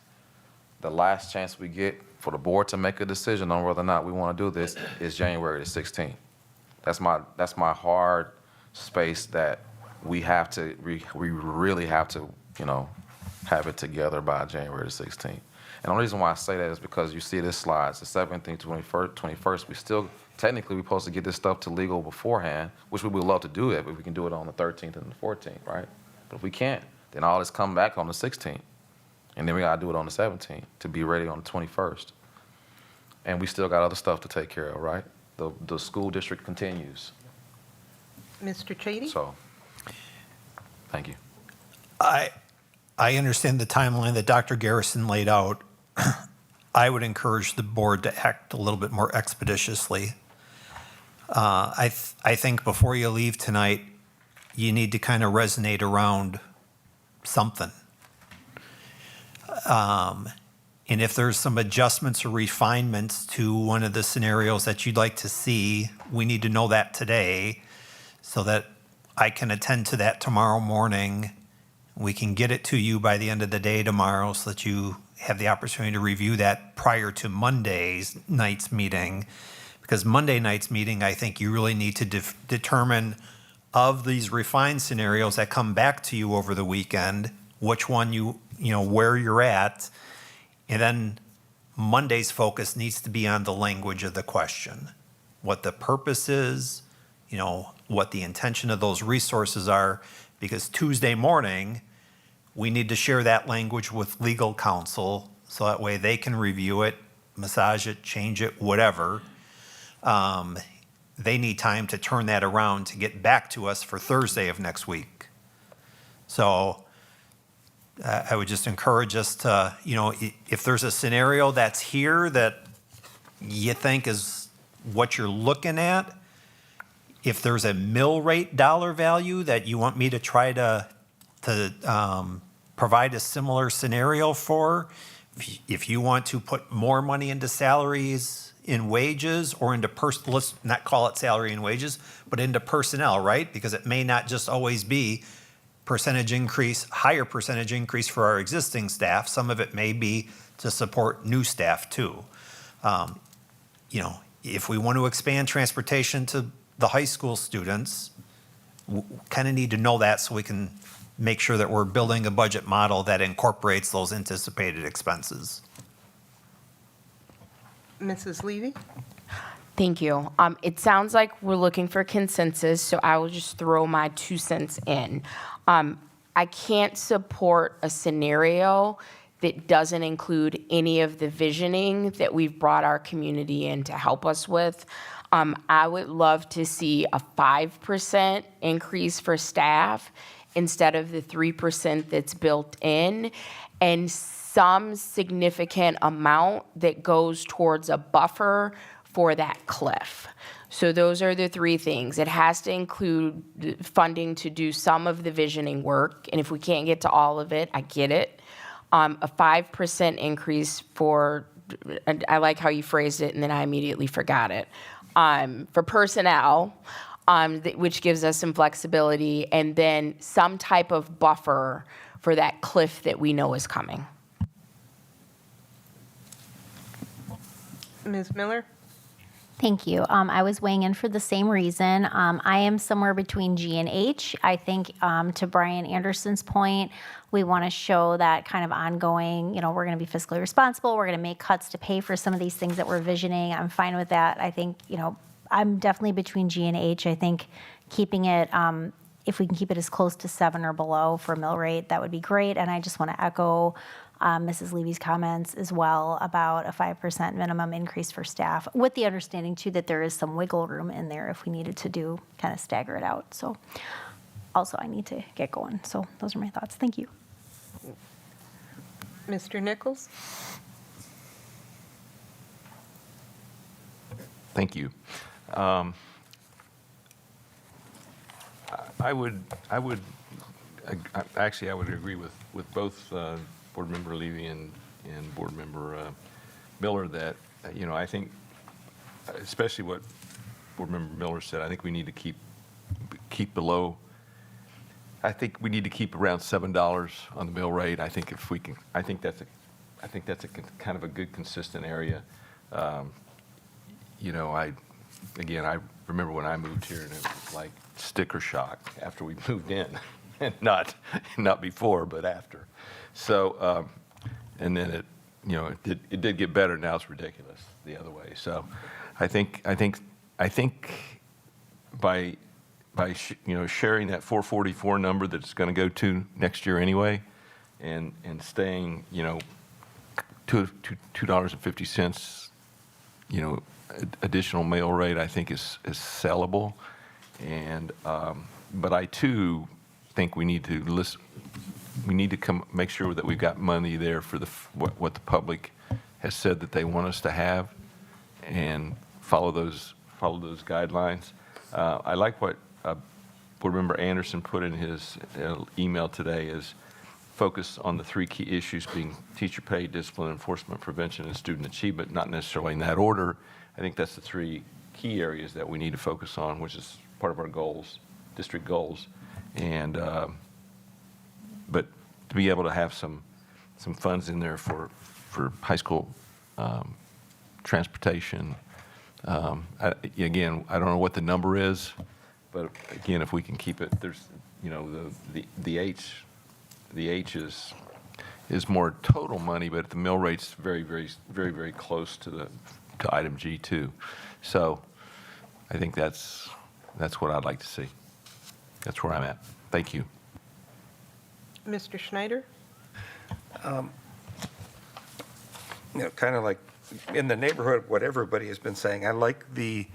the last chance we get for the board to make a decision on whether or not we want to do this is January the 16th. That's my hard space that we really have to, have it together by January the 16th. And the only reason why I say that is because you see this slide, it's the 17th, 21st, we still, technically, we're supposed to get this stuff to legal beforehand, which we would love to do it, but we can do it on the 13th and the 14th, right? But if we can't, then all this come back on the 16th. And then we gotta do it on the 17th to be ready on the 21st. And we still got other stuff to take care of, right? The school district continues. Mr. Chady? So, thank you. I understand the timeline that Dr. Garrison laid out. I would encourage the board to act a little bit more expeditiously. I think before you leave tonight, you need to kind of resonate around something. And if there's some adjustments or refinements to one of the scenarios that you'd like to see, we need to know that today so that I can attend to that tomorrow morning. We can get it to you by the end of the day tomorrow so that you have the opportunity to review that prior to Monday's night's meeting. Because Monday night's meeting, I think you really need to determine of these refined scenarios that come back to you over the weekend, which one where you're at. And then Monday's focus needs to be on the language of the question, what the purpose is, what the intention of those resources are, because Tuesday morning, we need to share that language with legal counsel so that way they can review it, massage it, change it, whatever. They need time to turn that around to get back to us for Thursday of next week. So I would just encourage us to, if there's a scenario that's here that you think is what you're looking at, if there's a mill rate dollar value that you want me to try to provide a similar scenario for, if you want to put more money into salaries in wages or into let's not call it salary and wages, but into personnel, right? Because it may not just always be percentage increase, higher percentage increase for our existing staff. Some of it may be to support new staff too. If we want to expand transportation to the high school students, kind of need to know that so we can make sure that we're building a budget model that incorporates those anticipated expenses. Mrs. Levy? Thank you. It sounds like we're looking for consensus, so I will just throw my 2 cents in. I can't support a scenario that doesn't include any of the visioning that we've brought our community in to help us with. I would love to see a 5% increase for staff instead of the 3% that's built in, and some significant amount that goes towards a buffer for that cliff. So those are the 3 things. It has to include funding to do some of the visioning work, and if we can't get to all of it, I get it. A 5% increase for, I like how you phrased it, and then I immediately forgot it, for personnel. which gives us some flexibility, and then some type of buffer for that cliff that we know is coming. Ms. Miller? Thank you. I was weighing in for the same reason. I am somewhere between G and H. I think to Brian Anderson's point, we want to show that kind of ongoing, we're going to be fiscally responsible. We're going to make cuts to pay for some of these things that we're visioning. I'm fine with that. I think, I'm definitely between G and H. I think keeping it, if we can keep it as close to 7 or below for mill rate, that would be great. And I just want to echo Mrs. Levy's comments as well about a 5% minimum increase for staff, with the understanding too that there is some wiggle room in there if we needed to kind of stagger it out. So also I need to get going. So those are my thoughts. Thank you. Mr. Nichols? Thank you. I would agree with both Board Member Levy and Board Member Miller that, I think, especially what Board Member Miller said, I think we need to keep below, I think we need to keep around $7 on the mill rate. I think if we can, I think that's a kind of a good consistent area. I remember when I moved here and it was like sticker shock after we moved in, and not before, but after. So, and then it did get better. Now it's ridiculous the other way. So, I think by sharing that 444 number that it's going to go to next year anyway, and staying $2.50 additional mail rate, I think is sellable. And but I too think we need to listen. We need to make sure that we've got money there for what the public has said that they want us to have, and follow those guidelines. I like what Board Member Anderson put in his email today, is focus on the 3 key issues being teacher pay, discipline, enforcement, prevention, and student achievement, not necessarily in that order. I think that's the 3 key areas that we need to focus on, which is part of our goals, district goals. And but to be able to have some funds in there for high school transportation. Again, I don't know what the number is, but again, if we can keep it, there's the H is more total money, but the mill rate's very, very, very, very close to item G too. So I think that's what I'd like to see. That's where I'm at. Thank you. Mr. Schneider? Kind of like in the neighborhood of what everybody has been saying, I like the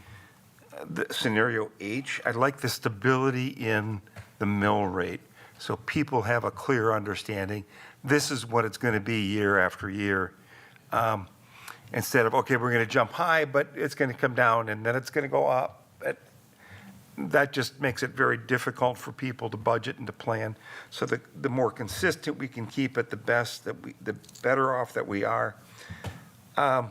scenario H. I like the stability in the mill rate, so people have a clear understanding. This is what it's going to be year after year. Instead of, okay, we're going to jump high, but it's going to come down, and then it's going to go up. That just makes it very difficult for people to budget and to plan. So the more consistent we can keep it, the better off that we are. After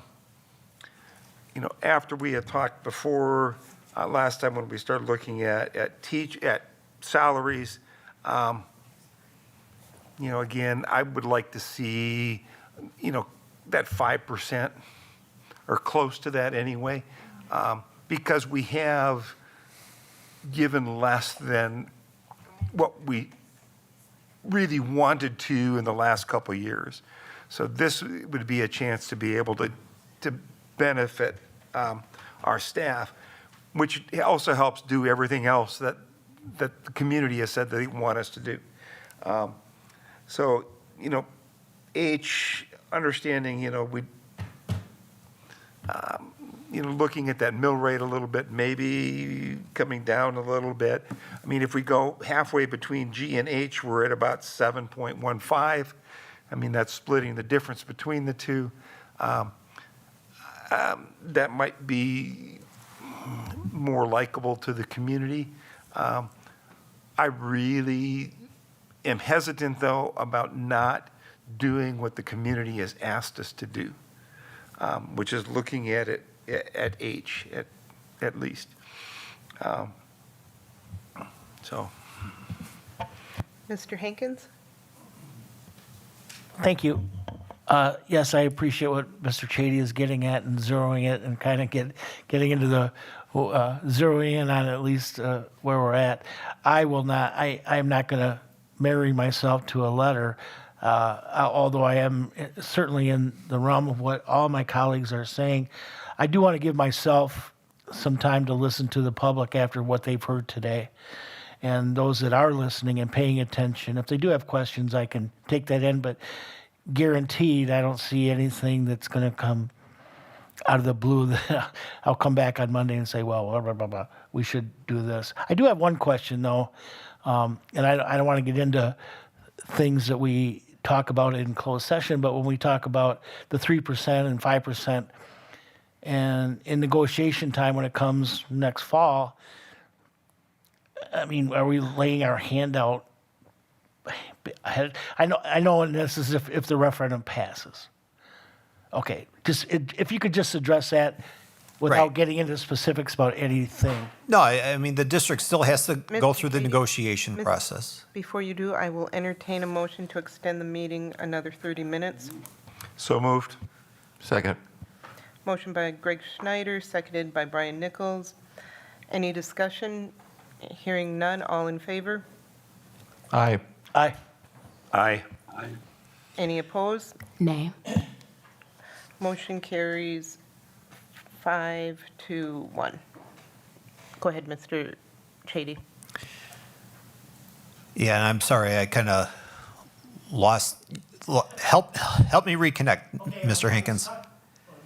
we had talked before, last time when we started looking at salaries, again, I would like to see, that 5% or close to that anyway, because we have given less than what we really wanted to in the last couple of years. So this would be a chance to be able to benefit our staff, which also helps do everything else that the community has said they want us to do. So, H, understanding, looking at that mill rate a little bit, maybe coming down a little bit. I mean, if we go halfway between G and H, we're at about 7.15. I mean, that's splitting the difference between the two. That might be more likable to the community. I really am hesitant, though, about not doing what the community has asked us to do, which is looking at it at H, at least. So, Mr. Hankins? Thank you. Yes, I appreciate what Mr. Chady is getting at and zeroing it and kind of getting into the zeroing in on at least where we're at. I'm not going to marry myself to a letter, although I am certainly in the realm of what all my colleagues are saying. I do want to give myself some time to listen to the public after what they've heard today. And those that are listening and paying attention, if they do have questions, I can take that in, but guaranteed, I don't see anything that's going to come out of the blue that I'll come back on Monday and say, well, blah, blah, blah, blah, we should do this. I do have one question, though, and I don't want to get into things that we talk about in closed session, but when we talk about the 3% and 5%, and in negotiation time when it comes next fall, I mean, are we laying our hand out ahead? I know, and this is if the referendum passes. Okay, if you could just address that without Right. getting into specifics about anything. No, I mean, the district still has to go Mr. through the Chady, negotiation Miss- process. Before you do, I will entertain a motion to extend the meeting another 30 minutes. so moved. Second. Motion by Greg Schneider, seconded by Brian Nichols. Any discussion? Hearing none, all in favor? Aye. Aye. Aye. Any opposed? Nay. Motion carries 5-1. Go ahead, Mr. Chady. Yeah, and I'm sorry, I kind of help me reconnect, Mr. Hankins.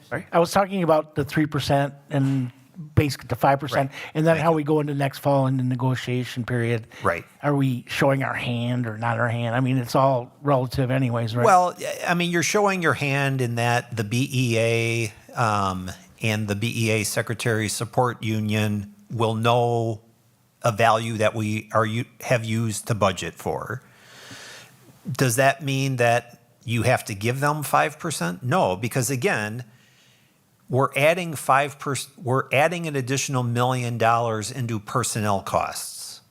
Sorry. I was talking about the 3% and basically the 5%, Right. and then Thank how you. we go into next fall in the negotiation period. Right. Are we showing our hand or not our hand? I mean, it's all relative anyways, right? Well, I mean, you're showing your hand in that the BEA and the BEA Secretary Support Union will know a value that we have used to budget for. Does that mean that you have to give them 5%? No, because again, we're adding 5%. We're adding an additional $1 million into personnel costs.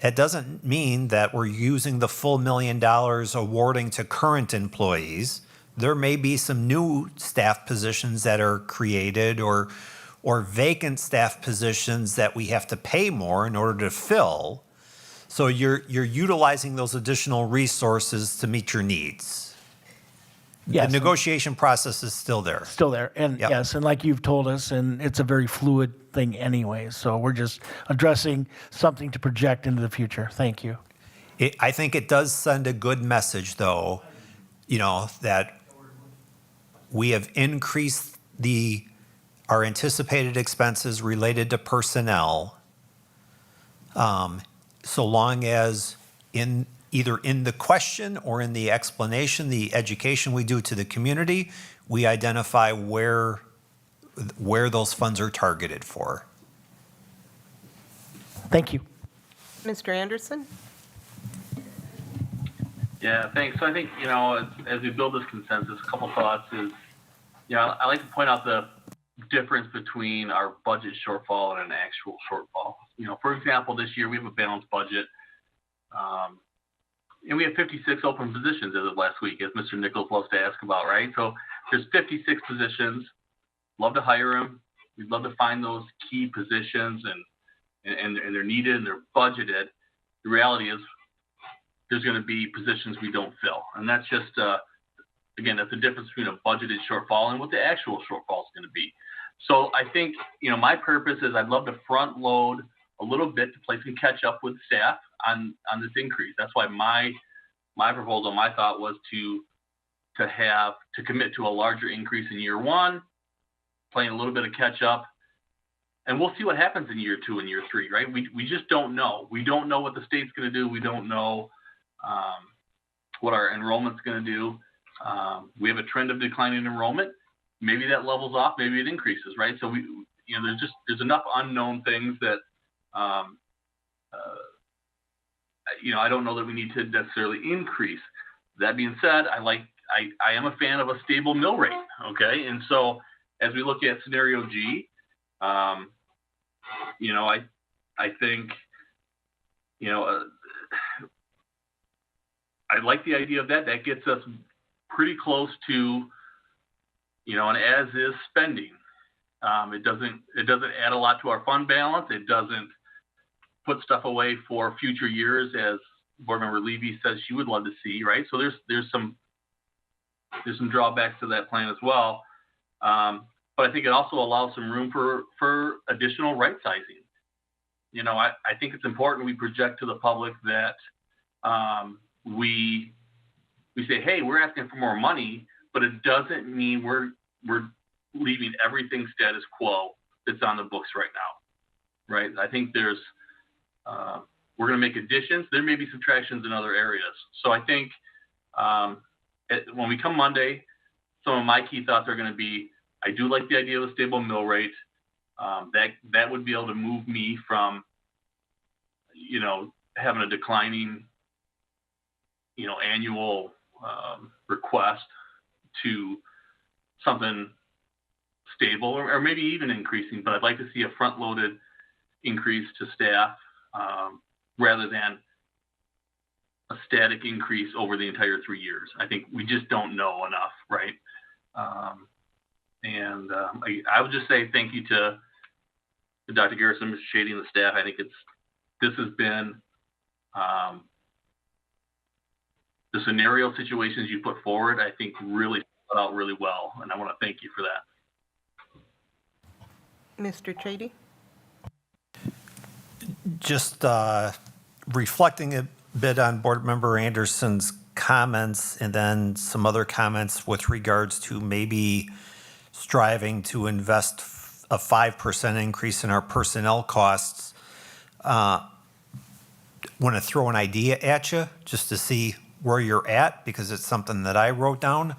It doesn't mean that we're using the full $1 million awarding to current employees. There may be some new staff positions that are created or vacant staff positions that we have to pay more in order to fill. So you're utilizing those additional resources to meet your needs. Yes. The negotiation process is still there. Still there. And Yep. yes, and like you've told us, and it's a very fluid thing anyway. So we're just addressing something to project into the future. Thank you. I think it does send a good message, though, that we have increased our anticipated expenses related to personnel, so long as either in the question or in the explanation, the education we do to the community, we identify where those funds are targeted for. Thank you. Mr. Anderson? Yeah, thanks. So I think, as we build this consensus, a couple thoughts is, I like to point out the difference between our budget shortfall and an actual shortfall. For example, this year we have a balanced budget, and we have 56 open positions as of last week, as Mr. Nichols loves to ask about, right? So there's 56 positions. Love to hire them. We'd love to find those key positions, and they're needed and they're budgeted. The reality is there's going to be positions we don't fill. And that's just, again, that's the difference between a budgeted shortfall and what the actual shortfall is going to be. So I think, my purpose is I'd love to front load a little bit to play some catch up with staff on this increase. That's why my proposal, my thought was to commit to a larger increase in year one, playing a little bit of catch up. And we'll see what happens in year 2 and year 3, right? We just don't know. We don't know what the state's going to do. We don't know what our enrollment's going to do. We have a trend of declining enrollment. Maybe that levels off. Maybe it increases, right? So there's enough unknown things that I don't know that we need to necessarily increase. That being said, I am a fan of a stable mill rate. Okay, and so as we look at scenario G, I think you know, I like the idea of that. That gets us pretty close to, you know, an as-is spending. It doesn't add a lot to our fund balance. It doesn't put stuff away for future years, as Board Member Levy says she would love to see, right? So there's some drawbacks to that plan as well. But I think it also allows some room for additional right sizing. You know, I think it's important we project to the public that we say, hey, we're asking for more money, but it doesn't mean we're leaving everything status quo that's on the books right now, right? I think there's we're going to make additions. There may be subtractions in other areas. So I think when we come Monday, some of my key thoughts are going to be, I do like the idea of a stable mill rate. That would be able to move me from, you know, having a declining, you know, annual request to something stable or maybe even increasing, but I'd like to see a front-loaded increase to staff rather than a static increase over the entire 3 years. I think we just don't know enough, right? I would just say thank you to Dr. Garrison, Mr. Shady, and the staff. I think this has been the scenario situations you put forward, I think really put out really well, and I want to thank you for that. Mr. Chady? Just reflecting a bit on Board Member Anderson's comments and then some other comments with regards to maybe striving to invest a 5% increase in our personnel costs. Want to throw an idea at you just to see where you're at, because it's something that I wrote down.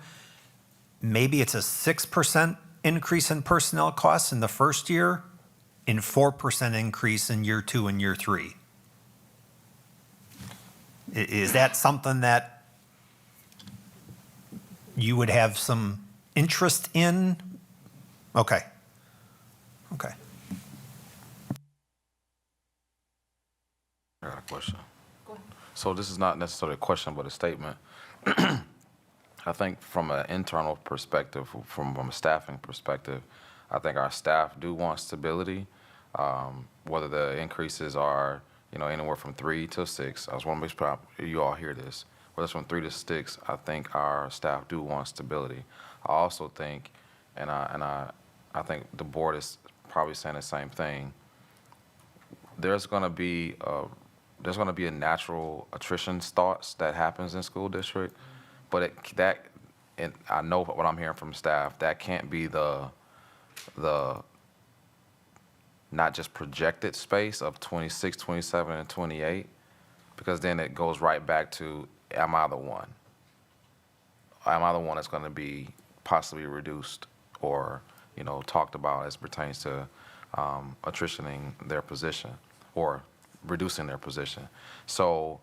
Maybe it's a 6% increase in personnel costs in the first year and 4% increase in year 2 and year 3. Is that something that you would have some interest in? Okay. Okay. I got a question. So this is not necessarily a question, but a statement. I think from an internal perspective, from a staffing perspective, I think our staff do want stability. Whether the increases are, you know, anywhere from 3 to 6. I just want to make sure you all hear this. Whether it's from 3 to 6, I think our staff do want stability. I also think, and I think the board is probably saying the same thing. There's going to be a natural attrition thoughts that happens in school district, but and I know what I'm hearing from staff, that can't be the not just projected space of 26, 27, and 28, because then it goes right back to, am I the one? Am I the one that's going to be possibly reduced or, you know, talked about as pertains to attritioning their position or reducing their position? So,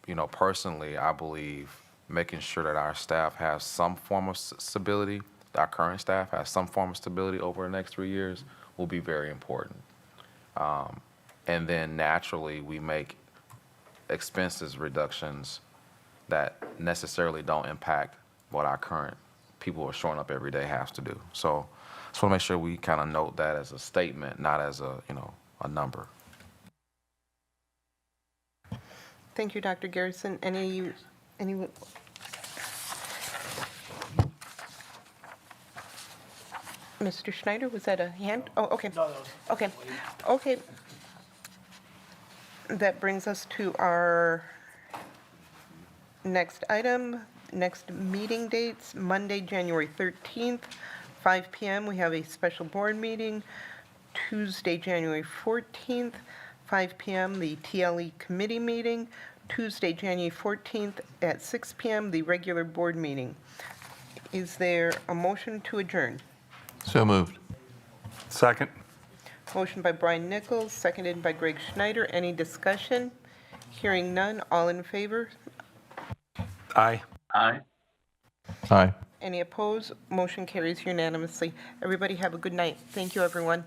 you know, personally, I believe making sure that our staff has some form of stability, our current staff has some form of stability over the next 3 years will be very important. And then naturally we make expenses reductions that necessarily don't impact what our current people who are showing up every day have to do. So just want to make sure we kind of note that as a statement, not as a, you know, a number. Thank you, Dr. Garrison. Any Mr. Schneider, was that a hand? Oh, okay. Okay. Okay. That brings us to our next item, next meeting dates, Monday, January 13th, 5 p.m. We have a special board meeting. Tuesday, January 14th, 5 p.m., the TLE committee meeting. Tuesday, January 14th at 6 p.m., the regular board meeting. Is there a motion to adjourn? So moved. Second. Motion by Brian Nichols, seconded by Greg Schneider. Any discussion? Hearing none. All in favor? Aye. Aye. Aye. Any opposed? Motion carries unanimously. Everybody have a good night. Thank you, everyone.